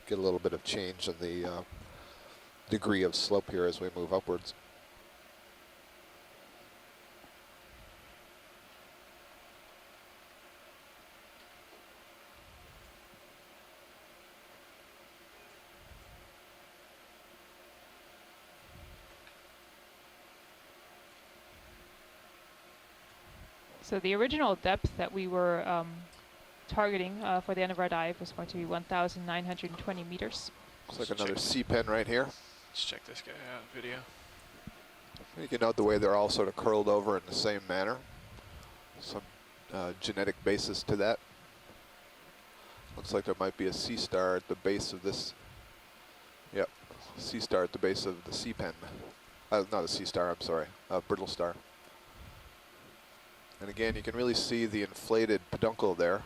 Speaker 6: get a little bit of change in the degree of slope here as we move upwards.
Speaker 1: So the original depth that we were targeting for the end of our dive was going to be 1,920 meters.
Speaker 6: Looks like another sea pen right here.
Speaker 5: Let's check this guy out. Video.
Speaker 6: You can note the way they're all sort of curled over in the same manner. Some genetic basis to that. Looks like there might be a sea star at the base of this. Yep, sea star at the base of the sea pen. Not a sea star, I'm sorry, a brittle star. And again, you can really see the inflated peduncle there.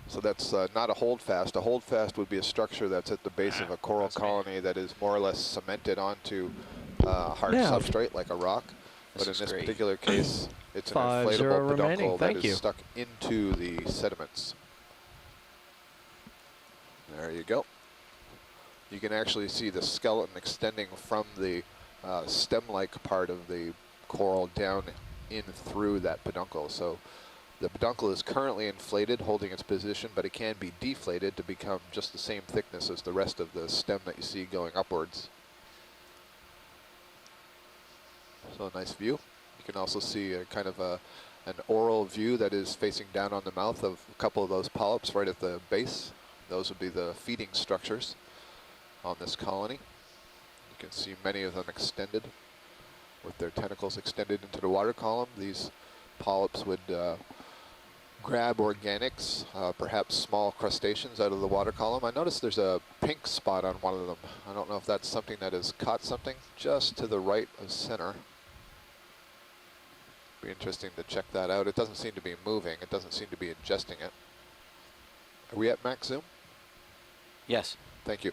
Speaker 6: So that's not a holdfast. A holdfast would be a structure that's at the base of a coral colony that is more or less cemented onto hard substrate like a rock. But in this particular case, it's an inflatable peduncle that is stuck into the sediments. There you go. You can actually see the skeleton extending from the stem-like part of the coral down in through that peduncle. So the peduncle is currently inflated, holding its position, but it can be deflated to become just the same thickness as the rest of the stem that you see going upwards. So a nice view. You can also see a kind of an oral view that is facing down on the mouth of a couple of those polyps right at the base. Those would be the feeding structures on this colony. You can see many of them extended, with their tentacles extended into the water column. These polyps would grab organics, perhaps small crustaceans out of the water column. I noticed there's a pink spot on one of them. I don't know if that's something that has caught something just to the right of center. Be interesting to check that out. It doesn't seem to be moving. It doesn't seem to be ingesting it. Are we at max zoom?
Speaker 4: Yes.
Speaker 6: Thank you.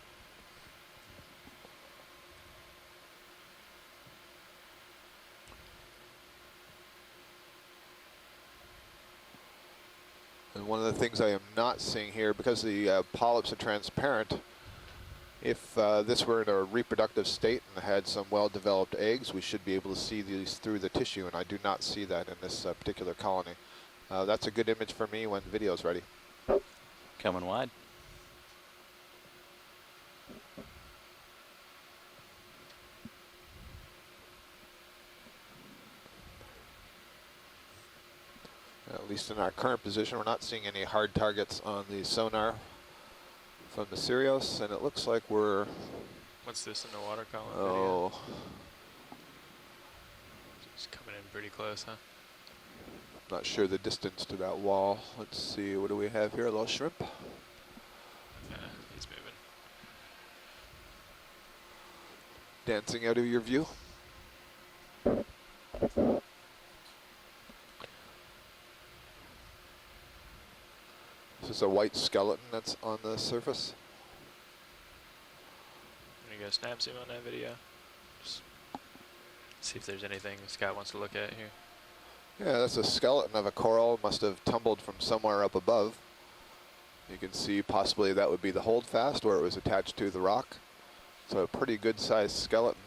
Speaker 6: And one of the things I am not seeing here, because the polyps are transparent, if this were in a reproductive state and had some well-developed eggs, we should be able to see these through the tissue, and I do not see that in this particular colony. That's a good image for me when the video's ready.
Speaker 4: Coming wide.
Speaker 6: At least in our current position, we're not seeing any hard targets on the sonar from the Sirius, and it looks like we're...
Speaker 5: What's this in the water column?
Speaker 6: Oh.
Speaker 5: Video? It's coming in pretty close, huh?
Speaker 6: Not sure the distance to that wall. Let's see, what do we have here? A little shrimp.
Speaker 5: He's moving.
Speaker 6: Dancing out of your view. This is a white skeleton that's on the surface.
Speaker 5: I'm gonna go snap zoom on that video. Just see if there's anything Scott wants to look at here.
Speaker 6: Yeah, that's a skeleton of a coral. Must have tumbled from somewhere up above. You can see possibly that would be the holdfast where it was attached to the rock. So a pretty good sized skeleton.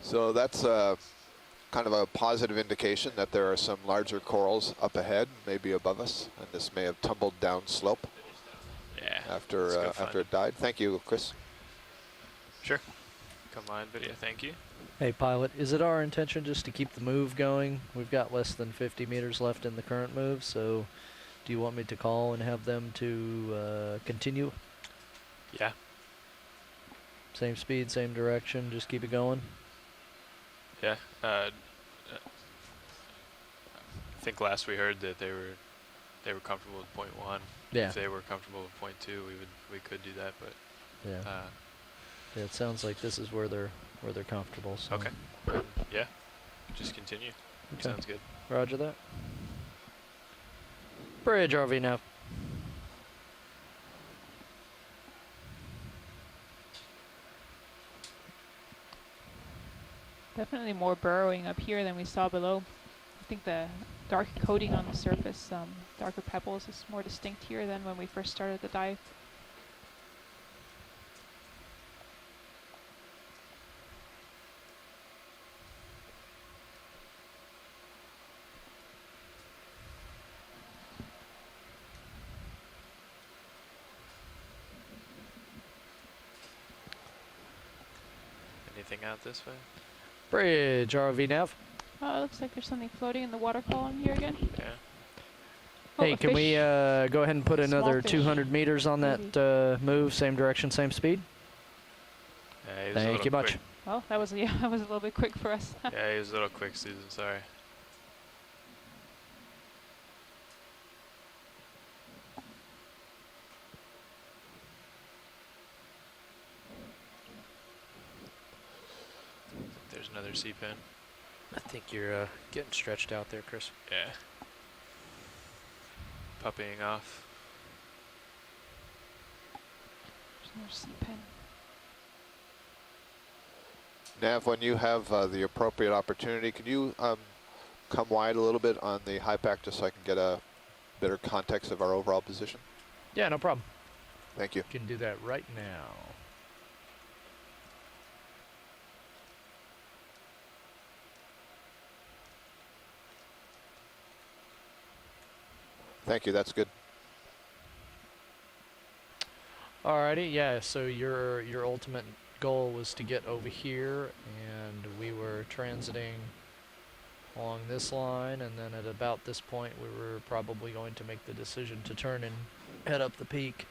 Speaker 6: So that's kind of a positive indication that there are some larger corals up ahead, maybe above us, and this may have tumbled down slope.
Speaker 5: Yeah.
Speaker 6: After it died. Thank you, Chris.
Speaker 5: Sure. Come live video. Thank you.
Speaker 7: Hey, pilot, is it our intention just to keep the move going? We've got less than 50 meters left in the current move, so do you want me to call and have them to continue?
Speaker 5: Yeah.
Speaker 7: Same speed, same direction, just keep it going?
Speaker 5: Yeah. I think last we heard that they were comfortable with point 1.
Speaker 7: Yeah.
Speaker 5: If they were comfortable with point 2, we could do that, but
Speaker 7: Yeah. Yeah, it sounds like this is where they're comfortable. So.
Speaker 5: okay. Yeah. Just continue.
Speaker 7: Okay.
Speaker 5: Sounds good.
Speaker 7: Roger that. Bridge RV now.
Speaker 1: Definitely more burrowing up here than we saw below. I think the dark coating on the surface, darker pebbles, is more distinct here than when we first started the dive.
Speaker 5: Anything out this way?
Speaker 7: Bridge RV nav.
Speaker 1: Oh, it looks like there's something floating in the water column here again.
Speaker 5: Yeah.
Speaker 1: Oh,
Speaker 7: Hey,
Speaker 1: a
Speaker 7: can we
Speaker 1: fish.
Speaker 7: go ahead and put
Speaker 1: Small
Speaker 7: another
Speaker 1: fish.
Speaker 7: 200 meters on that move, same direction, same speed?
Speaker 5: Yeah, he was a
Speaker 7: Thank
Speaker 5: little
Speaker 7: you much.
Speaker 5: quick.
Speaker 1: Well, that was that was a little bit quick for us.
Speaker 5: Yeah, he was a little quick, Susan. Sorry. There's another C-pin.
Speaker 3: I think you're getting stretched out there, Chris.
Speaker 5: Yeah. Puppying off.
Speaker 1: There's another C-pin.
Speaker 6: Nav, when you have the appropriate opportunity, could you come wide a little bit on the high pack just so I can get a better context of our overall position?
Speaker 7: Yeah, no problem.
Speaker 6: Thank you.
Speaker 7: Can do that right now.
Speaker 6: Thank you, that's good.
Speaker 7: Alrighty, yeah, so your ultimate goal was to get over here, and we were transiting along this line, and then at about this point we were probably going to make the decision to turn and head up the peak.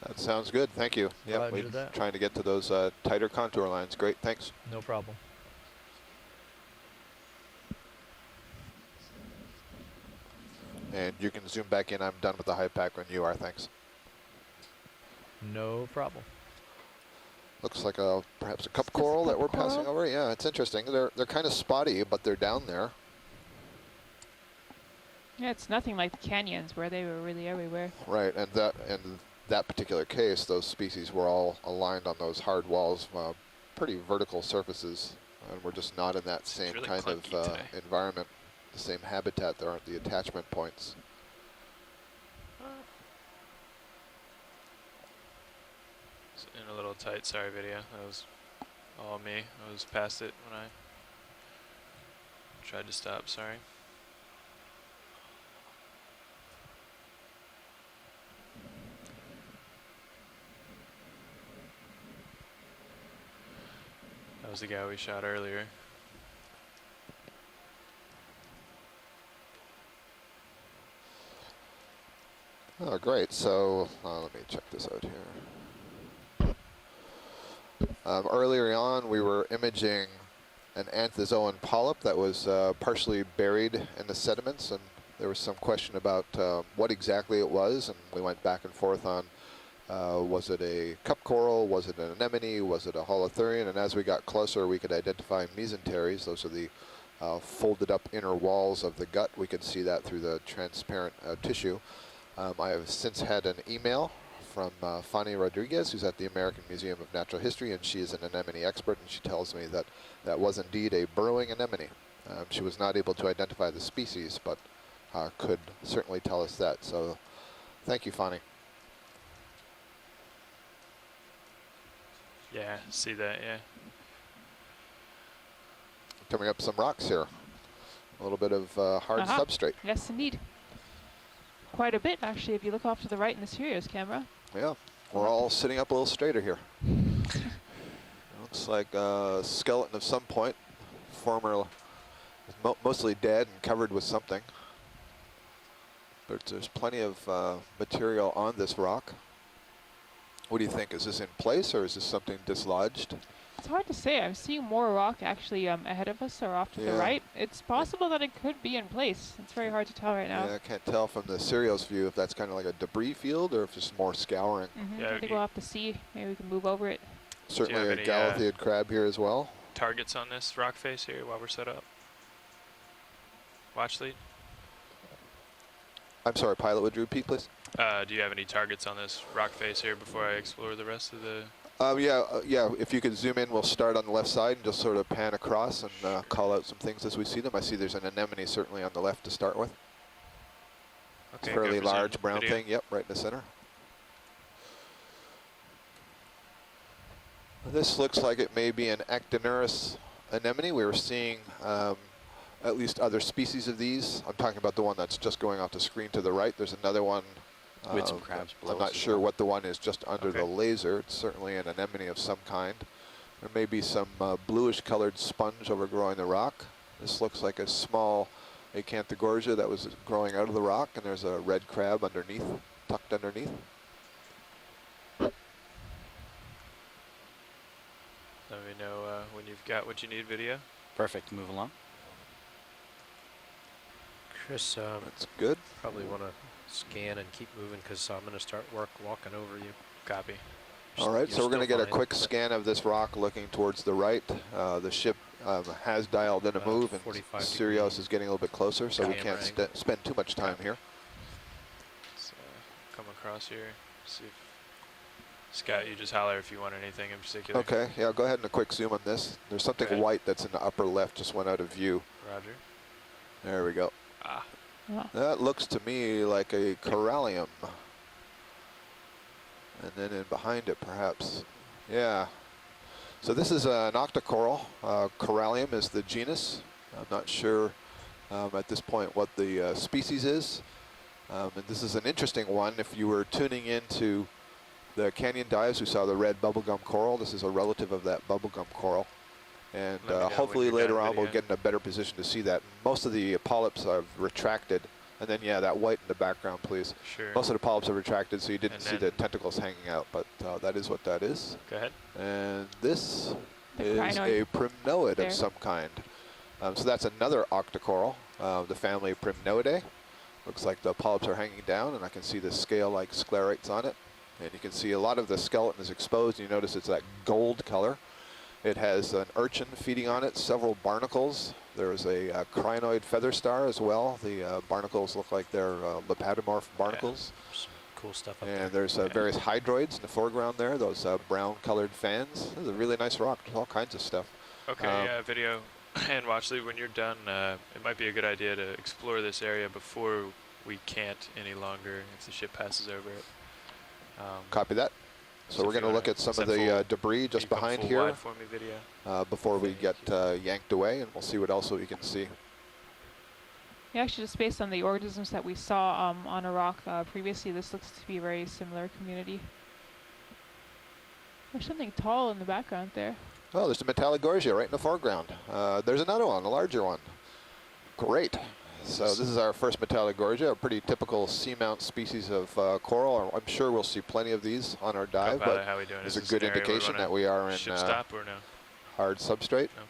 Speaker 6: That sounds good, thank you. Yep,
Speaker 7: Roger
Speaker 6: we're
Speaker 7: that.
Speaker 6: trying to get to those tighter contour lines. Great, thanks.
Speaker 7: No problem.
Speaker 6: And you can zoom back in. I'm done with the high pack when you are, thanks.
Speaker 7: No problem.
Speaker 6: Looks like perhaps a cup coral that we're passing over. Yeah, it's interesting. They're kind of spotty, but they're down there.
Speaker 1: Yeah, it's nothing like the canyons where they were really everywhere.
Speaker 6: Right, and that particular case, those species were all aligned on those hard walls, pretty vertical surfaces, and we're just not in that same
Speaker 5: really
Speaker 6: kind of
Speaker 5: clunky today.
Speaker 6: environment, the same habitat. There aren't the attachment points.
Speaker 5: In a little tight, sorry video. That was all me. I was past it when I tried to stop, sorry. That was the guy we shot earlier.
Speaker 6: Oh, great. So let me check this out here. Earlier on, we were imaging an anthozoan polyp that was partially buried in the sediments, and there was some question about what exactly it was, and we went back and forth on was it a cup coral, was it an anemone, was it a holothurian, and as we got closer we could identify mesenteries. Those are the folded up inner walls of the gut. We could see that through the transparent tissue. I have since had an email from Fanny Rodriguez, who's at the American Museum of Natural History, and she is an anemone expert, and she tells me that that was indeed a burrowing anemone. She was not able to identify the species, but could certainly tell us that. So thank you, Fanny.
Speaker 5: Yeah, see that, yeah.
Speaker 6: Coming up some rocks here. A little bit of hard substrate.
Speaker 1: Yes, indeed. Quite a bit, actually, if you look off to the right in the Sirius camera.
Speaker 6: Yeah, we're all sitting up a little straighter here. Looks like a skeleton of some point, former, mostly dead and covered with something. But there's plenty of material on this rock. What do you think? Is this in place or is this something dislodged?
Speaker 1: It's hard to say. I'm seeing more rock actually ahead of us or off to the right. It's possible that it could be in place. It's very hard to tell right now.
Speaker 6: Yeah, I can't tell from the Sirius view if that's kind of like a debris field or if it's more scouring.
Speaker 1: I think we'll have to see. Maybe we can move over it.
Speaker 6: Certainly a Galatheid crab here as well.
Speaker 5: Targets on this rock face here while we're set up? Watch lead?
Speaker 6: I'm sorry, pilot, would you repeat, please?
Speaker 5: Do you have any targets on this rock face here before I explore the rest of the...
Speaker 6: yeah, if you could zoom in, we'll start on the left side and just sort of pan across and call out some things as we see them. I see there's an anemone certainly on the left to start with. Okay, it's a fairly large brown thing, yep, right in the center. This looks like it may be an Actinuris anemone. We were seeing at least other species of these. I'm talking about the one that's just going off the screen to the right. There's another one.
Speaker 4: With some crabs below.
Speaker 6: I'm not sure what the one is just under the laser. It's certainly an anemone of some kind. There may be some bluish colored sponge overgrowing the rock. This looks like a small Acanthogorgia that was growing out of the rock, and there's a red crab underneath, tucked underneath.
Speaker 5: Let me know when you've got what you need, video.
Speaker 4: Perfect, move along.
Speaker 3: Chris,
Speaker 6: that's good.
Speaker 3: Probably want to scan and keep moving because I'm going to start walking over you.
Speaker 5: Copy.
Speaker 6: All right, so we're going to get a quick scan of this rock looking towards the right. The ship has dialed in a move, and Sirius is getting a little bit closer, so we can't spend too much time here.
Speaker 5: Let's come across here, see if Scott, you just holler if you want anything in particular.
Speaker 6: Okay, yeah, go ahead and a quick zoom on this. There's something white that's in the upper left, just went out of view.
Speaker 5: Roger.
Speaker 6: There we go.
Speaker 5: Ah.
Speaker 6: That looks to me like a corallium. And then in behind it, perhaps. Yeah. So this is an octocoral. Corallium is the genus. I'm not sure at this point what the species is. And this is an interesting one. If you were tuning into the canyon dives, we saw the red bubblegum coral. This is a relative of that bubblegum coral. And hopefully later on we'll get in a better position to see that. Most of the polyps have retracted. And then, yeah, that white in the background, please.
Speaker 5: Sure.
Speaker 6: Most of the polyps are retracted, so you didn't see the tentacles hanging out, but that is what that is.
Speaker 5: Go ahead.
Speaker 6: And this is a primnoid of some kind. So that's another octocoral, the family Primnoidae. Looks like the polyps are hanging down, and I can see the scale-like sclerates on it. And you can see a lot of the skeleton is exposed. You notice it's that gold color. It has an urchin feeding on it, several barnacles. There's a crinoid feather star as well. The barnacles look like they're lepatomorph barnacles.
Speaker 3: Yeah, some cool stuff up
Speaker 6: and there's various hydroids in the foreground there, those brown-colored fans. This is a really nice rock. There's all kinds of stuff.
Speaker 5: Okay, yeah, video and watch lead. When you're done, it might be a good idea to explore this area before we can't any longer if the ship passes over it.
Speaker 6: Copy that. So we're going to look at some of the debris just behind here before we get yanked away, and we'll see what else we can see.
Speaker 1: Yeah, actually, just based on the organisms that we saw on a rock previously, this looks to be a very similar community. There's something tall in the background there.
Speaker 6: Oh, there's a Metallogorgia right in the foreground. There's another one, a larger one. Great. So this is our first Metallogorgia, a pretty typical seamount species of coral. I'm sure we'll see plenty of these on our dive, but it's a good indication that we are in
Speaker 5: stop or no?
Speaker 6: hard substrate.
Speaker 5: No.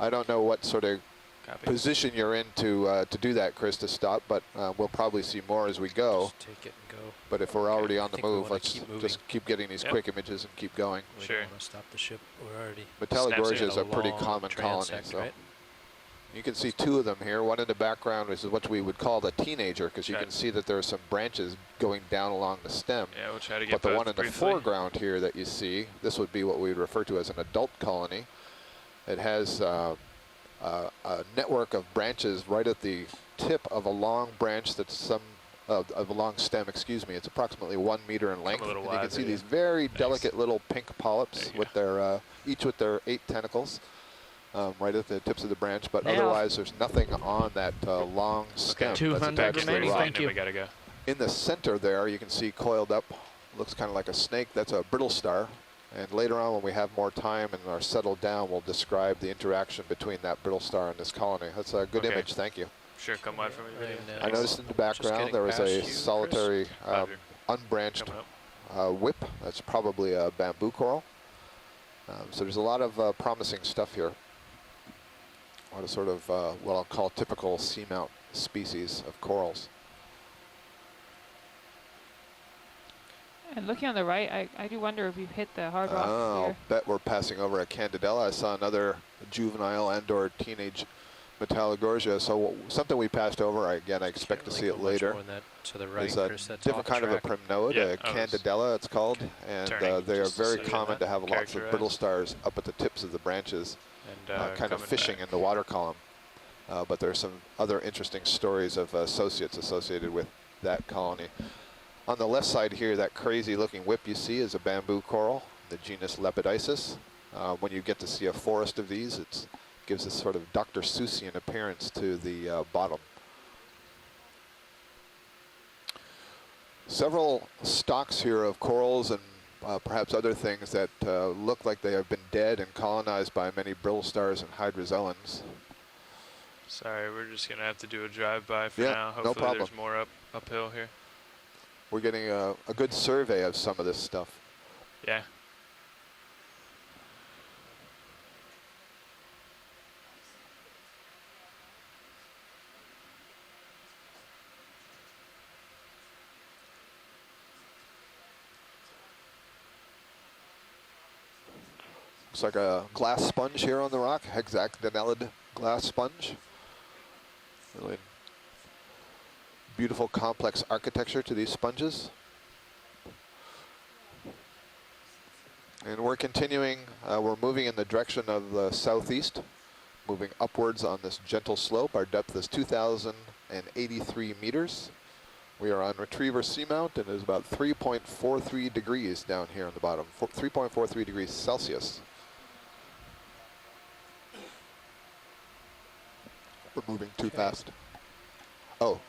Speaker 6: I don't know what sort of
Speaker 5: Copy.
Speaker 6: position you're in to do that, Chris, to stop, but we'll probably see more as we go.
Speaker 3: Just take it and go.
Speaker 6: But if we're already
Speaker 3: I
Speaker 6: on the
Speaker 3: think we
Speaker 6: move,
Speaker 3: wanna
Speaker 6: let's
Speaker 3: keep moving.
Speaker 6: just keep getting these
Speaker 5: Yep.
Speaker 6: quick images and keep going.
Speaker 3: We
Speaker 5: Sure.
Speaker 3: don't want to stop the ship. We're already
Speaker 6: Metallogorgia is
Speaker 3: in
Speaker 6: a pretty
Speaker 3: long
Speaker 6: common colony.
Speaker 3: transect,
Speaker 6: So
Speaker 3: right?
Speaker 6: you can see two of them here. One in the background, which is what we would call the teenager, because you
Speaker 5: Okay.
Speaker 6: can see that there are some branches going down along the stem.
Speaker 5: Yeah, we'll try to get
Speaker 6: But the
Speaker 5: both
Speaker 6: one in the
Speaker 5: briefly.
Speaker 6: foreground here that you see, this would be what we would refer to as an adult colony. It has a network of branches right at the tip of a long branch that's of a long stem, excuse me. It's approximately 1 meter in length.
Speaker 5: little
Speaker 6: And you can
Speaker 5: wide,
Speaker 6: see
Speaker 5: yeah.
Speaker 6: these very
Speaker 5: Nice.
Speaker 6: delicate little pink polyps
Speaker 5: There you
Speaker 6: with their, each with their 8 tentacles. Right at the tips of the branch, but
Speaker 7: Now-
Speaker 6: otherwise there's nothing on that long stem.
Speaker 7: 200
Speaker 6: that's attached to the
Speaker 7: remaining,
Speaker 6: rock.
Speaker 7: thank you.
Speaker 5: We gotta go.
Speaker 6: In the center there, you can see coiled up, looks kind of like a snake. That's a brittle star. And later on, when we have more time and are settled down, we'll describe the interaction between that brittle star and this colony. That's a good
Speaker 5: Okay.
Speaker 6: image, thank you.
Speaker 5: Sure, come wide from your video.
Speaker 3: And,
Speaker 6: I noticed in the background
Speaker 3: getting
Speaker 6: there was
Speaker 3: past
Speaker 6: a
Speaker 3: you, Chris.
Speaker 6: solitary
Speaker 5: Roger.
Speaker 6: unbranched
Speaker 5: Coming up.
Speaker 6: whip. That's probably a bamboo coral. So there's a lot of promising stuff here. A lot of sort of what I'll call typical seamount species of corals.
Speaker 1: And looking on the right, I do wonder if we've hit the hard rock
Speaker 6: I'll
Speaker 1: here.
Speaker 6: bet we're passing over a Candidella. I saw another juvenile and or teenage Metallogorgia. So something we passed over, I expect to
Speaker 3: Can't
Speaker 6: see
Speaker 3: really
Speaker 6: it
Speaker 3: go much
Speaker 6: later.
Speaker 3: more than that to the right,
Speaker 6: Is a
Speaker 3: Chris. That's
Speaker 6: different
Speaker 3: off
Speaker 6: kind of a
Speaker 3: track.
Speaker 6: primnode,
Speaker 5: Yeah,
Speaker 6: a
Speaker 5: I was
Speaker 6: Candidella it's called. And
Speaker 5: turning
Speaker 6: they are
Speaker 5: just to
Speaker 6: very
Speaker 5: see
Speaker 6: common
Speaker 5: that
Speaker 6: to have lots of
Speaker 5: characterized.
Speaker 6: brittle stars up at the tips of the branches,
Speaker 5: And
Speaker 6: kind of
Speaker 5: coming
Speaker 6: fishing
Speaker 5: back.
Speaker 6: in the water column. But there's some other interesting stories of associates associated with that colony. On the left side here, that crazy looking whip you see is a bamboo coral, the genus Lepidisis. When you get to see a forest of these, it gives this sort of Dr. Seussian appearance to the bottom. Several stocks here of corals and perhaps other things that look like they have been dead and colonized by many brittle stars and hydrozoans.
Speaker 5: Sorry, we're just gonna have to do a drive-by for
Speaker 6: Yeah,
Speaker 5: now.
Speaker 6: no
Speaker 5: Hopefully
Speaker 6: problem.
Speaker 5: there's more uphill here.
Speaker 6: We're getting a good survey of some of this stuff.
Speaker 5: Yeah.
Speaker 6: Looks like a glass sponge here on the rock, hexagonellid glass sponge. Really beautiful, complex architecture to these sponges. And we're continuing, we're moving in the direction of the southeast, moving upwards on this gentle slope. Our depth is 2,083 meters. We are on Retriever Seamount, and it's about 3.43 degrees down here on the bottom, 3.43 degrees Celsius. We're moving too fast. Oh,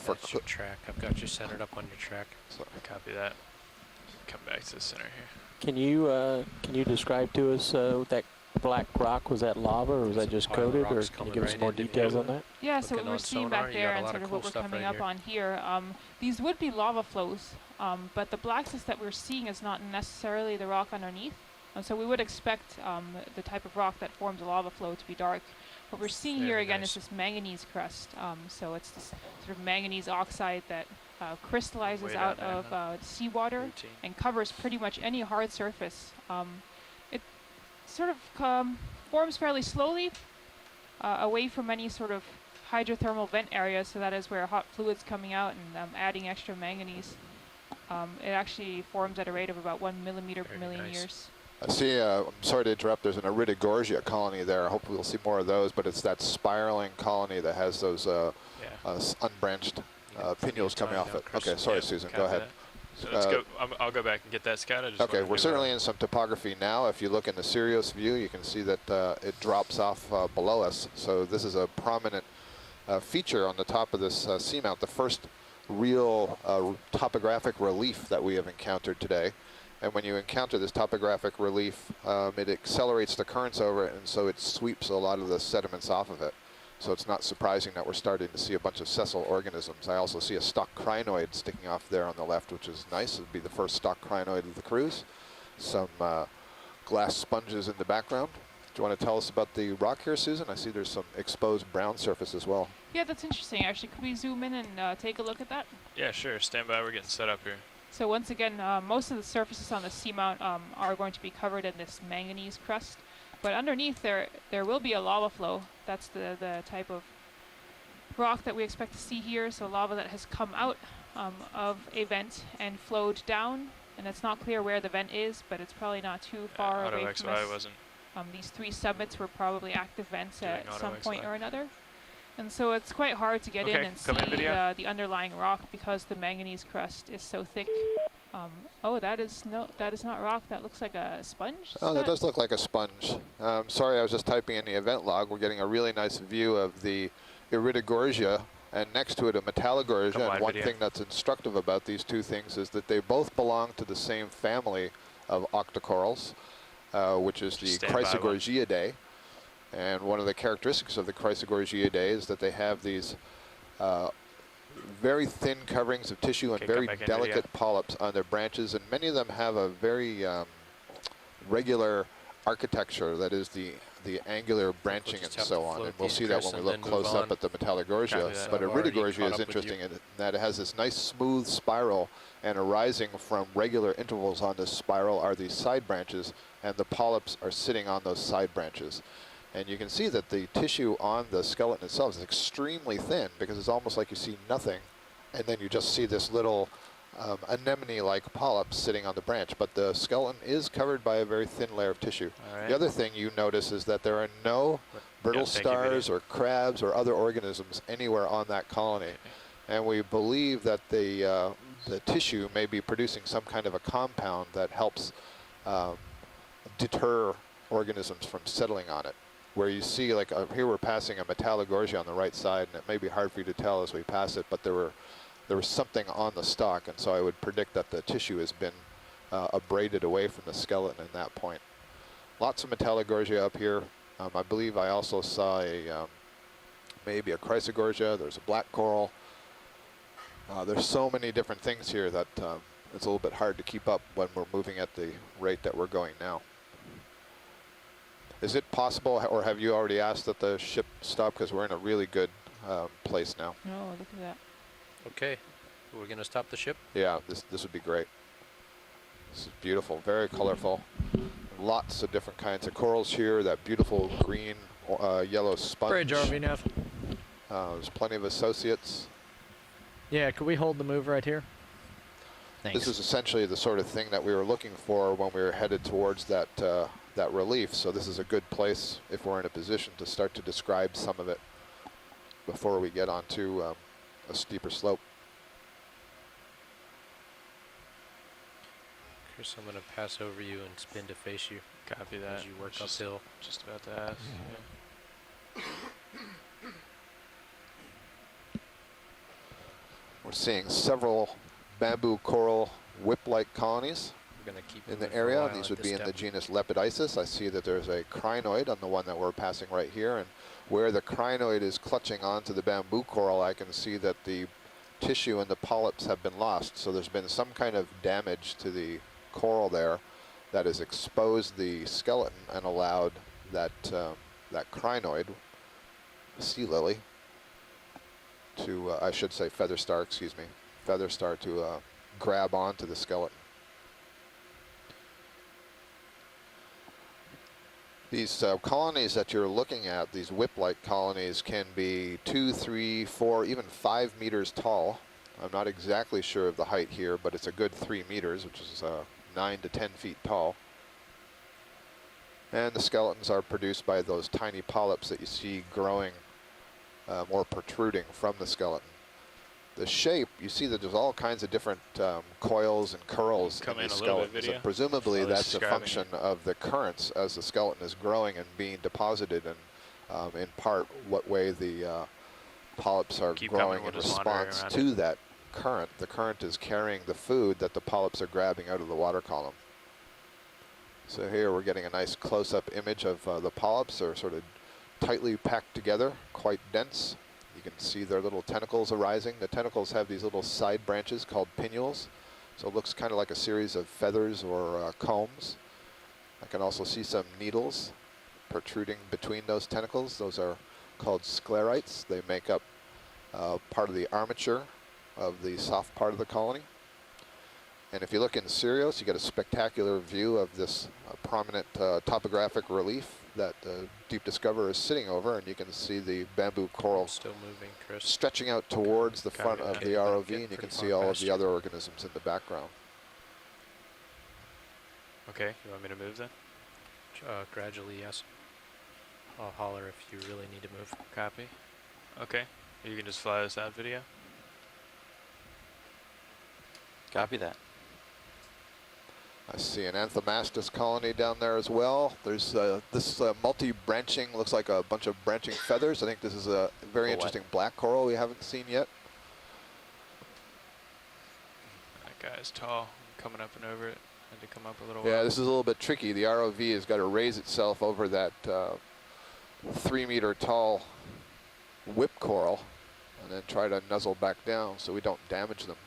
Speaker 3: That's your track. I've got you centered up on your track.
Speaker 6: sorry.
Speaker 5: Copy that. Come back to the center here.
Speaker 13: Can you describe to us what that black rock, was that lava or was
Speaker 3: There's
Speaker 13: that
Speaker 3: a
Speaker 13: just
Speaker 3: pile of
Speaker 13: coated, or
Speaker 3: rocks
Speaker 13: can you
Speaker 3: coming
Speaker 13: give us
Speaker 3: right
Speaker 13: more
Speaker 3: into
Speaker 13: details
Speaker 3: view.
Speaker 13: on that?
Speaker 1: Yeah, so
Speaker 3: Looking
Speaker 1: what we're
Speaker 3: on
Speaker 1: seeing
Speaker 3: sonar,
Speaker 1: back
Speaker 3: you
Speaker 1: there
Speaker 3: got a
Speaker 1: and
Speaker 3: lot
Speaker 1: sort
Speaker 3: of
Speaker 1: of
Speaker 3: cool
Speaker 1: what we're
Speaker 3: stuff
Speaker 1: coming
Speaker 3: right
Speaker 1: up
Speaker 3: here.
Speaker 1: on here, these would be lava flows, but the blackness that we're seeing is not necessarily the rock underneath. And so we would expect the type of rock that forms a lava flow to be dark. What we're seeing here
Speaker 3: Very
Speaker 1: again
Speaker 3: nice.
Speaker 1: is this manganese crust. So it's this sort of manganese oxide that crystallizes
Speaker 5: Way
Speaker 1: out
Speaker 5: down there,
Speaker 1: of seawater
Speaker 5: 18.
Speaker 1: and covers pretty much any hard surface. It sort of forms fairly slowly away from any sort of hydrothermal vent area, so that is where hot fluid's coming out and adding extra manganese. It actually forms at a rate of about 1 millimeter per
Speaker 3: Very
Speaker 1: million
Speaker 3: nice.
Speaker 1: years.
Speaker 6: I see, I'm sorry to interrupt, there's an Iridogorgia colony there. Hopefully we'll see more of those, but it's that spiraling colony that has those unbranched pinnules coming off it. Okay, sorry,
Speaker 5: Yeah,
Speaker 6: Susan, go
Speaker 5: copy
Speaker 6: ahead.
Speaker 5: that. So let's go. I'll go back and get that scout. I just
Speaker 6: Okay,
Speaker 5: wanted
Speaker 6: we're
Speaker 5: to,
Speaker 6: certainly in some topography now. If you look in the Sirius view, you can see that it drops off below us. So this is a prominent feature on the top of this seamount, the first real topographic relief that we have encountered today. And when you encounter this topographic relief, it accelerates the currents over it, and so it sweeps a lot of the sediments off of it. So it's not surprising that we're starting to see a bunch of sessile organisms. I also see a stock crinoid sticking off there on the left, which is nice. It would be the first stock crinoid of the cruise. Some glass sponges in the background. Do you want to tell us about the rock here, Susan? I see there's some exposed brown surface as well.
Speaker 1: Yeah, that's interesting. Actually, could we zoom in and take a look at that?
Speaker 5: Yeah, sure. Stand by. We're getting set up here.
Speaker 1: So once again, most of the surfaces on the seamount are going to be covered in this manganese crust, but underneath there will be a lava flow. That's the type of rock that we expect to see here. So lava that has come out of a vent and flowed down, and it's not clear where the vent is, but it's probably not too far
Speaker 5: Auto
Speaker 1: away from
Speaker 5: XY
Speaker 1: us.
Speaker 5: wasn't.
Speaker 1: These 3 summits were probably active vents
Speaker 5: Doing
Speaker 1: at
Speaker 5: auto
Speaker 1: some point
Speaker 5: XY.
Speaker 1: or another. And so it's quite hard to get in
Speaker 5: Okay,
Speaker 1: and see
Speaker 5: come in, video.
Speaker 1: the underlying rock because the manganese crust is so thick. Oh, that is not rock. That looks like a sponge.
Speaker 6: Oh, that does look like a sponge. Sorry, I was just typing in the event log. We're getting a really nice view of the Iridogorgia, and next to it a Metallogorgia.
Speaker 5: Come
Speaker 6: And
Speaker 5: on,
Speaker 6: one
Speaker 5: video.
Speaker 6: thing that's instructive about these two things is that they both belong to the same family of octocorals, which is the
Speaker 5: Just stand by one.
Speaker 6: Chrysogorgiidae. And one of the characteristics of the Chrysogorgiidae is that they have these very thin coverings of tissue and
Speaker 5: Okay, come
Speaker 6: very
Speaker 5: back in,
Speaker 6: delicate
Speaker 5: video.
Speaker 6: polyps on their branches, and many of them have a very regular architecture, that is the angular branching and
Speaker 3: just have
Speaker 6: so
Speaker 3: to
Speaker 6: on.
Speaker 3: float
Speaker 6: And we'll
Speaker 3: the
Speaker 6: see that
Speaker 3: increase
Speaker 6: when we
Speaker 3: and
Speaker 6: look
Speaker 3: then move
Speaker 6: close up
Speaker 3: on.
Speaker 6: at the Metallogorgia.
Speaker 5: Copy that.
Speaker 6: But
Speaker 3: I've already
Speaker 6: Iridogorgia
Speaker 3: caught
Speaker 6: is
Speaker 3: up with you.
Speaker 6: interesting in that it has this nice smooth spiral, and arising from regular intervals on this spiral are these side branches, and the polyps are sitting on those side branches. And you can see that the tissue on the skeleton itself is extremely thin, because it's almost like you see nothing, and then you just see this little anemone-like polyp sitting on the branch. But the skeleton is covered by a very thin layer of tissue.
Speaker 5: All right.
Speaker 6: The other thing you notice is that there are no brittle
Speaker 5: thank you,
Speaker 6: stars or crabs or other organisms anywhere on that colony. And we believe that the tissue may be producing some kind of a compound that helps deter organisms from settling on it. Where you see, like here we're passing a Metallogorgia on the right side, and it may be hard for you to tell as we pass it, but there was something on the stalk, and so I would predict that the tissue has been abraded away from the skeleton at that point. Lots of Metallogorgia up here. I believe I also saw maybe a Chrysogorgia. There's a black coral. There's so many different things here that it's a little bit hard to keep up when we're moving at the rate that we're going now. Is it possible, or have you already asked that the ship stop, because we're in a really good place now?
Speaker 1: No, look at that.
Speaker 3: Okay, we're going to stop the ship.
Speaker 6: Yeah, this would be great. This is beautiful, very colorful. Lots of different kinds of corals here. That beautiful green, yellow sponge.
Speaker 7: Bridge RV nav.
Speaker 6: There's plenty of associates.
Speaker 7: Yeah, could we hold the move right here?
Speaker 6: This is essentially the sort of thing that we were looking for when we were headed towards that that relief. So this is a good place if we're in a position to start to describe some of it before we get onto a steeper slope.
Speaker 3: Chris, I'm going to pass over you and spin to face you
Speaker 5: Copy that.
Speaker 3: as you work
Speaker 5: Just-
Speaker 3: uphill.
Speaker 5: Just about to ask. Yeah.
Speaker 6: We're seeing several bamboo coral whip-like colonies
Speaker 3: We're going to keep
Speaker 6: in
Speaker 3: moving
Speaker 6: the
Speaker 3: for a
Speaker 6: area.
Speaker 3: while
Speaker 6: These
Speaker 3: at
Speaker 6: would
Speaker 3: this
Speaker 6: be in the
Speaker 3: depth.
Speaker 6: genus Lepidisis. I see that there's a crinoid on the one that we're passing right here, and where the crinoid is clutching onto the bamboo coral, I can see that the tissue and the polyps have been lost. So there's been some kind of damage to the coral there that has exposed the skeleton and allowed that that crinoid, sea lily, to I should say feather star, excuse me, feather star, to grab onto the skeleton. These colonies that you're looking at, these whip-like colonies, can be 2, 3, 4, even 5 meters tall. I'm not exactly sure of the height here, but it's a good 3 meters, which is 9 to 10 feet tall. And the skeletons are produced by those tiny polyps that you see growing or protruding from the skeleton. The shape, you see that there's all kinds of different coils and curls
Speaker 5: Come
Speaker 6: in
Speaker 5: in
Speaker 6: these
Speaker 5: a little bit,
Speaker 6: skeletons.
Speaker 5: video.
Speaker 6: And presumably
Speaker 5: I was
Speaker 6: that's a
Speaker 5: describing
Speaker 6: function
Speaker 5: it.
Speaker 6: of the currents as the skeleton is growing and being deposited, and in part what way the polyps are
Speaker 5: Keep
Speaker 6: growing
Speaker 5: coming, we'll
Speaker 6: in
Speaker 5: just wander
Speaker 6: response
Speaker 5: around
Speaker 6: to that current. The current is carrying the food that the polyps are grabbing out of the water column. So here we're getting a nice close-up image of the polyps. They're sort of tightly packed together, quite dense. You can see their little tentacles arising. The tentacles have these little side branches called pinnules. So it looks kind of like a series of feathers or combs. I can also see some needles protruding between those tentacles. Those are called sclerites. They make up part of the armature of the soft part of the colony. And if you look in Sirius, you get a spectacular view of this prominent topographic relief that Deep Discoverer is sitting over, and you can see the bamboo coral
Speaker 3: Still moving, Chris.
Speaker 6: stretching out towards the front of the ROV, and you
Speaker 3: pretty
Speaker 6: can
Speaker 3: far
Speaker 6: see all of
Speaker 3: past
Speaker 6: the
Speaker 3: you.
Speaker 6: other organisms in the background.
Speaker 5: Okay, you want me to move then?
Speaker 3: Gradually, yes. I'll holler if you really need to move.
Speaker 5: Copy. Okay, you can just fly this out video.
Speaker 4: Copy that.
Speaker 6: I see an Anthomastus colony down there as well. There's this multi-branching, looks like a bunch of branching feathers. I think this is a very interesting black coral we haven't seen yet.
Speaker 5: That guy's tall. I'm coming up and over it. Had to come up a little
Speaker 6: Yeah,
Speaker 5: while.
Speaker 6: this is a little bit tricky. The ROV has got to raise itself over that 3-meter tall whip coral and then try to nuzzle back down so we don't damage them.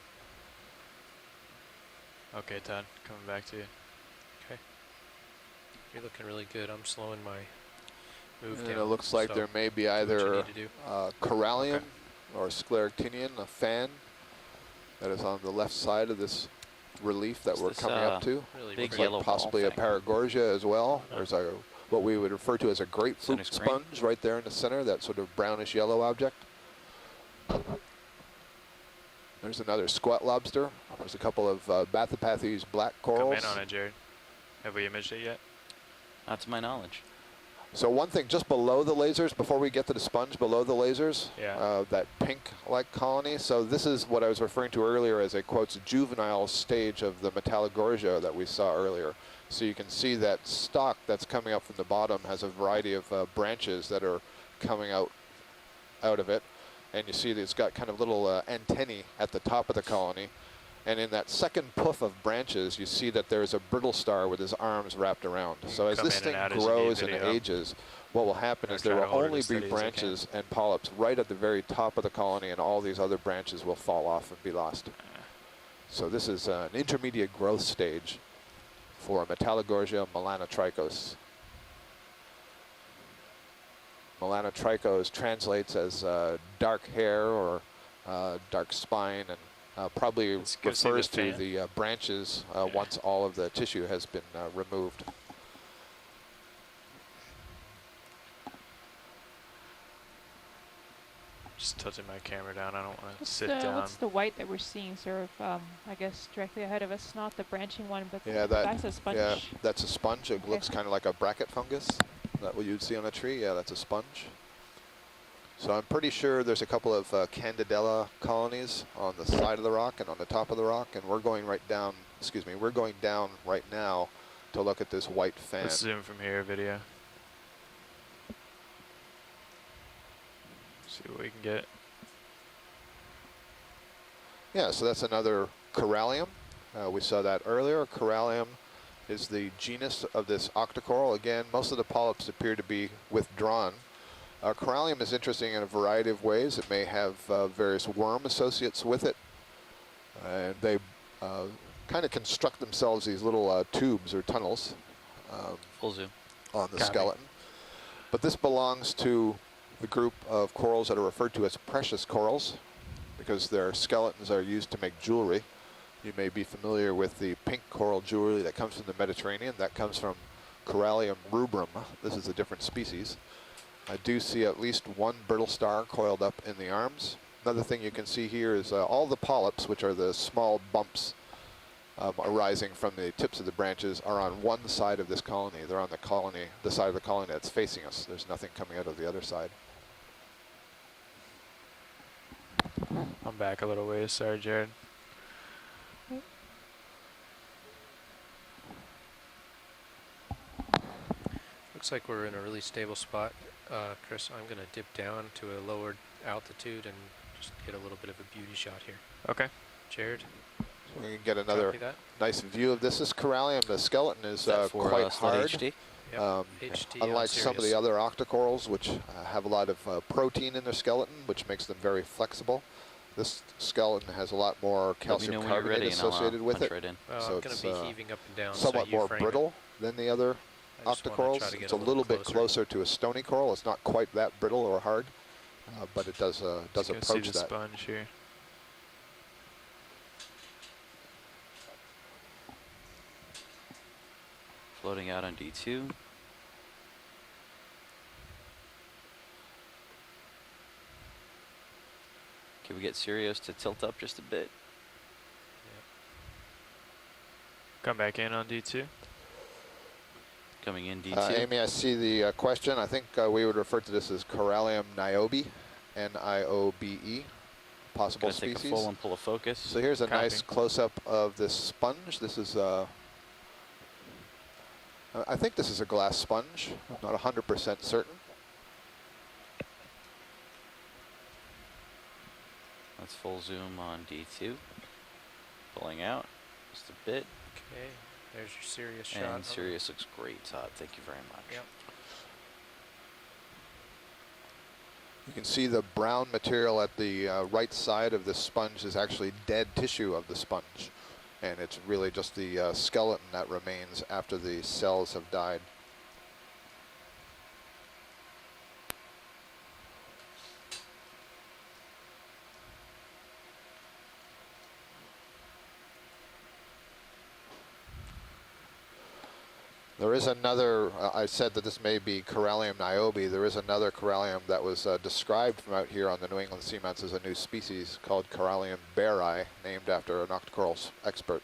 Speaker 5: Okay, Todd, coming back to you.
Speaker 3: Okay. You're looking really good. I'm slowing my move
Speaker 6: And
Speaker 3: down.
Speaker 6: it looks like
Speaker 3: so
Speaker 6: there may be
Speaker 3: do what you
Speaker 6: either
Speaker 3: need to do.
Speaker 6: corallium or scleractinian, a fan that is on the left side of this relief that
Speaker 4: Is
Speaker 6: we're
Speaker 4: this,
Speaker 6: coming up to.
Speaker 3: Really
Speaker 4: big
Speaker 6: Looks
Speaker 3: pretty.
Speaker 4: yellow
Speaker 6: like
Speaker 4: ball
Speaker 6: possibly a
Speaker 4: thing?
Speaker 6: paragorgia as well. There's a what we would refer to as a grapefruit
Speaker 4: Center screen?
Speaker 6: sponge right there in the center, that sort of brownish yellow object. There's another squat lobster. There's a couple of Bathypathes black corals.
Speaker 5: Come in on it, Jared. Have we imaged it yet?
Speaker 4: Not to my knowledge.
Speaker 6: So one thing just below the lasers, before we get to the sponge, below the lasers,
Speaker 5: Yeah.
Speaker 6: that pink-like colony. So this is what I was referring to earlier as a, quotes, juvenile stage of the Metallogorgia that we saw earlier. So you can see that stalk that's coming up from the bottom has a variety of branches that are coming out of it. And you see that it's got kind of little antennae at the top of the colony. And in that second puff of branches, you see that there's a brittle star with his arms wrapped around. So as
Speaker 5: Come
Speaker 6: this
Speaker 5: in
Speaker 6: thing
Speaker 5: and out as you need
Speaker 6: grows and
Speaker 5: video.
Speaker 6: ages, what will happen
Speaker 5: Or
Speaker 6: is there
Speaker 5: try
Speaker 6: will
Speaker 5: to hold it
Speaker 6: only
Speaker 5: as
Speaker 6: be
Speaker 5: steady as I can.
Speaker 6: branches and polyps right at the very top of the colony, and all these other branches will fall off and be lost. So this is an intermediate growth stage for Metallogorgia melanotrichos. Melanotrichos translates as dark hair or dark spine, and probably
Speaker 5: Let's go see
Speaker 6: refers
Speaker 5: the
Speaker 6: to
Speaker 5: fan.
Speaker 6: the branches once all of the tissue has been removed.
Speaker 5: Just tilting my camera down. I don't want to
Speaker 1: What's
Speaker 5: sit
Speaker 1: the,
Speaker 5: down.
Speaker 1: what's the white that we're seeing, sort of, I guess, directly ahead of us? Not the branching one, but
Speaker 6: Yeah,
Speaker 1: that's a sponge.
Speaker 6: Yeah, that's a sponge. It
Speaker 1: Okay.
Speaker 6: looks kind of like a bracket fungus. Is that what you'd see on a tree? Yeah, that's a sponge. So I'm pretty sure there's a couple of Candidella colonies on the side of the rock and on the top of the rock, and we're going right down, excuse me, we're going down right now to look at this white fan.
Speaker 5: Let's zoom from here, video. See what we can get.
Speaker 6: Yeah, so that's another corallium. We saw that earlier. Corallium is the genus of this octocoral. Again, most of the polyps appear to be withdrawn. Corallium is interesting in a variety of ways. It may have various worm associates with it. And they kind of construct themselves these little tubes or tunnels
Speaker 4: Full zoom.
Speaker 6: on the
Speaker 4: Copy.
Speaker 6: skeleton. But this belongs to the group of corals that are referred to as precious corals, because their skeletons are used to make jewelry. You may be familiar with the pink coral jewelry that comes from the Mediterranean. That comes from Corallium rubrum. This is a different species. I do see at least one brittle star coiled up in the arms. Another thing you can see here is all the polyps, which are the small bumps arising from the tips of the branches, are on one side of this colony. They're on the colony, the side of the colony that's facing us. There's nothing coming out of the other side.
Speaker 5: I'm back a little ways. Sorry, Jared.
Speaker 3: Looks like we're in a really stable spot. Chris, I'm going to dip down to a lower altitude and just get a little bit of a beauty shot here.
Speaker 5: Okay.
Speaker 3: Jared?
Speaker 6: So we can get another
Speaker 3: Copy that?
Speaker 6: nice view of this. This corallium, the skeleton is
Speaker 4: that for
Speaker 6: quite
Speaker 4: Sled
Speaker 6: hard.
Speaker 4: HD?
Speaker 3: Yep. HD on
Speaker 6: Unlike some of the
Speaker 3: Sirius.
Speaker 6: other octocorals, which have a lot of protein in their skeleton, which makes them very flexible, this skeleton has a lot more
Speaker 4: Let me
Speaker 6: calcium
Speaker 4: know when you're
Speaker 6: carbonate
Speaker 4: ready and I'll
Speaker 6: associated with
Speaker 4: punch
Speaker 6: it.
Speaker 4: right in.
Speaker 3: Well,
Speaker 6: So
Speaker 3: I'm going
Speaker 6: it's
Speaker 3: to be heaving up and down.
Speaker 6: somewhat
Speaker 3: so you
Speaker 6: more
Speaker 3: frame it.
Speaker 6: brittle than the other
Speaker 3: just wanna try
Speaker 6: octocorals.
Speaker 3: to get
Speaker 6: It's
Speaker 3: a
Speaker 6: a
Speaker 3: little
Speaker 6: little bit
Speaker 3: closer.
Speaker 6: closer to a stony coral. It's not quite that brittle or hard, but it does
Speaker 5: Let's go see
Speaker 6: approach
Speaker 5: the
Speaker 6: that.
Speaker 5: sponge here.
Speaker 4: Floating out on D2. Can we get Sirius to tilt up just a bit?
Speaker 5: Come back in on D2.
Speaker 4: Coming in D2.
Speaker 6: Amy, I see the question. I think we would refer to this as Corallium niobe, N-I-O-B-E, possible
Speaker 4: Gonna take a
Speaker 6: species.
Speaker 4: full and pull a focus.
Speaker 6: So here's a
Speaker 5: Copy.
Speaker 6: nice close-up of this sponge. This is I think this is a glass sponge. I'm not 100% certain.
Speaker 4: Let's full zoom on D2. Pulling out just a bit.
Speaker 3: Okay, there's your serious shot.
Speaker 4: And Sirius looks great, Todd. Thank you very much.
Speaker 3: Yep.
Speaker 6: You can see the brown material at the right side of the sponge is actually dead tissue of the sponge. And it's really just the skeleton that remains after the cells have died. There is another, I said that this may be Corallium niobe. There is another corallium that was described from out here on the New England seamounts as a new species called Corallium beari, named after an octocoral expert,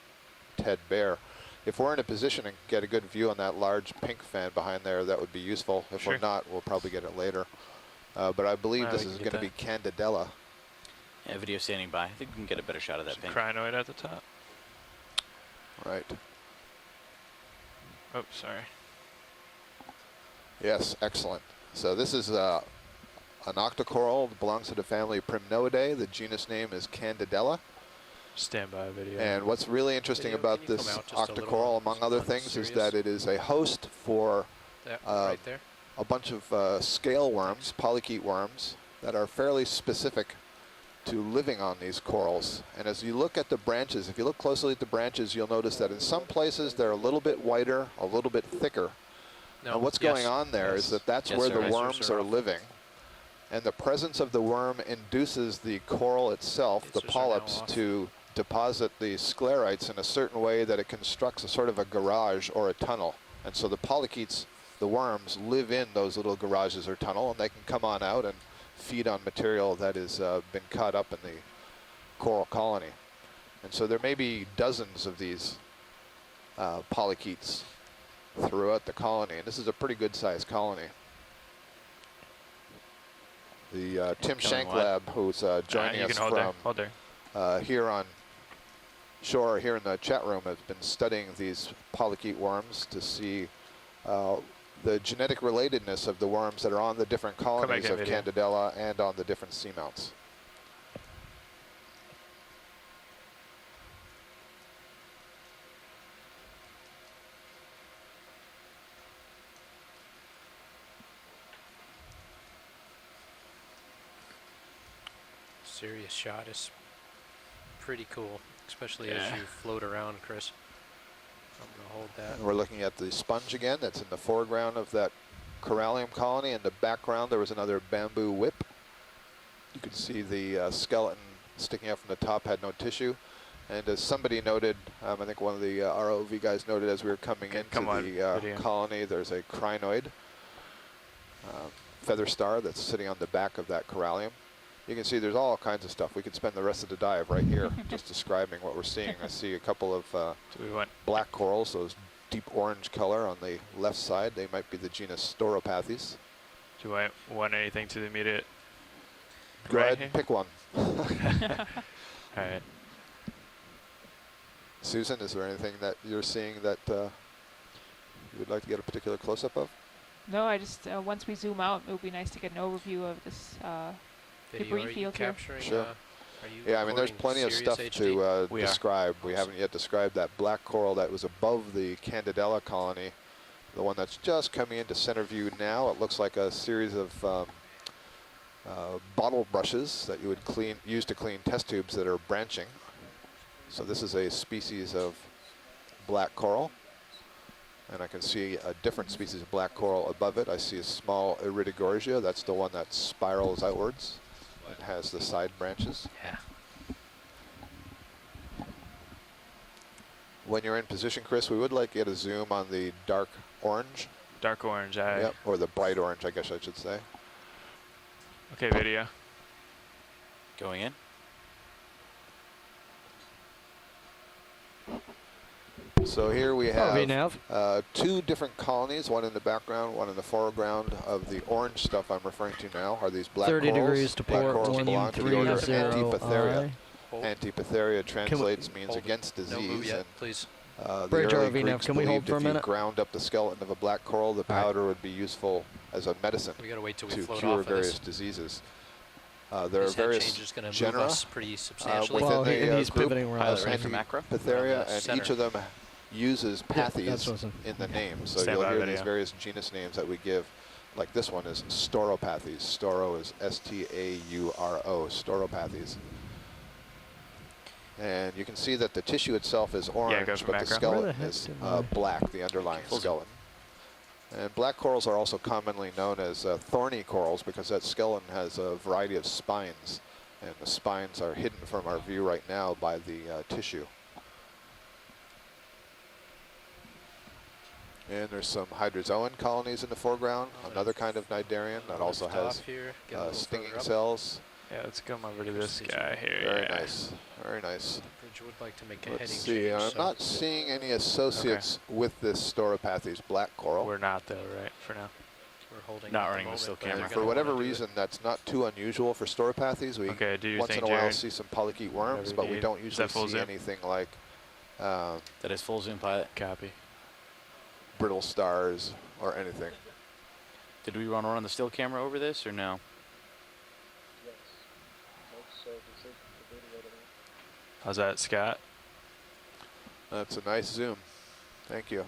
Speaker 6: Ted Bear. If we're in a position and get a good view on that large pink fan behind there, that would be useful. If
Speaker 5: Sure.
Speaker 6: we're not, we'll probably get it later. But I believe this
Speaker 5: we
Speaker 6: is
Speaker 5: can
Speaker 6: going to
Speaker 5: get
Speaker 6: be Candidella.
Speaker 4: Yeah, video standing by. I think we can get a better shot of that
Speaker 5: Some
Speaker 4: pink.
Speaker 5: crinoid at the top.
Speaker 6: Right.
Speaker 5: Oh, sorry.
Speaker 6: Yes, excellent. So this is an octocoral that belongs to the family Primnoidae. The genus name is Candidella.
Speaker 5: Stand by video.
Speaker 6: And what's really interesting
Speaker 3: Video,
Speaker 6: about
Speaker 3: can you
Speaker 6: this
Speaker 3: come out just a little
Speaker 6: octocoral,
Speaker 3: more
Speaker 6: among other
Speaker 3: on
Speaker 6: things, is
Speaker 3: Sirius?
Speaker 6: that it is a host for
Speaker 3: That right there.
Speaker 6: a bunch of scale worms, polychaete worms, that are fairly specific to living on these corals. And as you look at the branches, if you look closely at the branches, you'll notice that in some places they're a little bit whiter, a little bit thicker.
Speaker 3: No.
Speaker 6: And what's
Speaker 4: Yes.
Speaker 6: going on there is that that's
Speaker 4: Yes,
Speaker 6: where
Speaker 4: sir.
Speaker 6: the
Speaker 4: Risers
Speaker 6: worms
Speaker 3: are
Speaker 6: are
Speaker 3: off.
Speaker 6: living. And the presence of the worm induces the coral itself, the
Speaker 3: Risers are now
Speaker 6: polyps,
Speaker 3: off.
Speaker 6: to deposit the sclerites in a certain way that it constructs a sort of a garage or a tunnel. And so the polychaetes, the worms, live in those little garages or tunnel, and they can come on out and feed on material that has been caught up in the coral colony. And so there may be dozens of these polychaetes throughout the colony, and this is a pretty good sized colony. The Tim
Speaker 4: Coming
Speaker 6: Shank
Speaker 4: wide.
Speaker 6: Lab, who's joining
Speaker 5: you
Speaker 6: us
Speaker 5: can hold there.
Speaker 6: from
Speaker 5: Hold there.
Speaker 6: here on shore, here in the chat room, has been studying these polychaete worms to see the genetic relatedness of the worms that are on the different colonies
Speaker 5: in
Speaker 6: of
Speaker 5: video.
Speaker 6: Candidella and on the different seamounts.
Speaker 3: Serious shot is pretty cool, especially
Speaker 5: Yeah.
Speaker 3: as you float around, Chris. I'm gonna hold that.
Speaker 6: And we're looking at the sponge again. That's in the foreground of that corallium colony. In the background, there was another bamboo whip. You can see the skeleton sticking out from the top, had no tissue. And as somebody noted, I think one of the ROV guys noted as we were coming into
Speaker 5: come on,
Speaker 6: the
Speaker 5: video.
Speaker 6: colony, there's a crinoid feather star that's sitting on the back of that corallium. You can see there's all kinds of stuff. We could spend the rest of the dive right here just describing what we're seeing. I see a couple of
Speaker 5: Do we want?
Speaker 6: black corals, those deep orange color on the left side. They might be the genus Stauropathes.
Speaker 5: Do I want anything to the immediate?
Speaker 6: Go
Speaker 5: right
Speaker 6: ahead
Speaker 5: here?
Speaker 6: and pick one.
Speaker 5: All right.
Speaker 6: Susan, is there anything that you're seeing that you would like to get a particular close-up of?
Speaker 1: No, I just, once we zoom out, it would be nice to get an overview of this
Speaker 3: Video,
Speaker 1: debris
Speaker 3: are you
Speaker 1: field here.
Speaker 3: capturing?
Speaker 6: Sure.
Speaker 3: Are you
Speaker 6: Yeah, I mean, there's
Speaker 3: recording
Speaker 6: plenty of
Speaker 3: Sirius
Speaker 6: stuff
Speaker 3: HD?
Speaker 6: to
Speaker 5: We are.
Speaker 6: describe. We
Speaker 3: Awesome.
Speaker 6: haven't yet described that black coral that was above the Candidella colony, the one that's just coming into center view now. It looks like a series of bottle brushes that you would use to clean test tubes that are branching. So this is a species of black coral. And I can see a different species of black coral above it. I see a small iridogorgia. That's the one that spirals outwards and has the side branches.
Speaker 3: Yeah.
Speaker 6: When you're in position, Chris, we would like you to zoom on the dark orange.
Speaker 5: Dark orange,
Speaker 6: Yep, or the bright orange, I guess I should say.
Speaker 5: Okay, video.
Speaker 4: Going in.
Speaker 6: So here we
Speaker 7: VNav.
Speaker 6: have two different colonies, one in the background, one in the foreground of the orange stuff I'm referring to now. Are these black
Speaker 7: 30
Speaker 6: corals?
Speaker 7: degrees to
Speaker 6: Black
Speaker 7: port,
Speaker 6: corals belong to the order
Speaker 7: 130
Speaker 6: Antipatharia.
Speaker 7: I.
Speaker 6: Antipatharia translates means
Speaker 3: hold it.
Speaker 6: against
Speaker 3: No move
Speaker 6: disease.
Speaker 3: yet,
Speaker 6: And
Speaker 3: please.
Speaker 6: the
Speaker 7: Bridge
Speaker 6: early
Speaker 7: RV nav,
Speaker 6: Greeks
Speaker 7: can we hold
Speaker 6: believed
Speaker 7: for a
Speaker 6: if you
Speaker 7: minute?
Speaker 6: ground up the skeleton of a black coral, the powder would be useful as a medicine
Speaker 3: We gotta wait till we
Speaker 6: to
Speaker 3: float
Speaker 6: cure
Speaker 3: off of
Speaker 6: various
Speaker 3: this.
Speaker 6: diseases. There are
Speaker 3: This head
Speaker 6: various
Speaker 3: change is gonna move
Speaker 6: genera
Speaker 3: us pretty substantially.
Speaker 6: within
Speaker 7: Well,
Speaker 6: the
Speaker 7: he's
Speaker 6: group,
Speaker 7: pivoting around.
Speaker 4: Pilot ready for macro?
Speaker 6: Antipatharia, and
Speaker 3: Center.
Speaker 6: each of them uses pathes
Speaker 7: that's what's in-
Speaker 6: in the name. So
Speaker 5: Stand
Speaker 6: you'll
Speaker 5: by
Speaker 6: hear
Speaker 5: video.
Speaker 6: these various genus names that we give. Like this one is stauropathes. Stauro is S-T-A-U-R-O, stauropathes. And you can see that the tissue itself is orange,
Speaker 5: go for
Speaker 6: but the
Speaker 5: macro.
Speaker 6: skeleton
Speaker 7: Where the heck
Speaker 6: is
Speaker 7: did my-
Speaker 6: black, the underlying
Speaker 4: Full zoom.
Speaker 6: skeleton. And black corals are also commonly known as thorny corals because that skeleton has a variety of spines. And the spines are hidden from our view right now by the tissue. And there's some hydrozoan colonies in the foreground, another kind of cnidarian that also has
Speaker 3: here, get a little
Speaker 6: stinging
Speaker 3: further up.
Speaker 6: cells.
Speaker 5: Yeah, let's come over to this
Speaker 3: Precision.
Speaker 5: guy here.
Speaker 6: Very
Speaker 5: yeah.
Speaker 6: nice, very nice.
Speaker 3: Bridge would like to make a
Speaker 6: Let's
Speaker 3: heading
Speaker 6: see,
Speaker 3: change.
Speaker 6: I'm
Speaker 3: so
Speaker 6: not seeing any associates with this Stauropathes black coral.
Speaker 5: We're not though, right? For now.
Speaker 3: we're holding
Speaker 5: not
Speaker 3: at the
Speaker 5: running the
Speaker 3: moment,
Speaker 5: still
Speaker 3: but we're
Speaker 5: camera.
Speaker 6: And
Speaker 3: gonna
Speaker 6: for whatever
Speaker 3: wanna do it.
Speaker 6: reason, that's not too unusual for Stauropathes. We
Speaker 5: Okay, do your
Speaker 6: once
Speaker 5: thing,
Speaker 6: in a while
Speaker 5: Jared.
Speaker 6: see some polychaete worms,
Speaker 5: Whatever
Speaker 6: but
Speaker 5: you
Speaker 6: we
Speaker 5: need.
Speaker 6: don't
Speaker 5: Is
Speaker 6: usually
Speaker 5: that full
Speaker 6: see
Speaker 5: zoom?
Speaker 6: anything like
Speaker 4: That is full zoom, pilot.
Speaker 5: Copy.
Speaker 6: brittle stars or anything.
Speaker 4: Did we run the still camera over this or no?
Speaker 5: How's that, Scott?
Speaker 6: That's a nice zoom. Thank you.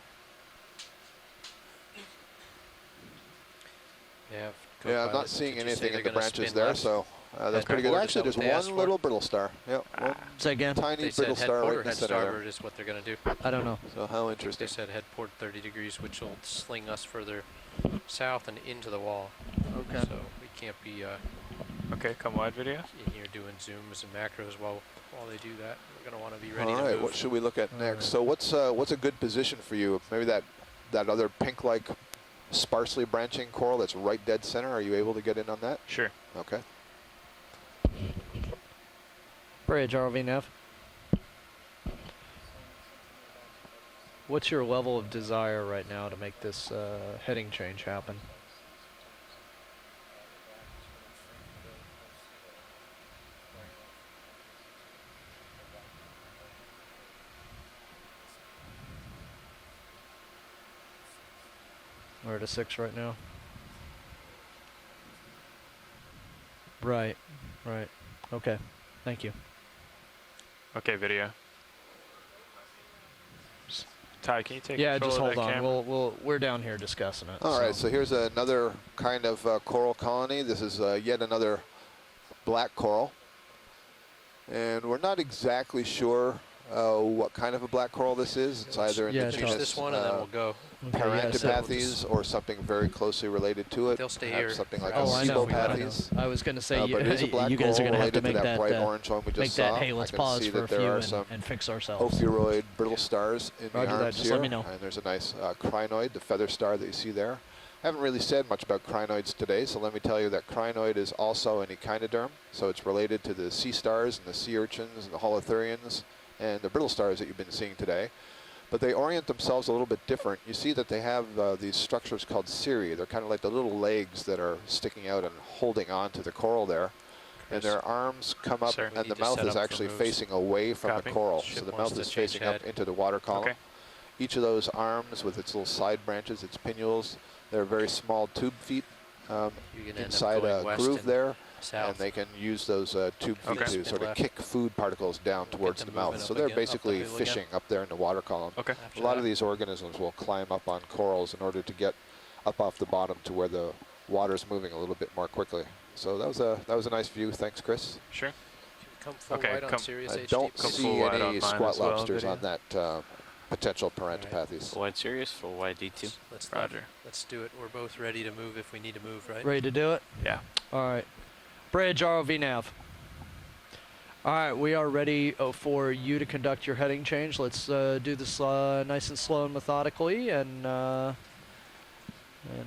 Speaker 3: Yeah,
Speaker 6: Yeah, I'm not
Speaker 3: co-pilot,
Speaker 6: seeing
Speaker 3: did you say
Speaker 6: anything
Speaker 3: they're
Speaker 6: in the
Speaker 3: gonna
Speaker 6: branches
Speaker 3: spin
Speaker 6: there,
Speaker 3: left?
Speaker 6: so that's
Speaker 3: Head
Speaker 6: pretty good.
Speaker 3: forward, is
Speaker 6: Actually,
Speaker 3: that
Speaker 6: there's
Speaker 3: what they asked
Speaker 6: one
Speaker 3: for?
Speaker 6: little brittle star. Yep, one
Speaker 7: Say again.
Speaker 6: tiny
Speaker 3: They said
Speaker 6: brittle
Speaker 3: head
Speaker 6: star
Speaker 3: port
Speaker 6: right
Speaker 3: or
Speaker 6: in the
Speaker 3: head
Speaker 6: center there.
Speaker 3: starboard is what they're gonna do.
Speaker 7: I don't know.
Speaker 6: So how
Speaker 3: They
Speaker 6: interesting.
Speaker 3: said head port 30 degrees, which will sling us further south and into the wall.
Speaker 7: Okay.
Speaker 3: So we can't be
Speaker 5: Okay, come wide video.
Speaker 3: in here doing zooms and macros while they do that. We're gonna want to be ready
Speaker 6: All
Speaker 3: to
Speaker 6: right,
Speaker 3: move.
Speaker 6: what should we look at
Speaker 7: All
Speaker 6: next?
Speaker 7: right.
Speaker 6: So what's a good position for you? Maybe that other pink-like, sparsely branching coral that's right dead center. Are you able to get in on that?
Speaker 5: Sure.
Speaker 6: Okay.
Speaker 7: Bridge RV nav. What's your level of desire right now to make this heading change happen? We're at a 6 right now. Right, right. Okay, thank you.
Speaker 5: Okay, video. Ty, can you take
Speaker 7: Yeah,
Speaker 5: control
Speaker 7: just
Speaker 5: of
Speaker 7: hold
Speaker 5: that
Speaker 7: on.
Speaker 5: camera?
Speaker 7: We're down here discussing it.
Speaker 6: All right, so here's another kind of coral colony. This is yet another black coral. And we're not exactly sure what kind of a black coral this is. It's either in
Speaker 7: Yeah,
Speaker 6: the
Speaker 7: tell
Speaker 3: Finish
Speaker 6: genus
Speaker 3: this one and then we'll go.
Speaker 7: Okay, yeah, so-
Speaker 6: Parantipathes or something very closely related to it.
Speaker 3: They'll stay
Speaker 6: Perhaps
Speaker 3: here.
Speaker 6: Something like
Speaker 7: Oh, I know.
Speaker 6: Sebopathes.
Speaker 7: I was going to say,
Speaker 6: But it is a black
Speaker 7: you guys are
Speaker 6: coral
Speaker 7: going to have to
Speaker 6: related
Speaker 7: make
Speaker 6: that
Speaker 7: that,
Speaker 6: bright orange one we just
Speaker 7: make
Speaker 6: saw.
Speaker 7: that, hey, let's
Speaker 6: I can
Speaker 7: pause
Speaker 6: see
Speaker 7: for a
Speaker 6: that there
Speaker 7: few
Speaker 6: are some
Speaker 7: and fix ourselves.
Speaker 6: ophiuroid brittle stars in
Speaker 7: Roger
Speaker 6: the
Speaker 7: that,
Speaker 6: arms
Speaker 7: just
Speaker 6: here.
Speaker 7: let me know.
Speaker 6: And there's a nice crinoid, the feather star that you see there. I haven't really said much about crinoids today, so let me tell you that crinoid is also an echinoderm, so it's related to the sea stars and the sea urchins and the holothurians and the brittle stars that you've been seeing today. But they orient themselves a little bit different. You see that they have these structures called cirri. They're kind of like the little legs that are sticking out and holding on to the coral there. And their arms come up,
Speaker 5: Sir.
Speaker 3: We
Speaker 6: and
Speaker 3: need
Speaker 6: the
Speaker 3: to
Speaker 6: mouth
Speaker 3: set
Speaker 6: is
Speaker 3: up for
Speaker 6: actually
Speaker 3: moves.
Speaker 6: facing away from
Speaker 5: Copy.
Speaker 6: the coral.
Speaker 3: Ship
Speaker 6: So the
Speaker 3: wants
Speaker 6: mouth
Speaker 3: to
Speaker 6: is
Speaker 3: change
Speaker 6: facing up
Speaker 3: head.
Speaker 6: into the water column.
Speaker 5: Okay.
Speaker 6: Each of those arms with its little side branches, its pinnules, they're very small tube feet
Speaker 3: You're gonna end up
Speaker 6: inside
Speaker 3: going
Speaker 6: a
Speaker 3: west
Speaker 6: groove
Speaker 3: and
Speaker 6: there.
Speaker 3: south.
Speaker 6: And they can use those tube feet
Speaker 5: Okay.
Speaker 6: to
Speaker 3: Spin
Speaker 6: sort of
Speaker 3: left.
Speaker 6: kick food particles down
Speaker 3: We'll get
Speaker 6: towards
Speaker 3: them
Speaker 6: the mouth.
Speaker 3: moving
Speaker 6: So
Speaker 3: up
Speaker 6: they're
Speaker 3: again, up the
Speaker 6: basically
Speaker 3: hill again.
Speaker 6: fishing up there in the water column.
Speaker 5: Okay.
Speaker 3: After
Speaker 6: A lot
Speaker 3: that.
Speaker 6: of these organisms will climb up on corals in order to get up off the bottom to where the water's moving a little bit more quickly. So that was a nice view. Thanks, Chris.
Speaker 5: Sure.
Speaker 3: Come full
Speaker 5: Okay,
Speaker 3: wide on
Speaker 5: come-
Speaker 3: Sirius
Speaker 6: I
Speaker 3: HD.
Speaker 6: don't
Speaker 5: Come
Speaker 6: see
Speaker 5: full wide on
Speaker 6: any
Speaker 5: mine
Speaker 6: squat
Speaker 5: as well,
Speaker 6: lobsters
Speaker 5: video.
Speaker 6: on that potential
Speaker 3: Alright.
Speaker 6: parentopathies.
Speaker 4: Full wide Sirius, full wide D2.
Speaker 5: Roger.
Speaker 3: Let's do it. We're both ready to move if we need to move, right?
Speaker 7: Ready to do it?
Speaker 5: Yeah.
Speaker 7: All right. Bridge ROV nav. All right, we are ready for you to conduct your heading change. Let's do this nice and slow and methodically, and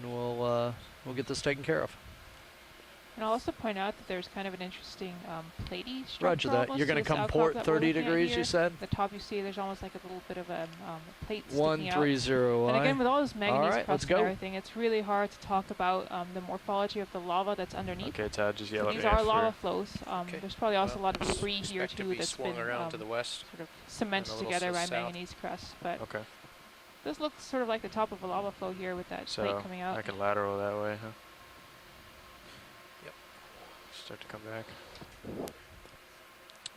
Speaker 7: we'll get this taken care of.
Speaker 1: And I'll also point out that there's kind of an interesting platey structure.
Speaker 7: Roger that.
Speaker 1: almost
Speaker 7: You're
Speaker 1: to
Speaker 7: going to
Speaker 1: this
Speaker 7: come
Speaker 1: outcrop
Speaker 7: port
Speaker 1: that we're
Speaker 7: 30
Speaker 1: looking at
Speaker 7: degrees,
Speaker 1: here.
Speaker 7: you said?
Speaker 1: The top you see, there's almost like a little bit of a plate sticking out.
Speaker 7: 130
Speaker 1: And again, with all this manganese
Speaker 7: All right, let's
Speaker 1: crust and
Speaker 7: go.
Speaker 1: everything, it's really hard to talk about the morphology of the lava that's underneath.
Speaker 5: Okay, Todd, just
Speaker 1: So
Speaker 5: yell at
Speaker 1: these
Speaker 5: me
Speaker 1: are
Speaker 5: for-
Speaker 1: lava flows.
Speaker 3: Okay.
Speaker 1: There's probably also a lot of
Speaker 3: Well,
Speaker 1: debris here
Speaker 3: expect to
Speaker 1: too
Speaker 3: be
Speaker 1: that's
Speaker 3: swung
Speaker 1: been
Speaker 3: around to the west.
Speaker 1: sort of cemented
Speaker 3: and a little
Speaker 1: together by
Speaker 3: south.
Speaker 1: manganese crust. But
Speaker 5: Okay.
Speaker 1: this looks sort of like the top of a lava flow here with that
Speaker 5: So
Speaker 1: plate coming out.
Speaker 5: I can lateral that way, huh?
Speaker 3: Yep.
Speaker 5: Start to come back.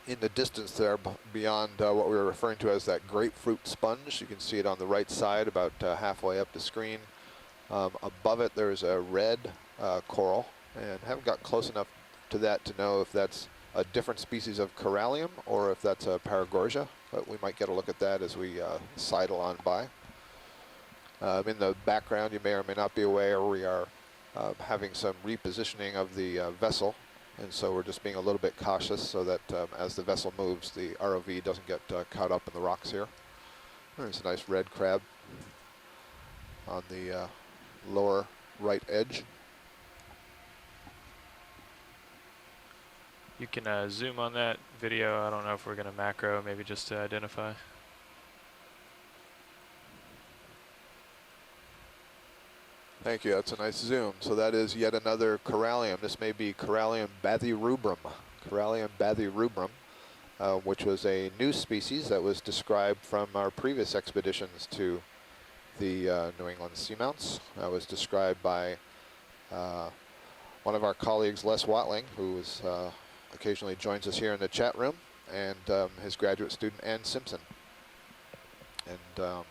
Speaker 6: In the distance there, beyond what we were referring to as that grapefruit sponge, you can see it on the right side about halfway up the screen. Above it there's a red coral, and haven't got close enough to that to know if that's a different species of corallium or if that's a paragorgia, but we might get a look at that as we sidle on by. In the background, you may or may not be aware, we are having some repositioning of the vessel, and so we're just being a little bit cautious so that as the vessel moves, the ROV doesn't get caught up in the rocks here. There's a nice red crab on the lower right edge.
Speaker 5: You can zoom on that video. I don't know if we're going to macro, maybe just to identify.
Speaker 6: Thank you, that's a nice zoom. So that is yet another corallium. This may be Corallium bathyrubrum. Corallium bathyrubrum, which was a new species that was described from our previous expeditions to the New England Seamounts. That was described by one of our colleagues, Les Watling, who was, occasionally joins us here in the chat room, and his graduate student, Ann Simpson. And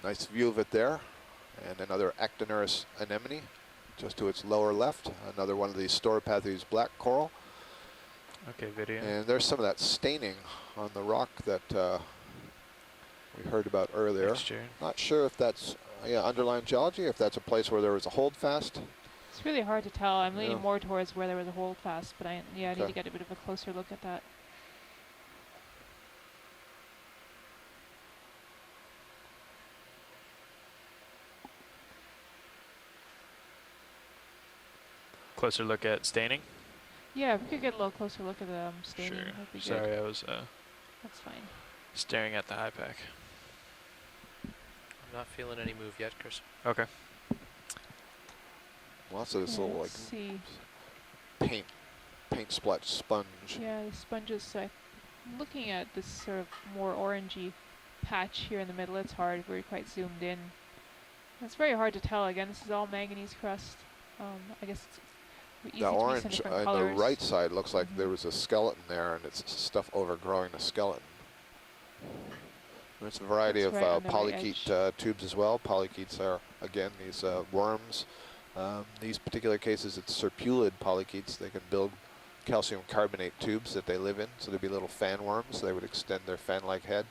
Speaker 6: nice view of it there. And another Actinorus anemone just to its lower left. Another one of these Storopathes black coral.
Speaker 5: Okay, video.
Speaker 6: And there's some of that staining on the rock that we heard about earlier.
Speaker 5: Texture.
Speaker 6: Not sure if that's underlying geology, if that's a place where there was a holdfast.
Speaker 1: It's really hard to tell. I'm leaning
Speaker 6: Yeah.
Speaker 1: more towards where there was a holdfast, but I need
Speaker 6: Okay.
Speaker 1: to get a bit of a closer look at that.
Speaker 5: Closer look at staining.
Speaker 1: Yeah, if we could get a little closer look at the staining,
Speaker 5: Sure.
Speaker 1: that'd be good.
Speaker 5: Sorry, I was
Speaker 1: That's fine.
Speaker 5: staring at the high pack.
Speaker 3: I'm not feeling any move yet, Chris.
Speaker 5: Okay.
Speaker 6: Lots of this
Speaker 1: Yeah,
Speaker 6: little
Speaker 1: let's see.
Speaker 6: paint splotch sponge.
Speaker 1: Yeah, the sponges. So I'm looking at this sort of more orangey patch here in the middle. It's hard. We're quite zoomed in. It's very hard to tell. Again, this is all manganese crust. I guess it's easy
Speaker 6: The
Speaker 1: to see some
Speaker 6: orange
Speaker 1: different
Speaker 6: on
Speaker 1: colors.
Speaker 6: the right side looks like there was a skeleton there, and it's stuff overgrowing the skeleton. There's a variety
Speaker 1: That's
Speaker 6: of
Speaker 1: right on the right
Speaker 6: polychaete tubes as well. Polychaetes are, again, these worms. These particular cases, it's serpulid polychaetes. They can build calcium carbonate tubes that they live in, so there'd be little fan worms. They would extend their fan-like head.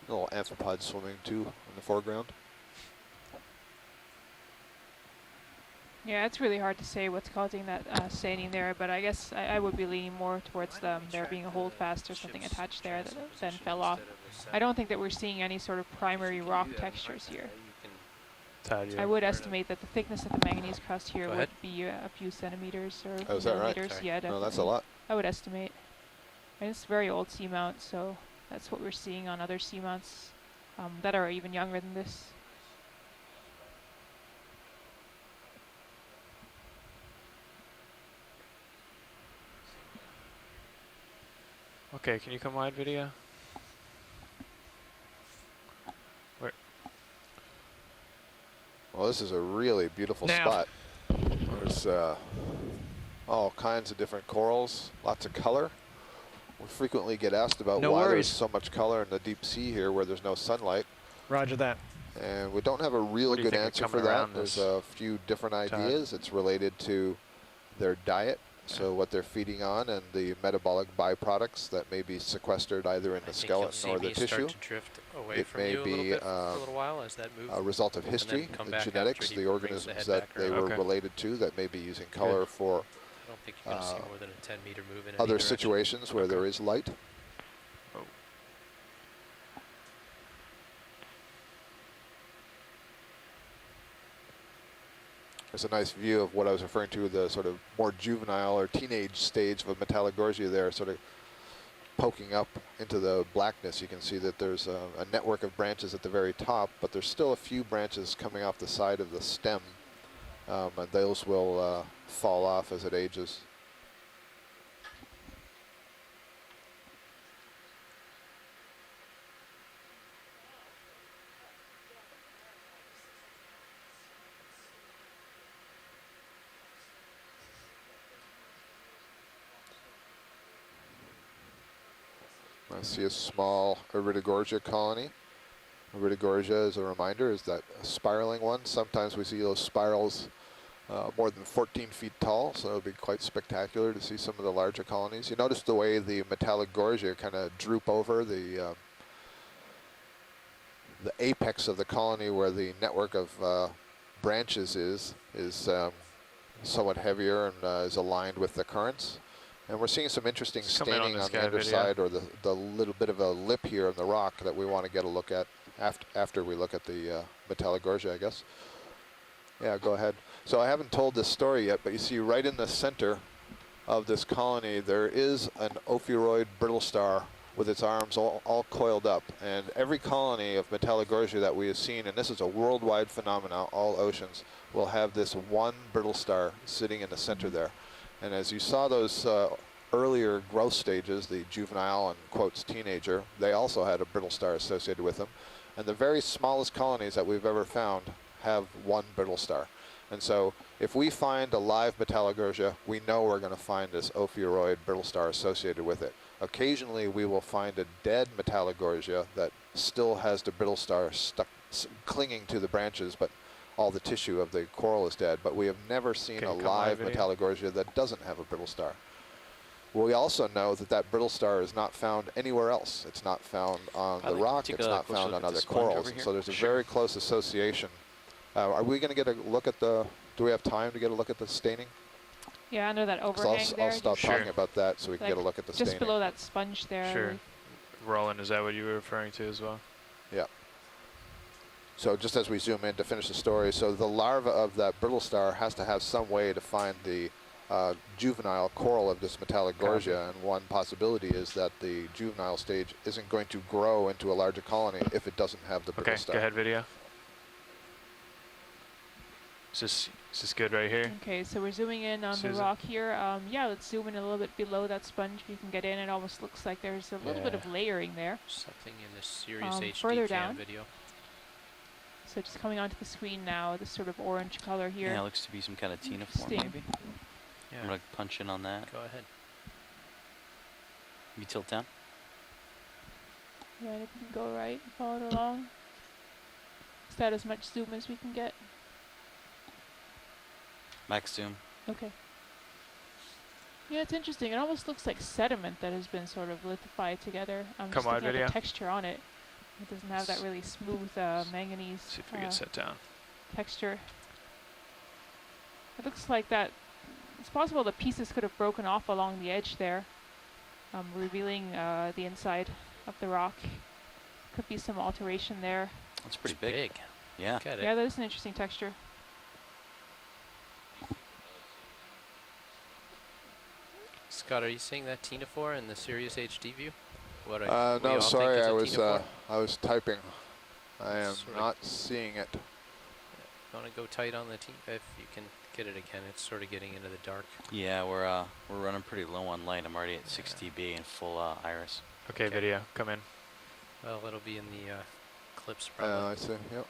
Speaker 6: Little amphipods swimming too in the foreground.
Speaker 1: Yeah, it's really hard to say what's causing that staining there, but I guess I would be leaning more towards there being a holdfast or something attached there that then fell off. I don't think that we're seeing any sort of primary rock textures here.
Speaker 5: Todd,
Speaker 1: I would estimate that the thickness of the manganese crust here
Speaker 3: Go
Speaker 1: would
Speaker 3: ahead.
Speaker 1: be a few centimeters or
Speaker 6: Oh, is that right?
Speaker 1: millimeters.
Speaker 3: Sorry.
Speaker 1: Yeah, definitely.
Speaker 6: No, that's a lot.
Speaker 1: I would estimate. And it's a very old seamount, so that's what we're seeing on other seamounts that are even younger than this.
Speaker 5: Okay, can you come wide video? Where?
Speaker 6: Well, this is a really beautiful
Speaker 7: Now.
Speaker 6: spot. There's all kinds of different corals, lots of color. We frequently get asked about
Speaker 7: No
Speaker 6: why
Speaker 7: worries.
Speaker 6: there's so much color in the deep sea here where there's no sunlight.
Speaker 7: Roger that.
Speaker 6: And we don't have a real
Speaker 5: What do you
Speaker 6: good
Speaker 5: think of
Speaker 6: answer for
Speaker 5: coming
Speaker 6: that.
Speaker 5: around
Speaker 6: There's
Speaker 5: this,
Speaker 6: a few different
Speaker 5: Todd?
Speaker 6: ideas. It's related to their diet. So what they're feeding on and the metabolic byproducts that may be sequestered either in the skeleton or the tissue.
Speaker 3: Start to drift away
Speaker 6: It
Speaker 3: from
Speaker 6: may
Speaker 3: you a little
Speaker 6: be
Speaker 3: bit for a little while as that moves.
Speaker 6: a result of history,
Speaker 3: come
Speaker 6: the
Speaker 3: back after
Speaker 6: genetics,
Speaker 3: he
Speaker 6: the
Speaker 3: brings the
Speaker 6: organisms
Speaker 3: head
Speaker 6: that
Speaker 3: back
Speaker 6: they
Speaker 3: around.
Speaker 6: were related to that may be using color for
Speaker 3: I don't think you're going to see more than a 10-meter move in any
Speaker 6: other
Speaker 3: direction.
Speaker 6: situations where there is light.
Speaker 5: Oh.
Speaker 6: There's a nice view of what I was referring to, the sort of more juvenile or teenage stage of a Metallogorgia there, sort of poking up into the blackness. You can see that there's a network of branches at the very top, but there's still a few branches coming off the side of the stem, and those will fall off as it ages. I see a small Iridogorgia colony. Iridogorgia, as a reminder, is that spiraling one. Sometimes we see those spirals more than 14 feet tall, so it would be quite spectacular to see some of the larger colonies. You notice the way the Metallogorgia kind of droop over the apex of the colony where the network of branches is somewhat heavier and is aligned with the currents. And we're seeing some interesting staining on the underside, or the little bit of a lip here in the rock that we want to get a look at after we look at the Metallogorgia, I guess. Yeah, go ahead. So I haven't told this story yet, but you see right in the center of this colony, there is an ophiuroid brittle star with its arms all coiled up. And every colony of Metallogorgia that we have seen, and this is a worldwide phenomenon, all oceans, will have this one brittle star sitting in the center there. And as you saw those earlier growth stages, the juvenile and quotes teenager, they also had a brittle star associated with them. And the very smallest colonies that we've ever found have one brittle star. And so if we find a live Metallogorgia, we know we're going to find this ophiuroid brittle star associated with it. Occasionally we will find a dead Metallogorgia that still has the brittle star stuck, clinging to the branches, but all the tissue of the coral is dead, but we have never seen a live Metallogorgia that doesn't have a brittle star. We also know that that brittle star is not found anywhere else. It's not found on the rock, it's not found on other corals. So there's a very close association. Are we going to get a look at the, do we have time to get a look at the staining?
Speaker 1: Yeah, under that overhang there.
Speaker 6: I'll stop talking about that so we can
Speaker 1: like
Speaker 6: get a look at the staining.
Speaker 1: Just below that sponge there.
Speaker 5: Sure. Roland, is that what you were referring to as well?
Speaker 6: Yeah. So just as we zoom in to finish the story, so the larva of that brittle star has to have some way to find the juvenile coral of this Metallogorgia, and one possibility is that the juvenile stage isn't going to grow into a larger colony if it doesn't have the brittle star.
Speaker 5: Okay, go ahead, video. Is this good right here?
Speaker 1: Okay, so we're zooming in on the rock here. Yeah, let's zoom in a little bit below that sponge. You can get in. It almost looks like there's a little bit of layering there.
Speaker 3: Something in this Sirius HD
Speaker 1: further
Speaker 3: cam
Speaker 1: down.
Speaker 3: video.
Speaker 1: So just coming onto the screen now, this sort of orange color here.
Speaker 4: Yeah, it looks to be some kind of ctenoform, maybe.
Speaker 3: Yeah.
Speaker 4: I'm going to punch in on that.
Speaker 3: Go ahead.
Speaker 4: You tilt down.
Speaker 1: Yeah, and if we can go right and follow it along. Is that as much zoom as we can get?
Speaker 4: Max zoom.
Speaker 1: Okay. Yeah, it's interesting. It almost looks like sediment that has been sort of lithified together. I'm just looking at the texture on it. It doesn't have that really smooth manganese
Speaker 5: See if we get set down.
Speaker 1: texture. It looks like that. It's possible the pieces could have broken off along the edge there, revealing the inside of the rock. Could be some alteration there.
Speaker 4: That's pretty big. Yeah.
Speaker 3: Look at it.
Speaker 1: Yeah, that is an interesting texture.
Speaker 3: Scott, are you seeing that ctenophore in the Sirius HD view? What
Speaker 6: no, sorry, I was typing. I am not seeing it.
Speaker 3: You want to go tight on the if you can get it again. It's sort of getting into the dark.
Speaker 4: Yeah, we're running pretty low on light. I'm already at 6 dB and full iris.
Speaker 5: Okay, video, come in.
Speaker 3: Well, it'll be in the clips probably.
Speaker 6: I see. Yep.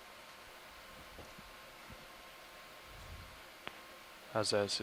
Speaker 5: How's that?